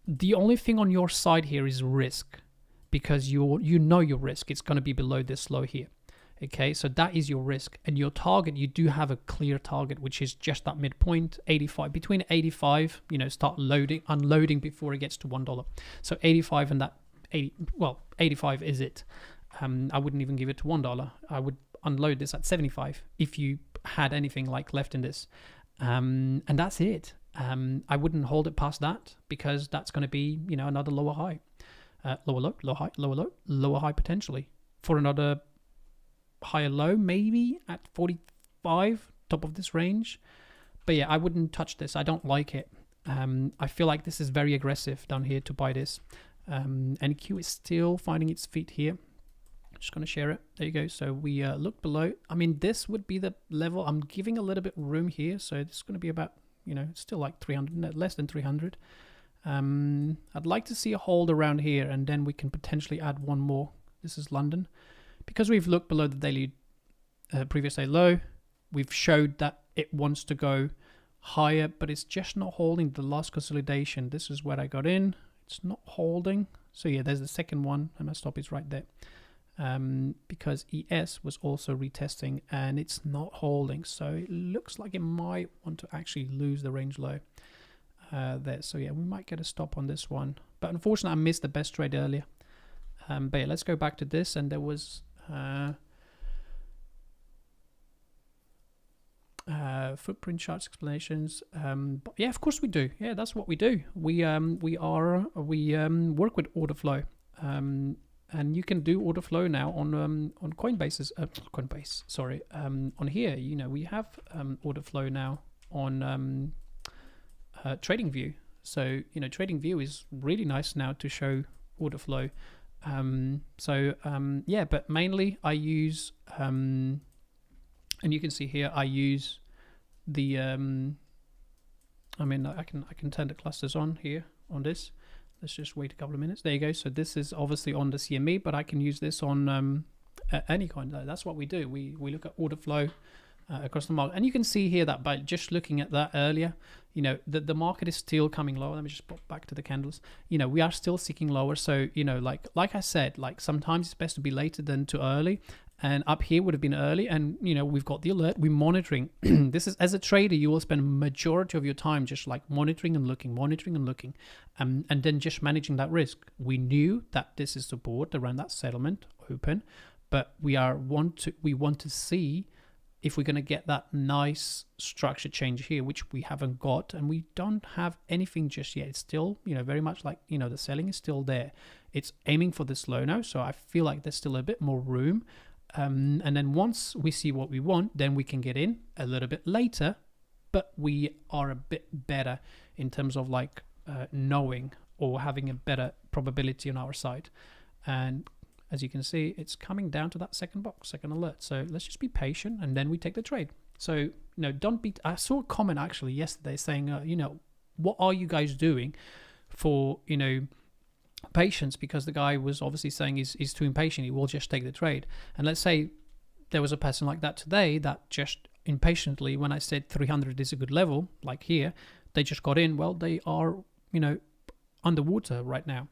the only thing on your side here is risk, because you know your risk. It's going to be below this low here. Okay, so that is your risk. And your target, you do have a clear target, which is just that midpoint, 85. Between 85, start unloading before it gets to $1. So 85 and that 80, well, 85 is it. I wouldn't even give it to $1. I would unload this at 75 if you had anything like left in this. And that's it. I wouldn't hold it past that, because that's going to be, another lower high. Lower low, lower high, lower low, lower high potentially. For another higher low, maybe at 45, top of this range. But yeah, I wouldn't touch this. I don't like it. I feel like this is very aggressive down here to buy this. And Q is still finding its feet here. I'm just going to share it. There you go. So we look below. I mean, this would be the level. I'm giving a little bit room here. So it's going to be about, it's still like 300, less than 300. I'd like to see a hold around here, and then we can potentially add one more. This is London. Because we've looked below the daily previous day low, we've showed that it wants to go higher, but it's just not holding the last consolidation. This is where I got in. It's not holding. So yeah, there's the second one, and my stop is right there. Because ES was also retesting, and it's not holding. So it looks like it might want to actually lose the range low there. So yeah, we might get a stop on this one. But unfortunately, I missed the best trade earlier. But yeah, let's go back to this. And there was footprint charts explanations. But yeah, of course we do. Yeah, that's what we do. We work with order flow. And you can do order flow now on Coinbase. Sorry. On here, we have order flow now on TradingView. So TradingView is really nice now to show order flow. Yeah, but mainly I use and you can see here I use the I can turn the clusters on here on this. Let's just wait a couple of minutes. There you go. So this is obviously on the CME, but I can use this on any coin. That's what we do. We look at order flow across the market, and you can see here that by just looking at that earlier, the market is still coming lower. Let me just pop back to the candles. We are still seeking lower. So like I said, like sometimes it's best to be later than too early. And up here would have been early, and we've got the alert. We're monitoring. This is, as a trader, you will spend a majority of your time just like monitoring and looking, and then just managing that risk. We knew that this is support around that settlement open, but we want to see if we're going to get that nice structure change here, which we haven't got, and we don't have anything just yet. It's still, very much like, the selling is still there. It's aiming for this low now, so I feel like there's still a bit more room. And then once we see what we want, then we can get in a little bit later, but we are a bit better in terms of like knowing or having a better probability on our side. And as you can see, it's coming down to that second box, second alert. So let's just be patient, and then we take the trade. So, don't be, I saw a comment actually yesterday saying, what are you guys doing for, patience? Because the guy was obviously saying he's too impatient. He will just take the trade. And let's say there was a person like that today that just impatiently, when I said 300 is a good level, like here, they just got in. Well, they are, underwater right now.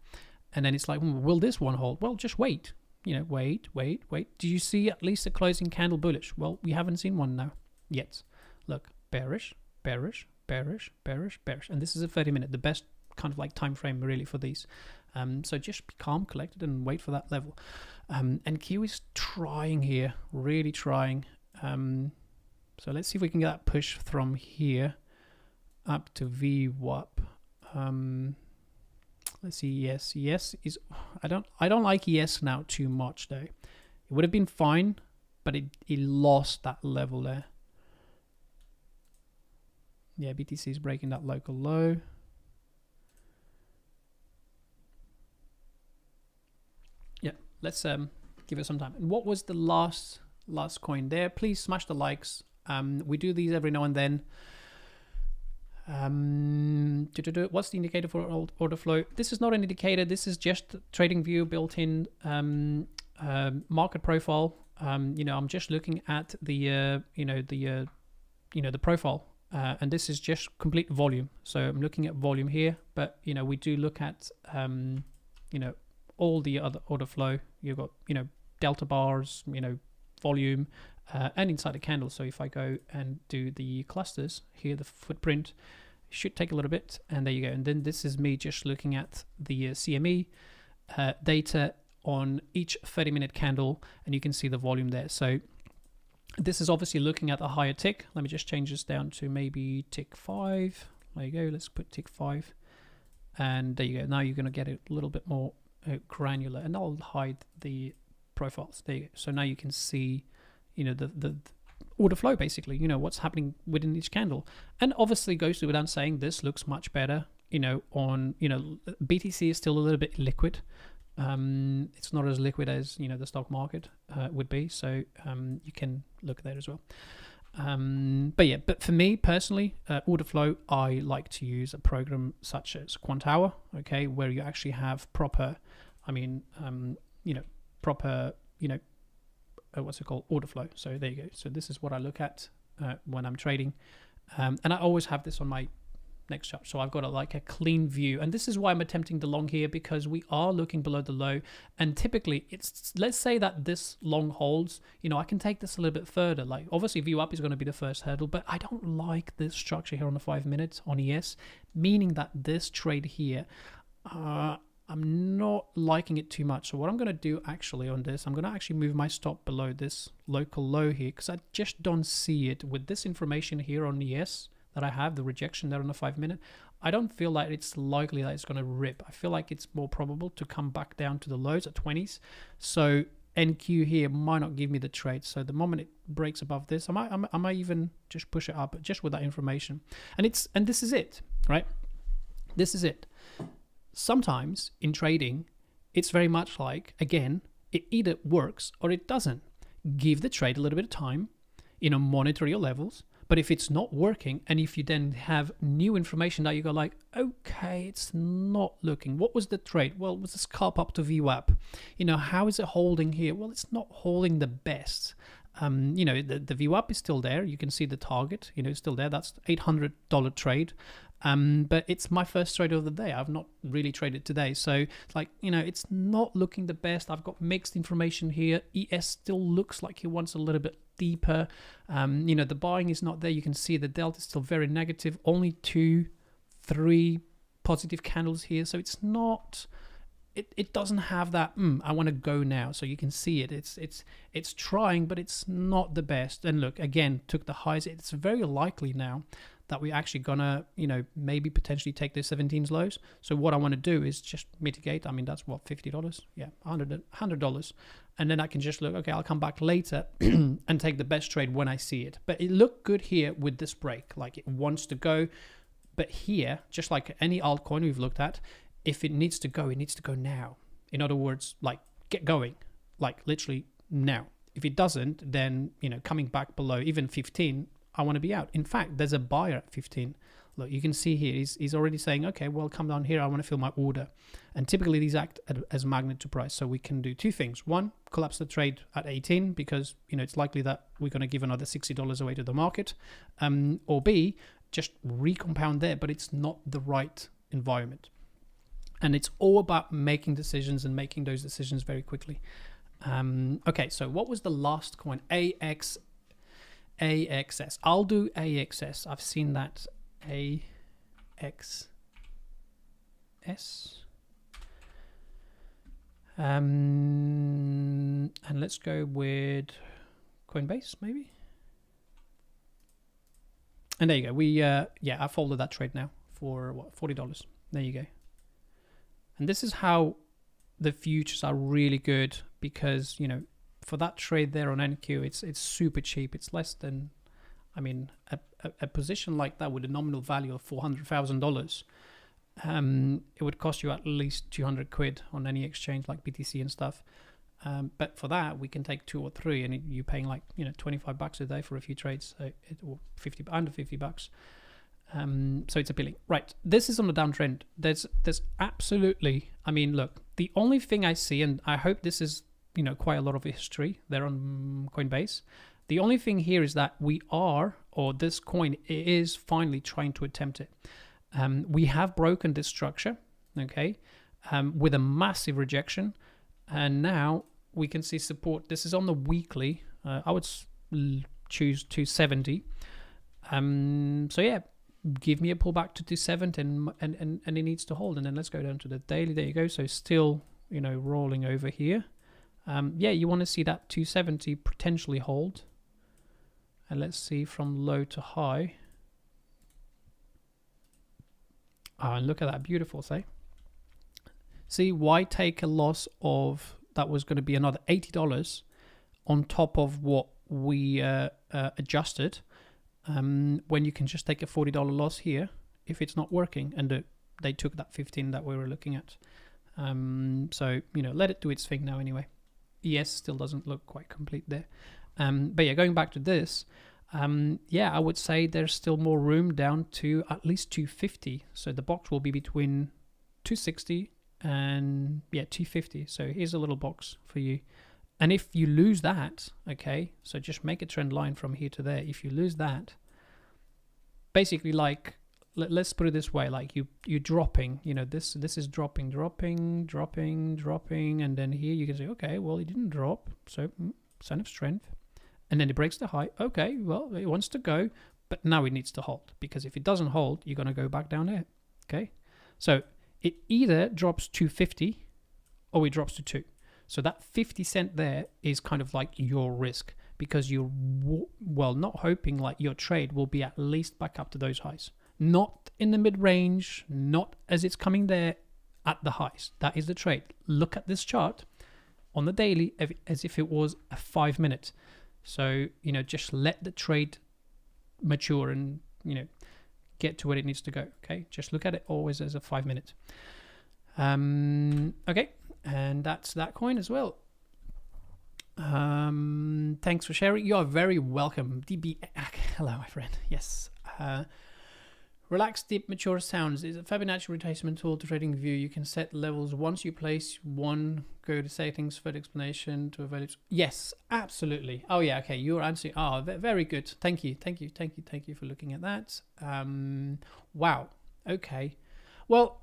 And then it's like, will this one hold? Well, just wait. Wait. Do you see at least a closing candle bullish? Well, we haven't seen one now yet. Look, bearish. And this is a 30-minute, the best kind of like time frame really for these. So just be calm, collected, and wait for that level. And Q is trying here, really trying. So let's see if we can get that push from here up to VWAP. Let's see. Yes is, I don't like yes now too much though. It would have been fine, but it lost that level there. Yeah, BTC is breaking that local low. Yeah, let's give it some time. And what was the last coin there? Please smash the likes. We do these every now and then. What's the indicator for order flow? This is not an indicator. This is just trading view built-in market profile. I'm just looking at the the profile, and this is just complete volume. So I'm looking at volume here, but we do look at all the other order flow. You've got delta bars, volume, and inside the candle. So if I go and do the clusters here, the footprint should take a little bit, and there you go. And then this is me just looking at the CME data on each 30-minute candle, and you can see the volume there. So this is obviously looking at a higher tick. Let me just change this down to maybe tick 5. There you go. Let's put tick 5, and there you go. Now you're going to get it a little bit more granular, and I'll hide the profiles. There you go. So now you can see the order flow, basically, what's happening within each candle. And obviously goes to without saying, this looks much better, on, BTC is still a little bit liquid. It's not as liquid as, the stock market would be. So you can look at that as well. But for me personally, order flow, I like to use a program such as Quantower, okay, where you actually have proper, what's it called, order flow. So there you go. So this is what I look at when I'm trading, and I always have this on my next chart. So I've got a clean view, and this is why I'm attempting the long here, because we are looking below the low, and typically it's, let's say that this long holds, I can take this a little bit further. Like obviously view up is going to be the first hurdle, but I don't like this structure here on the 5 minutes on ES, meaning that this trade here, I'm not liking it too much. So what I'm going to do actually on this, I'm going to actually move my stop below this local low here, because I just don't see it with this information here on ES that I have, the rejection there on the 5 minute. I don't feel like it's likely that it's going to rip. I feel like it's more probable to come back down to the lows at 20s. So NQ here might not give me the trade. So the moment it breaks above this, I might even just push it up just with that information. And this is it, right? This is it. Sometimes in trading, it's very much like, again, it either works or it doesn't. Give the trade a little bit of time, monitor your levels. But if it's not working, and if you then have new information that you go like, okay, it's not looking. What was the trade? Well, it was a scalp up to VWAP. How is it holding here? Well, it's not holding the best. The VWAP is still there. You can see the target, it's still there. That's $800 trade. But it's my first trade of the day. I've not really traded today. So it's not looking the best. I've got mixed information here. ES still looks like he wants a little bit deeper. The buying is not there. You can see the delta is still very negative. Only 2-3 positive candles here. So it's not, it doesn't have that, I want to go now. So you can see it. It's trying, but it's not the best. And look, again, took the highs. It's very likely now that we're actually gonna, maybe potentially take the 17s lows. So what I want to do is just mitigate. I mean, that's what, $50? Yeah, $100. And then I can just look, okay, I'll come back later and take the best trade when I see it. But it looked good here with this break. Like it wants to go. But here, just like any altcoin we've looked at, if it needs to go, it needs to go now. In other words, like get going, like literally now. If it doesn't, then, coming back below even 15, I want to be out. In fact, there's a buyer at 15. Look, you can see here, he's already saying, okay, well, come down here. I want to fill my order. And typically these act as magnet to price. So we can do two things. One, collapse the trade at 18 because, it's likely that we're going to give another $60 away to the market. Or B, just recompound there, but it's not the right environment. And it's all about making decisions and making those decisions very quickly. Okay, so what was the last coin? AXS. I'll do AXS. I've seen that. AXS. And let's go with Coinbase, maybe. And there you go. I folded that trade now for what, $40. There you go. And this is how the futures are really good, because, you know, for that trade there on NQ, it's super cheap. It's less than, I mean, a position like that with a nominal value of $400,000, it would cost you at least 200 quid on any exchange like BTC and stuff. But for that, we can take 2 or 3, and you're paying like, you know, 25 bucks a day for a few trades, so or 50, under 50 bucks. So it's appealing. Right, this is on the downtrend. There's absolutely, I mean, look, the only thing I see, and I hope this is, you know, quite a lot of history there on Coinbase. The only thing here is that we are, or this coin is finally trying to attempt it. We have broken this structure, okay, with a massive rejection, and now we can see support. This is on the weekly. I would choose 270. So yeah, give me a pullback to 270, and it needs to hold. And then let's go down to the daily. There you go. So still, you know, rolling over here. Yeah, you want to see that 270 potentially hold. And let's see from low to high. Oh, and look at that, beautiful, say. See, why take a loss of, that was going to be another $80 on top of what we adjusted, when you can just take a $40 loss here if it's not working, and they took that 15 that we were looking at. So, you know, let it do its thing now anyway. ES still doesn't look quite complete there. But yeah, going back to this, yeah, I would say there's still more room down to at least 250. So the box will be between 260 and yeah, 250. So here's a little box for you. And if you lose that, okay, so just make a trend line from here to there. If you lose that, basically, like, let's put it this way, like you're dropping, you know, this is dropping, and then here you can say, okay, well, it didn't drop, so sign of strength. And then it breaks the high. Okay, well, it wants to go, but now it needs to hold, because if it doesn't hold, you're going to go back down there. Okay, so it either drops to 50 or it drops to 2. So that 50 cent there is kind of like your risk, because you're, well, not hoping like your trade will be at least back up to those highs. Not in the mid-range, not as it's coming there, at the highs. That is the trade. Look at this chart on the daily as if it was a 5 minute. So, you know, just let the trade mature and, you know, get to where it needs to go. Okay, just look at it always as a 5 minute. Okay, and that's that coin as well. Thanks for sharing. You are very welcome. DB, hello, my friend. Yes. Relaxed, deep, mature sounds is a Fibonacci retracement tool to trading view. You can set levels once you place one. Go to settings, further explanation to avoid it. Yes, absolutely. Oh yeah, okay. You're answering. Oh, very good. Thank you for looking at that. Wow. Okay. Well,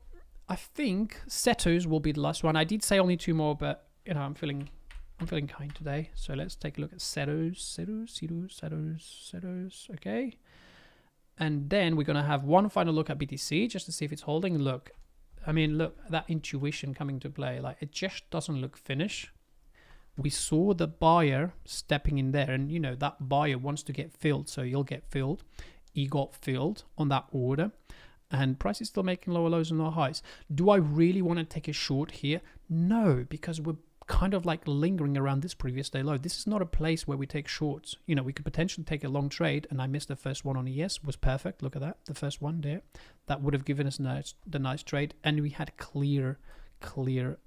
I think Stos will be the last one. I did say only 2 more, but you know, I'm feeling kind today. So let's take a look at Stos. Okay. And then we're going to have one final look at BTC just to see if it's holding. Look, I mean, look, that intuition coming to play. Like, it just doesn't look finished. We saw the buyer stepping in there, and, you know, that buyer wants to get filled, so you'll get filled. He got filled on that order, and price is still making lower lows and lower highs. Do I really want to take a short here? No, because we're kind of like lingering around this previous day low. This is not a place where we take shorts. You know, we could potentially take a long trade, and I missed the first one on ES. Was perfect. Look at that, the first one there. That would have given us the nice trade, and we had clear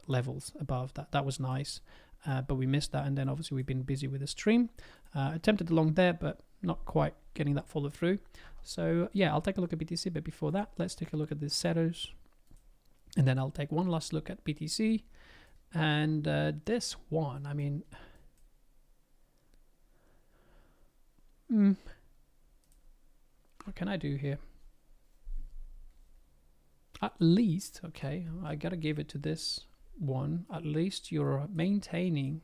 levels above that. That was nice, but we missed that, and then obviously we've been busy with the stream. Attempted along there, but not quite getting that follow through. So yeah, I'll take a look at BTC, but before that, let's take a look at the Stos, and then I'll take one last look at BTC. And this one, I mean, what can I do here? At least, okay, I gotta give it to this one. At least you're maintaining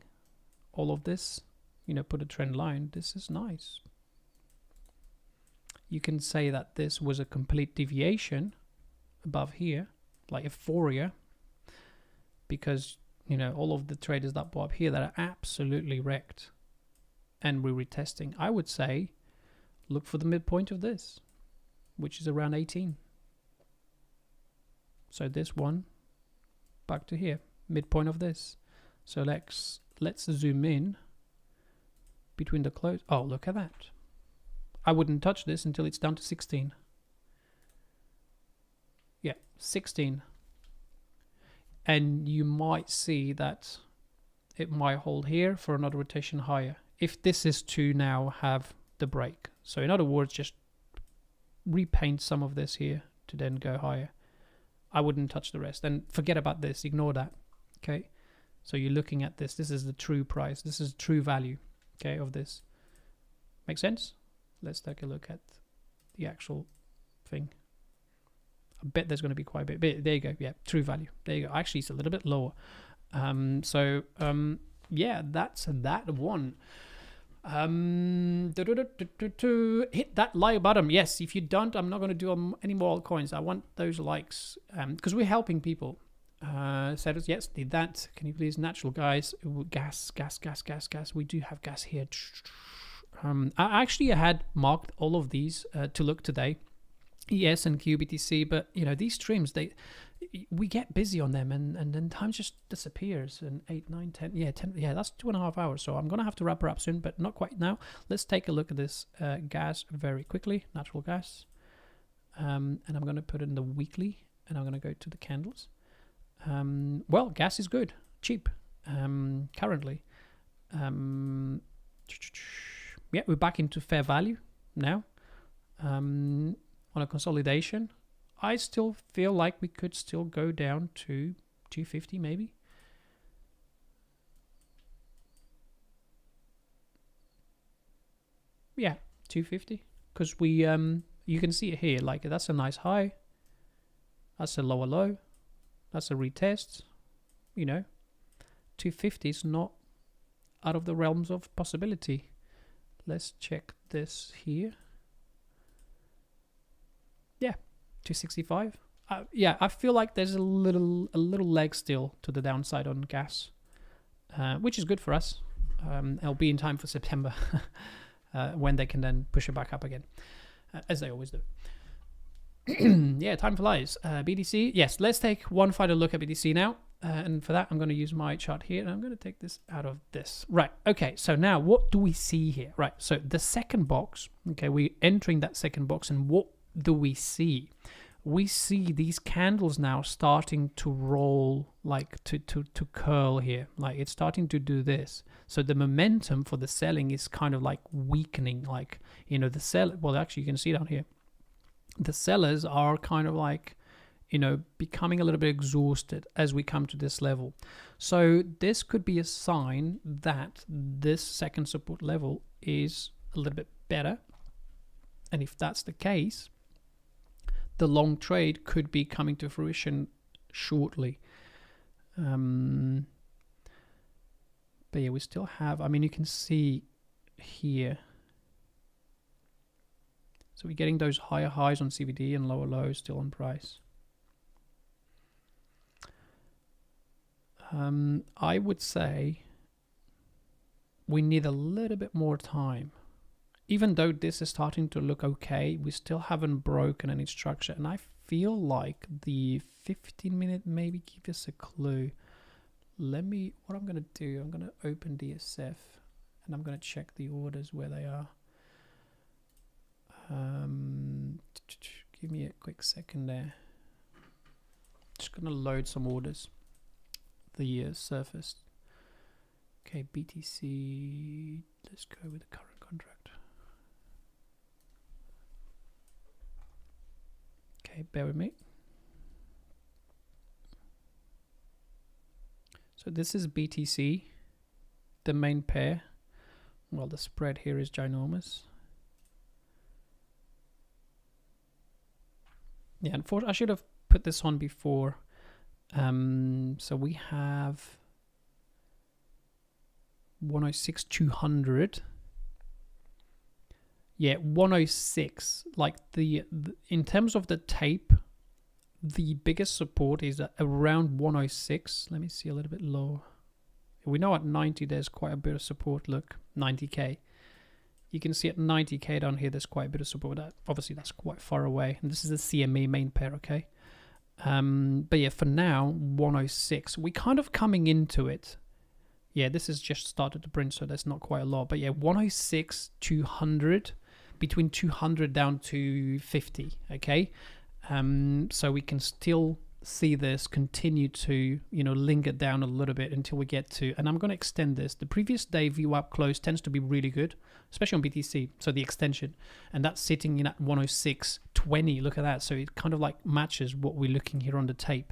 all of this, you know, put a trend line. This is nice. You can say that this was a complete deviation above here, like euphoria, because, you know, all of the traders that bought up here that are absolutely wrecked, and we're retesting. I would say look for the midpoint of this, which is around 18. So this one back to here, midpoint of this. So let's zoom in between the close. Oh, look at that. I wouldn't touch this until it's down to 16. Yeah, 16. And you might see that it might hold here for another rotation higher if this is to now have the break. So in other words, just repaint some of this here to then go higher. I wouldn't touch the rest, and forget about this, ignore that. Okay, so you're looking at this. This is the true price. This is true value, okay, of this. Make sense? Let's take a look at the actual thing. I bet there's going to be quite a bit. There you go. Yeah, true value. There you go. Actually, it's a little bit lower. Yeah, that's that one. Hit that like button. Yes, if you don't, I'm not going to do any more altcoins. I want those likes because we're helping people. Said yes, did that. Can you please, natural guys? Gas. We do have gas here. I actually had marked all of these to look today. ES and QBTC, but you know, these streams, we get busy on them and then time just disappears. And 8, 9, 10, yeah, 10, yeah, that's 2.5 hours. So I'm gonna have to wrap her up soon, but not quite now. Let's take a look at this gas very quickly, natural gas. And I'm gonna put it in the weekly, and I'm gonna go to the candles. Well, gas is good, cheap, currently. Yeah, we're back into fair value now. On a consolidation, I still feel like we could still go down to 250 maybe. Yeah, 250, because we you can see it here, like that's a nice high, that's a lower low, that's a retest. You know, 250 is not out of the realms of possibility. Let's check this here. Yeah, 265. Yeah, I feel like there's a little leg still to the downside on gas, which is good for us. It'll be in time for September when they can then push it back up again, as they always do. Yeah, time flies. BTC. Yes, let's take one final look at BTC now. And for that, I'm going to use my chart here, and I'm going to take this out of this. Right. Okay. So now what do we see here? Right. So the second box. Okay. We're entering that second box, and what do we see? We see these candles now starting to roll, like to curl here. Like it's starting to do this. So the momentum for the selling is kind of like weakening. Like, you know, the sell. Well, actually, you can see down here. The sellers are kind of like, you know, becoming a little bit exhausted as we come to this level. So this could be a sign that this second support level is a little bit better. And if that's the case, the long trade could be coming to fruition shortly. But yeah, we still have, I mean, you can see here. So we're getting those higher highs on CVD and lower lows still on price. I would say we need a little bit more time. Even though this is starting to look okay, we still haven't broken any structure. And I feel like the 15-minute maybe give us a clue. What I'm going to do, I'm going to open DSF and I'm going to check the orders where they are. Give me a quick second there. Just going to load some orders. The surface. Okay, BTC. Let's go with the current contract. Okay, bear with me. So this is BTC, the main pair. Well, the spread here is ginormous. Yeah, unfortunately, I should have put this on before. So we have 106, 200. Yeah, 106. Like in terms of the tape, the biggest support is around 106. Let me see a little bit lower. We know at 90 there's quite a bit of support. Look, 90k. You can see at 90k down here there's quite a bit of support. Obviously that's quite far away. And this is the CME main pair, okay? But yeah, for now, 106. We kind of coming into it. Yeah, this has just started to print, so that's not quite a lot. But yeah, 106, 200, between 200 down to 50, okay? So we can still see this continue to, linger down a little bit until we get to, and I'm going to extend this. The previous day VWAP close tends to be really good, especially on BTC, so the extension, and that's sitting in at 106.20. Look at that. So it kind of like matches what we're looking here on the tape.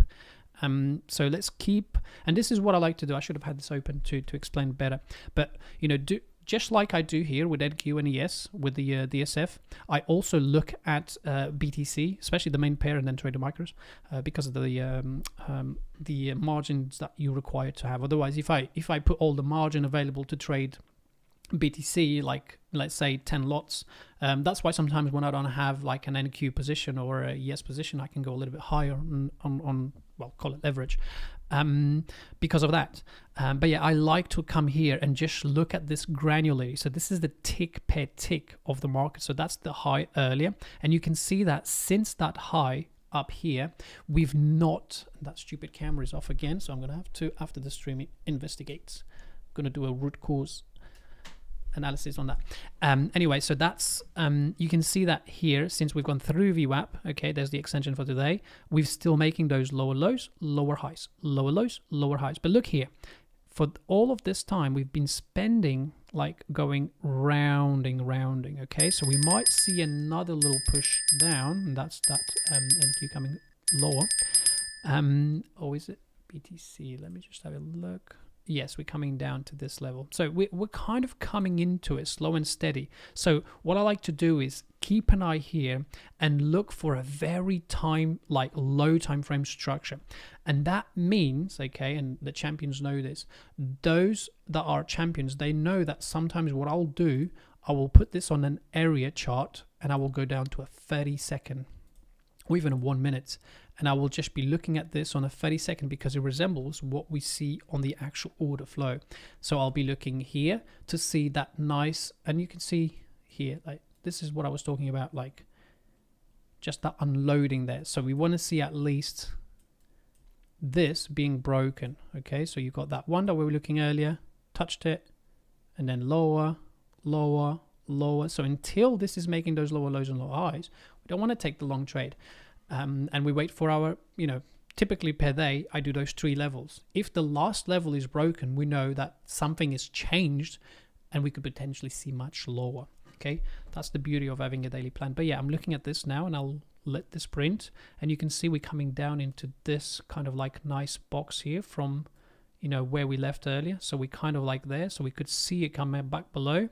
So let's keep, and this is what I like to do. I should have had this open to explain better, but just like I do here with NQ and ES with the DSF, I also look at BTC, especially the main pair, and then trade the micros because of the margins that you require to have. Otherwise, if I put all the margin available to trade BTC, like let's say 10 lots, that's why sometimes when I don't have like an NQ position or a ES position, I can go a little bit higher on well, call it leverage, because of that. But yeah, I like to come here and just look at this granularly. So this is the tick per tick of the market. So that's the high earlier, and you can see that since that high up here, we've not, that stupid camera is off again, so I'm gonna have to, after the stream, investigate. I'm gonna do a root cause analysis on that. Anyway, so that's you can see that here, since we've gone through VWAP, okay, there's the extension for today, we're still making those lower lows, lower highs, lower lows, lower highs. But look here, for all of this time we've been spending like going rounding, okay, so we might see another little push down, and that's that NQ coming lower. Or is it BTC? Let me just have a look. Yes, we're coming down to this level. So we're kind of coming into it slow and steady. So what I like to do is keep an eye here and look for a very low time frame structure. And that means, okay, and the champions know this, those that are champions, they know that sometimes what I'll do, I will put this on an area chart and I will go down to a 30-second or even a 1 minute. And I will just be looking at this on a 30-second because it resembles what we see on the actual order flow. So I'll be looking here to see that nice, and you can see here, like this is what I was talking about, like just that unloading there. So we want to see at least this being broken. Okay, so you've got that one that we were looking earlier, touched it, and then lower, lower, lower. So until this is making those lower lows and lower highs, we don't want to take the long trade. And we wait for our, typically per day, I do those 3 levels. If the last level is broken, we know that something is changed and we could potentially see much lower. Okay, that's the beauty of having a daily plan. But yeah, I'm looking at this now and I'll let this print, and you can see we're coming down into this kind of like nice box here from, where we left earlier. So we kind of like there, so we could see it coming back below.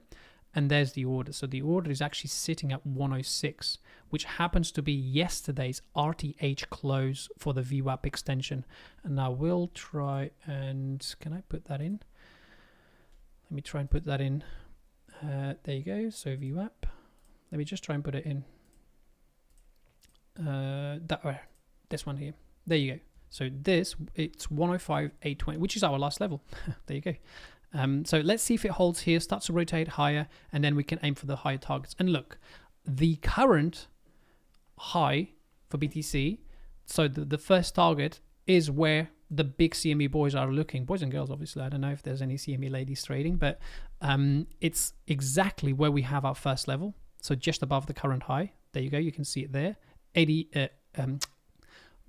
And there's the order. So the order is actually sitting at 106, which happens to be yesterday's RTH close for the VWAP extension. And I will try and, can I put that in? Let me try and put that in. There you go. So VWAP. Let me just try and put it in. This one here. There you go. So this, it's 105.820, which is our last level. There you go. So let's see if it holds here, starts to rotate higher, and then we can aim for the higher targets. And look, the current high for BTC, so the first target is where the big CME boys are looking. Boys and girls, obviously. I don't know if there's any CME ladies trading, but it's exactly where we have our first level. So just above the current high. There you go. You can see it there.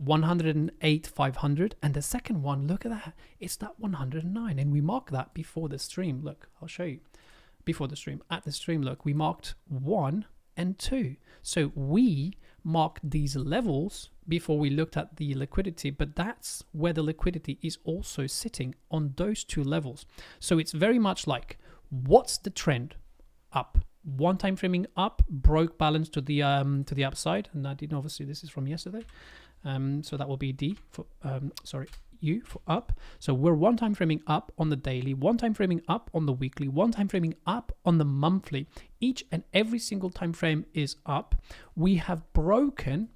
108,500, and the second one, look at that, it's that 109, and we marked that before the stream. Look, I'll show you before the stream. At the stream, look, we marked 1 and 2. So we marked these levels before we looked at the liquidity, but that's where the liquidity is also sitting, on those 2 levels. So it's very much like, what's the trend? Up. One time framing up, broke balance to the upside, and I didn't, obviously this is from yesterday. So that will be D for, U for up. So we're one time framing up on the daily, one time framing up on the weekly, one time framing up on the monthly. Each and every single time frame is up. We have broken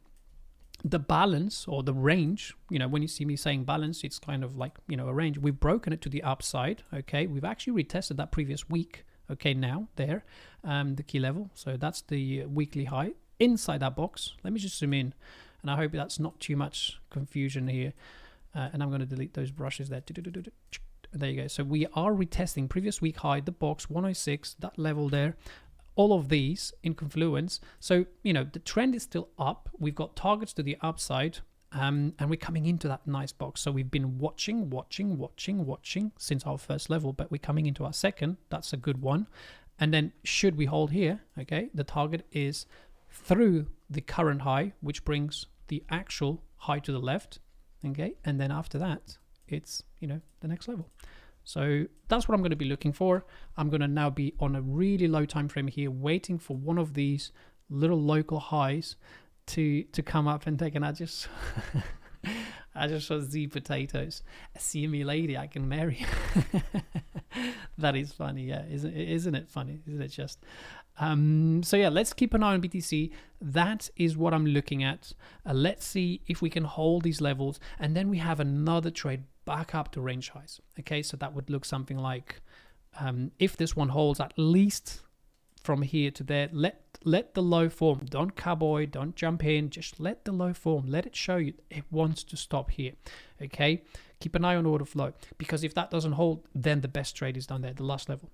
the balance or the range. When you see me saying balance, it's kind of like, a range. We've broken it to the upside. Okay. We've actually retested that previous week. Okay. Now there, the key level. So that's the weekly high inside that box. Let me just zoom in. And I hope that's not too much confusion here. And I'm going to delete those brushes there. There you go. So we are retesting previous week high, the box 106, that level there. All of these in confluence. So, you know, the trend is still up. We've got targets to the upside. And we're coming into that nice box. So we've been watching since our first level, but we're coming into our second. That's a good one. And then should we hold here, okay, the target is through the current high, which brings the actual high to the left, okay? And then after that, it's, you know, the next level. So that's what I'm going to be looking for. I'm going to now be on a really low time frame here, waiting for one of these little local highs to come up and take. And I just saw Z potatoes, a CME lady I can marry. That is funny, yeah, isn't it funny? Isn't it just? So yeah, let's keep an eye on BTC. That is what I'm looking at. Let's see if we can hold these levels, and then we have another trade back up to range highs. Okay, so that would look something like, if this one holds at least from here to there, let the low form. Don't cowboy, don't jump in, just let the low form. Let it show you it wants to stop here. Okay, keep an eye on order flow, because if that doesn't hold, then the best trade is down there, the last level.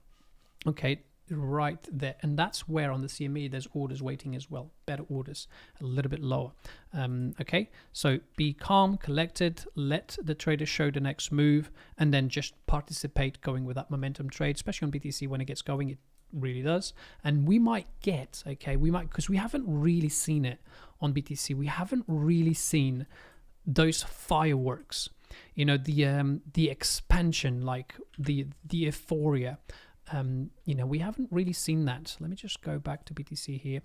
Okay, right there. And that's where on the CME there's orders waiting as well, better orders, a little bit lower. Okay, so be calm, collected, let the trader show the next move, and then just participate going with that momentum trade, especially on BTC. When it gets going, it really does. And we might get, okay, we might, because we haven't really seen it on BTC, we haven't really seen those fireworks, you know, the expansion, like the euphoria. You know, we haven't really seen that. Let me just go back to BTC here.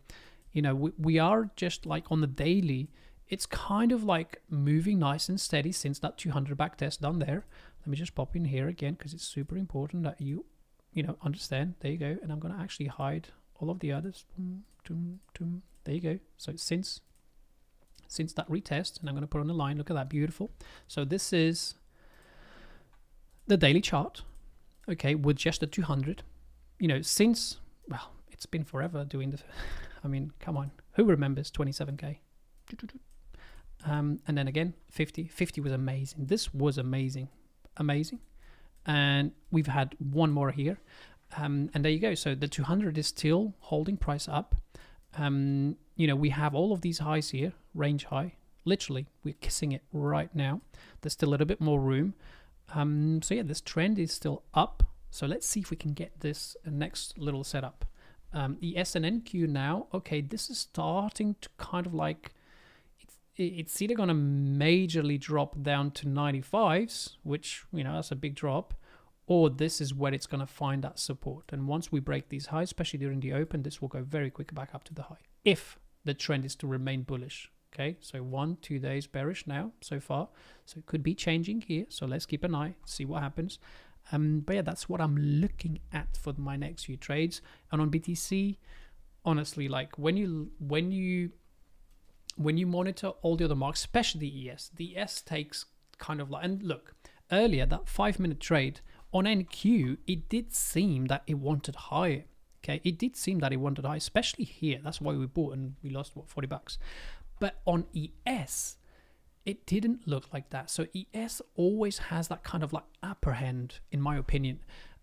You know, we are just like on the daily, it's kind of like moving nice and steady since that 200 back test done there. Let me just pop in here again, because it's super important that you know, understand. There you go. And I'm going to actually hide all of the others. There you go. So since that retest, and I'm going to put on the line, look at that, beautiful. So this is the daily chart, okay, with just the 200, you know, since, well, it's been forever doing the, I mean, come on, who remembers 27K? And then again, 50 was amazing. This was amazing. And we've had one more here. And there you go. So the 200 is still holding price up. You know, we have all of these highs here, range high. Literally, we're kissing it right now. There's still a little bit more room. So yeah, this trend is still up. So let's see if we can get this next little setup. ES and NQ now. Okay, this is starting to kind of like, it's either going to majorly drop down to 95s, which, you know, that's a big drop, or this is where it's going to find that support. And once we break these highs, especially during the open, this will go very quick back up to the high, if the trend is to remain bullish. Okay, so 1-2 days bearish now so far, so it could be changing here. So let's keep an eye, see what happens. But yeah, that's what I'm looking at for my next few trades. And on BTC, honestly, like when you monitor all the other marks, especially the ES takes kind of like, and look, earlier that 5-minute trade on NQ, it did seem that it wanted higher. Okay, it did seem that it wanted high, especially here. That's why we bought, and we lost what, $40. But on ES, it didn't look like that. So ES always has that kind of like upper hand, in my opinion.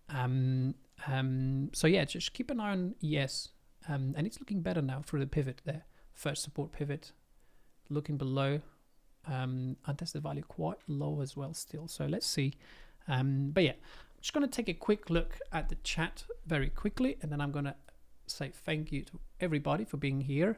So yeah, just keep an eye on ES, and it's looking better now through the pivot there. First support pivot, looking below, untested value quite low as well still. So let's see. But yeah, I'm just going to take a quick look at the chat very quickly, and then I'm going to say thank you to everybody for being here.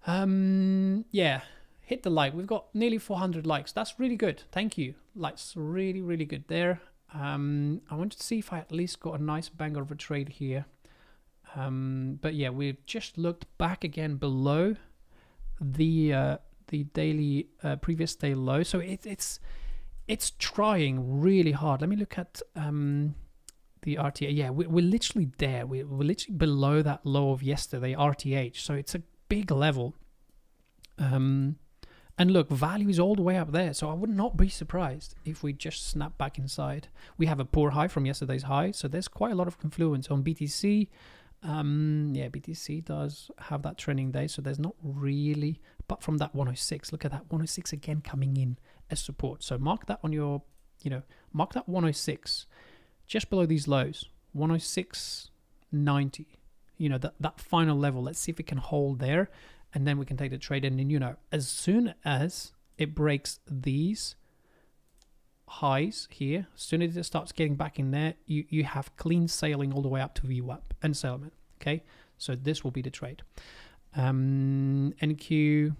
Yeah, hit the like. We've got nearly 400 likes. That's really good. Thank you. Likes really, really good there. I want to see if I at least got a nice banger of a trade here. But yeah, we've just looked back again below the daily previous day low. So it's trying really hard. Let me look at the RTA. Yeah, we're literally there. We're literally below that low of yesterday, RTH. So it's a big level. And look, value is all the way up there. So I would not be surprised if we just snap back inside. We have a poor high from yesterday's high. So there's quite a lot of confluence on BTC. Yeah, BTC does have that trending day, so there's not really, apart from that 106, look at that 106 again coming in as support. So mark that on your, mark that 106 just below these lows, 106.90, that final level. Let's see if it can hold there, and then we can take the trade. And then, as soon as it breaks these highs here, as soon as it starts getting back in there, you have clean sailing all the way up to VWAP and settlement. Okay, so this will be the trade. NQ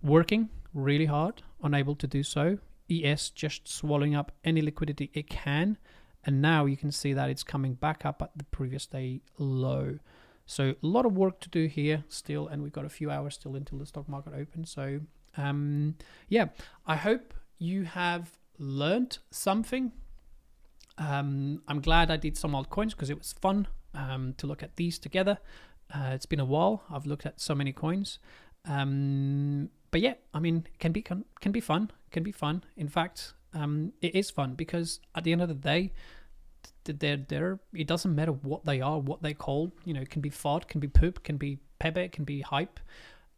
working really hard, unable to do so. ES just swallowing up any liquidity it can, and now you can see that it's coming back up at the previous day low. So a lot of work to do here still, and we've got a few hours still until the stock market opens. So yeah, I hope you have learned something. I'm glad I did some altcoins because it was fun to look at these together. It's been a while. I've looked at so many coins, but yeah, I mean, can be fun. In fact, it is fun because at the end of the day, it doesn't matter what they are, what they call. It can be FOD, can be poop, can be Pepe, can be hype,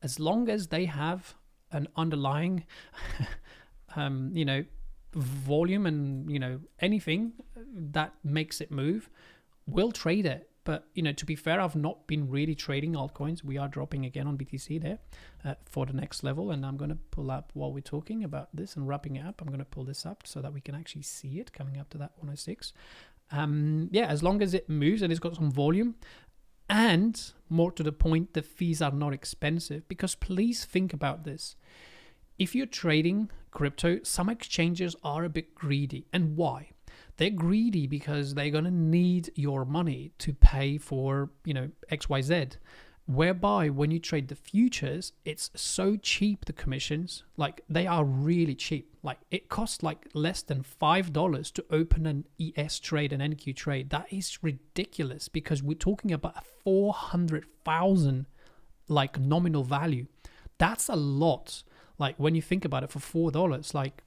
as long as they have an underlying, volume and anything that makes it move, we'll trade it. But to be fair, I've not been really trading altcoins. We are dropping again on BTC there for the next level, and I'm going to pull up while we're talking about this and wrapping it up. I'm going to pull this up so that we can actually see it coming up to that 106. Yeah, as long as it moves and it's got some volume, and more to the point, the fees are not expensive. Because please think about this. If you're trading crypto, some exchanges are a bit greedy. And why? They're greedy because they're going to need your money to pay for, XYZ. Whereby when you trade the futures, it's so cheap, the commissions, like they are really cheap. Like it costs like less than $5 to open an ES trade, an NQ trade. That is ridiculous because we're talking about a 400,000 like nominal value. That's a lot. Like when you think about it, for $4, like,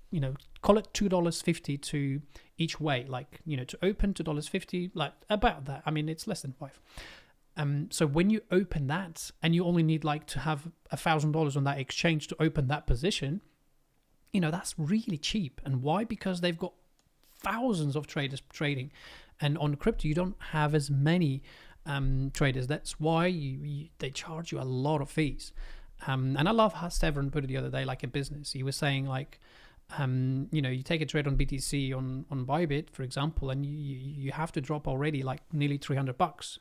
call it $2.50 to each way, like, to open $2.50, like about that. I mean, it's less than $5. So when you open that and you only need like to have $1,000 on that exchange to open that position, that's really cheap. And why? Because they've got thousands of traders trading, and on crypto, you don't have as many traders. That's why they charge you a lot of fees. And I love how Severin put it the other day, like a business. He was saying like, you take a trade on BTC on Bybit, for example, and you have to drop already like nearly $300.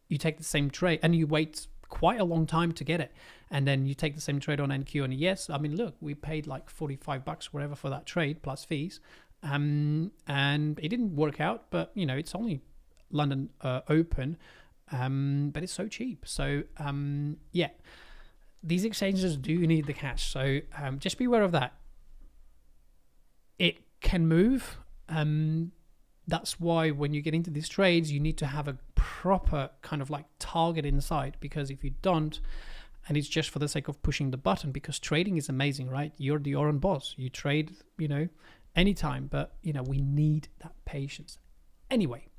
You take the same trade and you wait quite a long time to get it. And then you take the same trade on NQ and ES. I mean, look, we paid like $45, whatever, for that trade plus fees. And it didn't work out, but it's only London open, but it's so cheap. So yeah. These exchanges do need the cash, so just be aware of that. It can move. That's why when you get into these trades, you need to have a proper kind of like target inside, because if you don't, and it's just for the sake of pushing the button, because trading is amazing, right? You're the own boss. You trade, anytime, but, we need that patience. Anyway,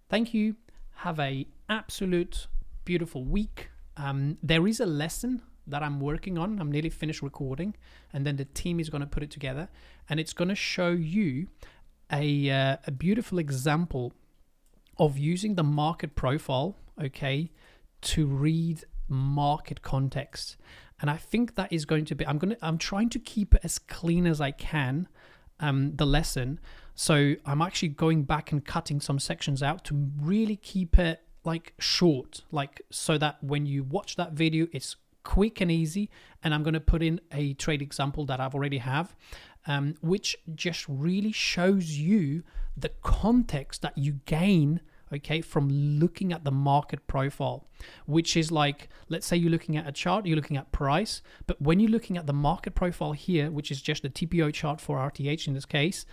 thank you. Have a absolute beautiful week. There is a lesson that I'm working on. I'm nearly finished recording, and then the team is going to put it together, and it's going to show you a beautiful example of using the market profile, okay, to read market context. And I think that is going to be, I'm trying to keep it as clean as I can, the lesson. So I'm actually going back and cutting some sections out to really keep it like short, like so that when you watch that video, it's quick and easy. And I'm going to put in a trade example that I've already have, which just really shows you the context that you gain, okay, from looking at the market profile, which is like, let's say you're looking at a chart, you're looking at price, but when you're looking at the market profile here, which is just the TPO chart for RTH in this case,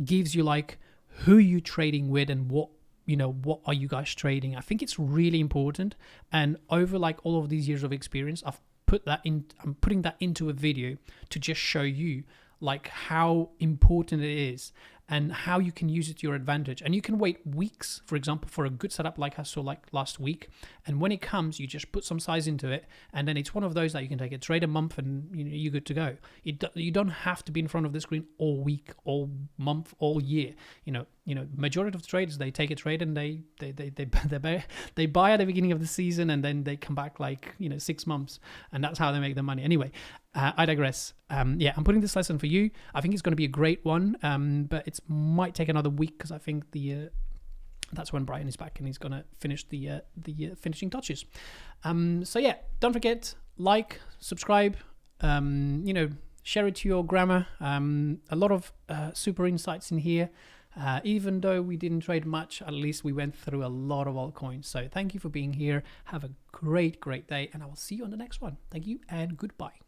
gives you like who you're trading with and what are you guys trading. I think it's really important. And over like all of these years of experience, I'm putting that into a video to just show you like how important it is. and how you can use it to your advantage. And you can wait weeks, for example, for a good setup like I saw like last week. And when it comes, you just put some size into it, and then it's one of those that you can take a trade a month, and you're good to go. You don't have to be in front of the screen all week, all month, all year. Majority of the traders, they take a trade and they buy at the beginning of the season, and then they come back like 6 months, and that's how they make their money. Anyway, I digress. I'm putting this lesson for you. I think it's going to be a great one, but it might take another week because I think that's when Brian is back and he's going to finish the finishing touches. Don't forget, like, subscribe, share it to your grandma. A lot of super insights in here. Even though we didn't trade much, at least we went through a lot of altcoins. So thank you for being here. Have a great day, and I will see you on the next one. Thank you and goodbye.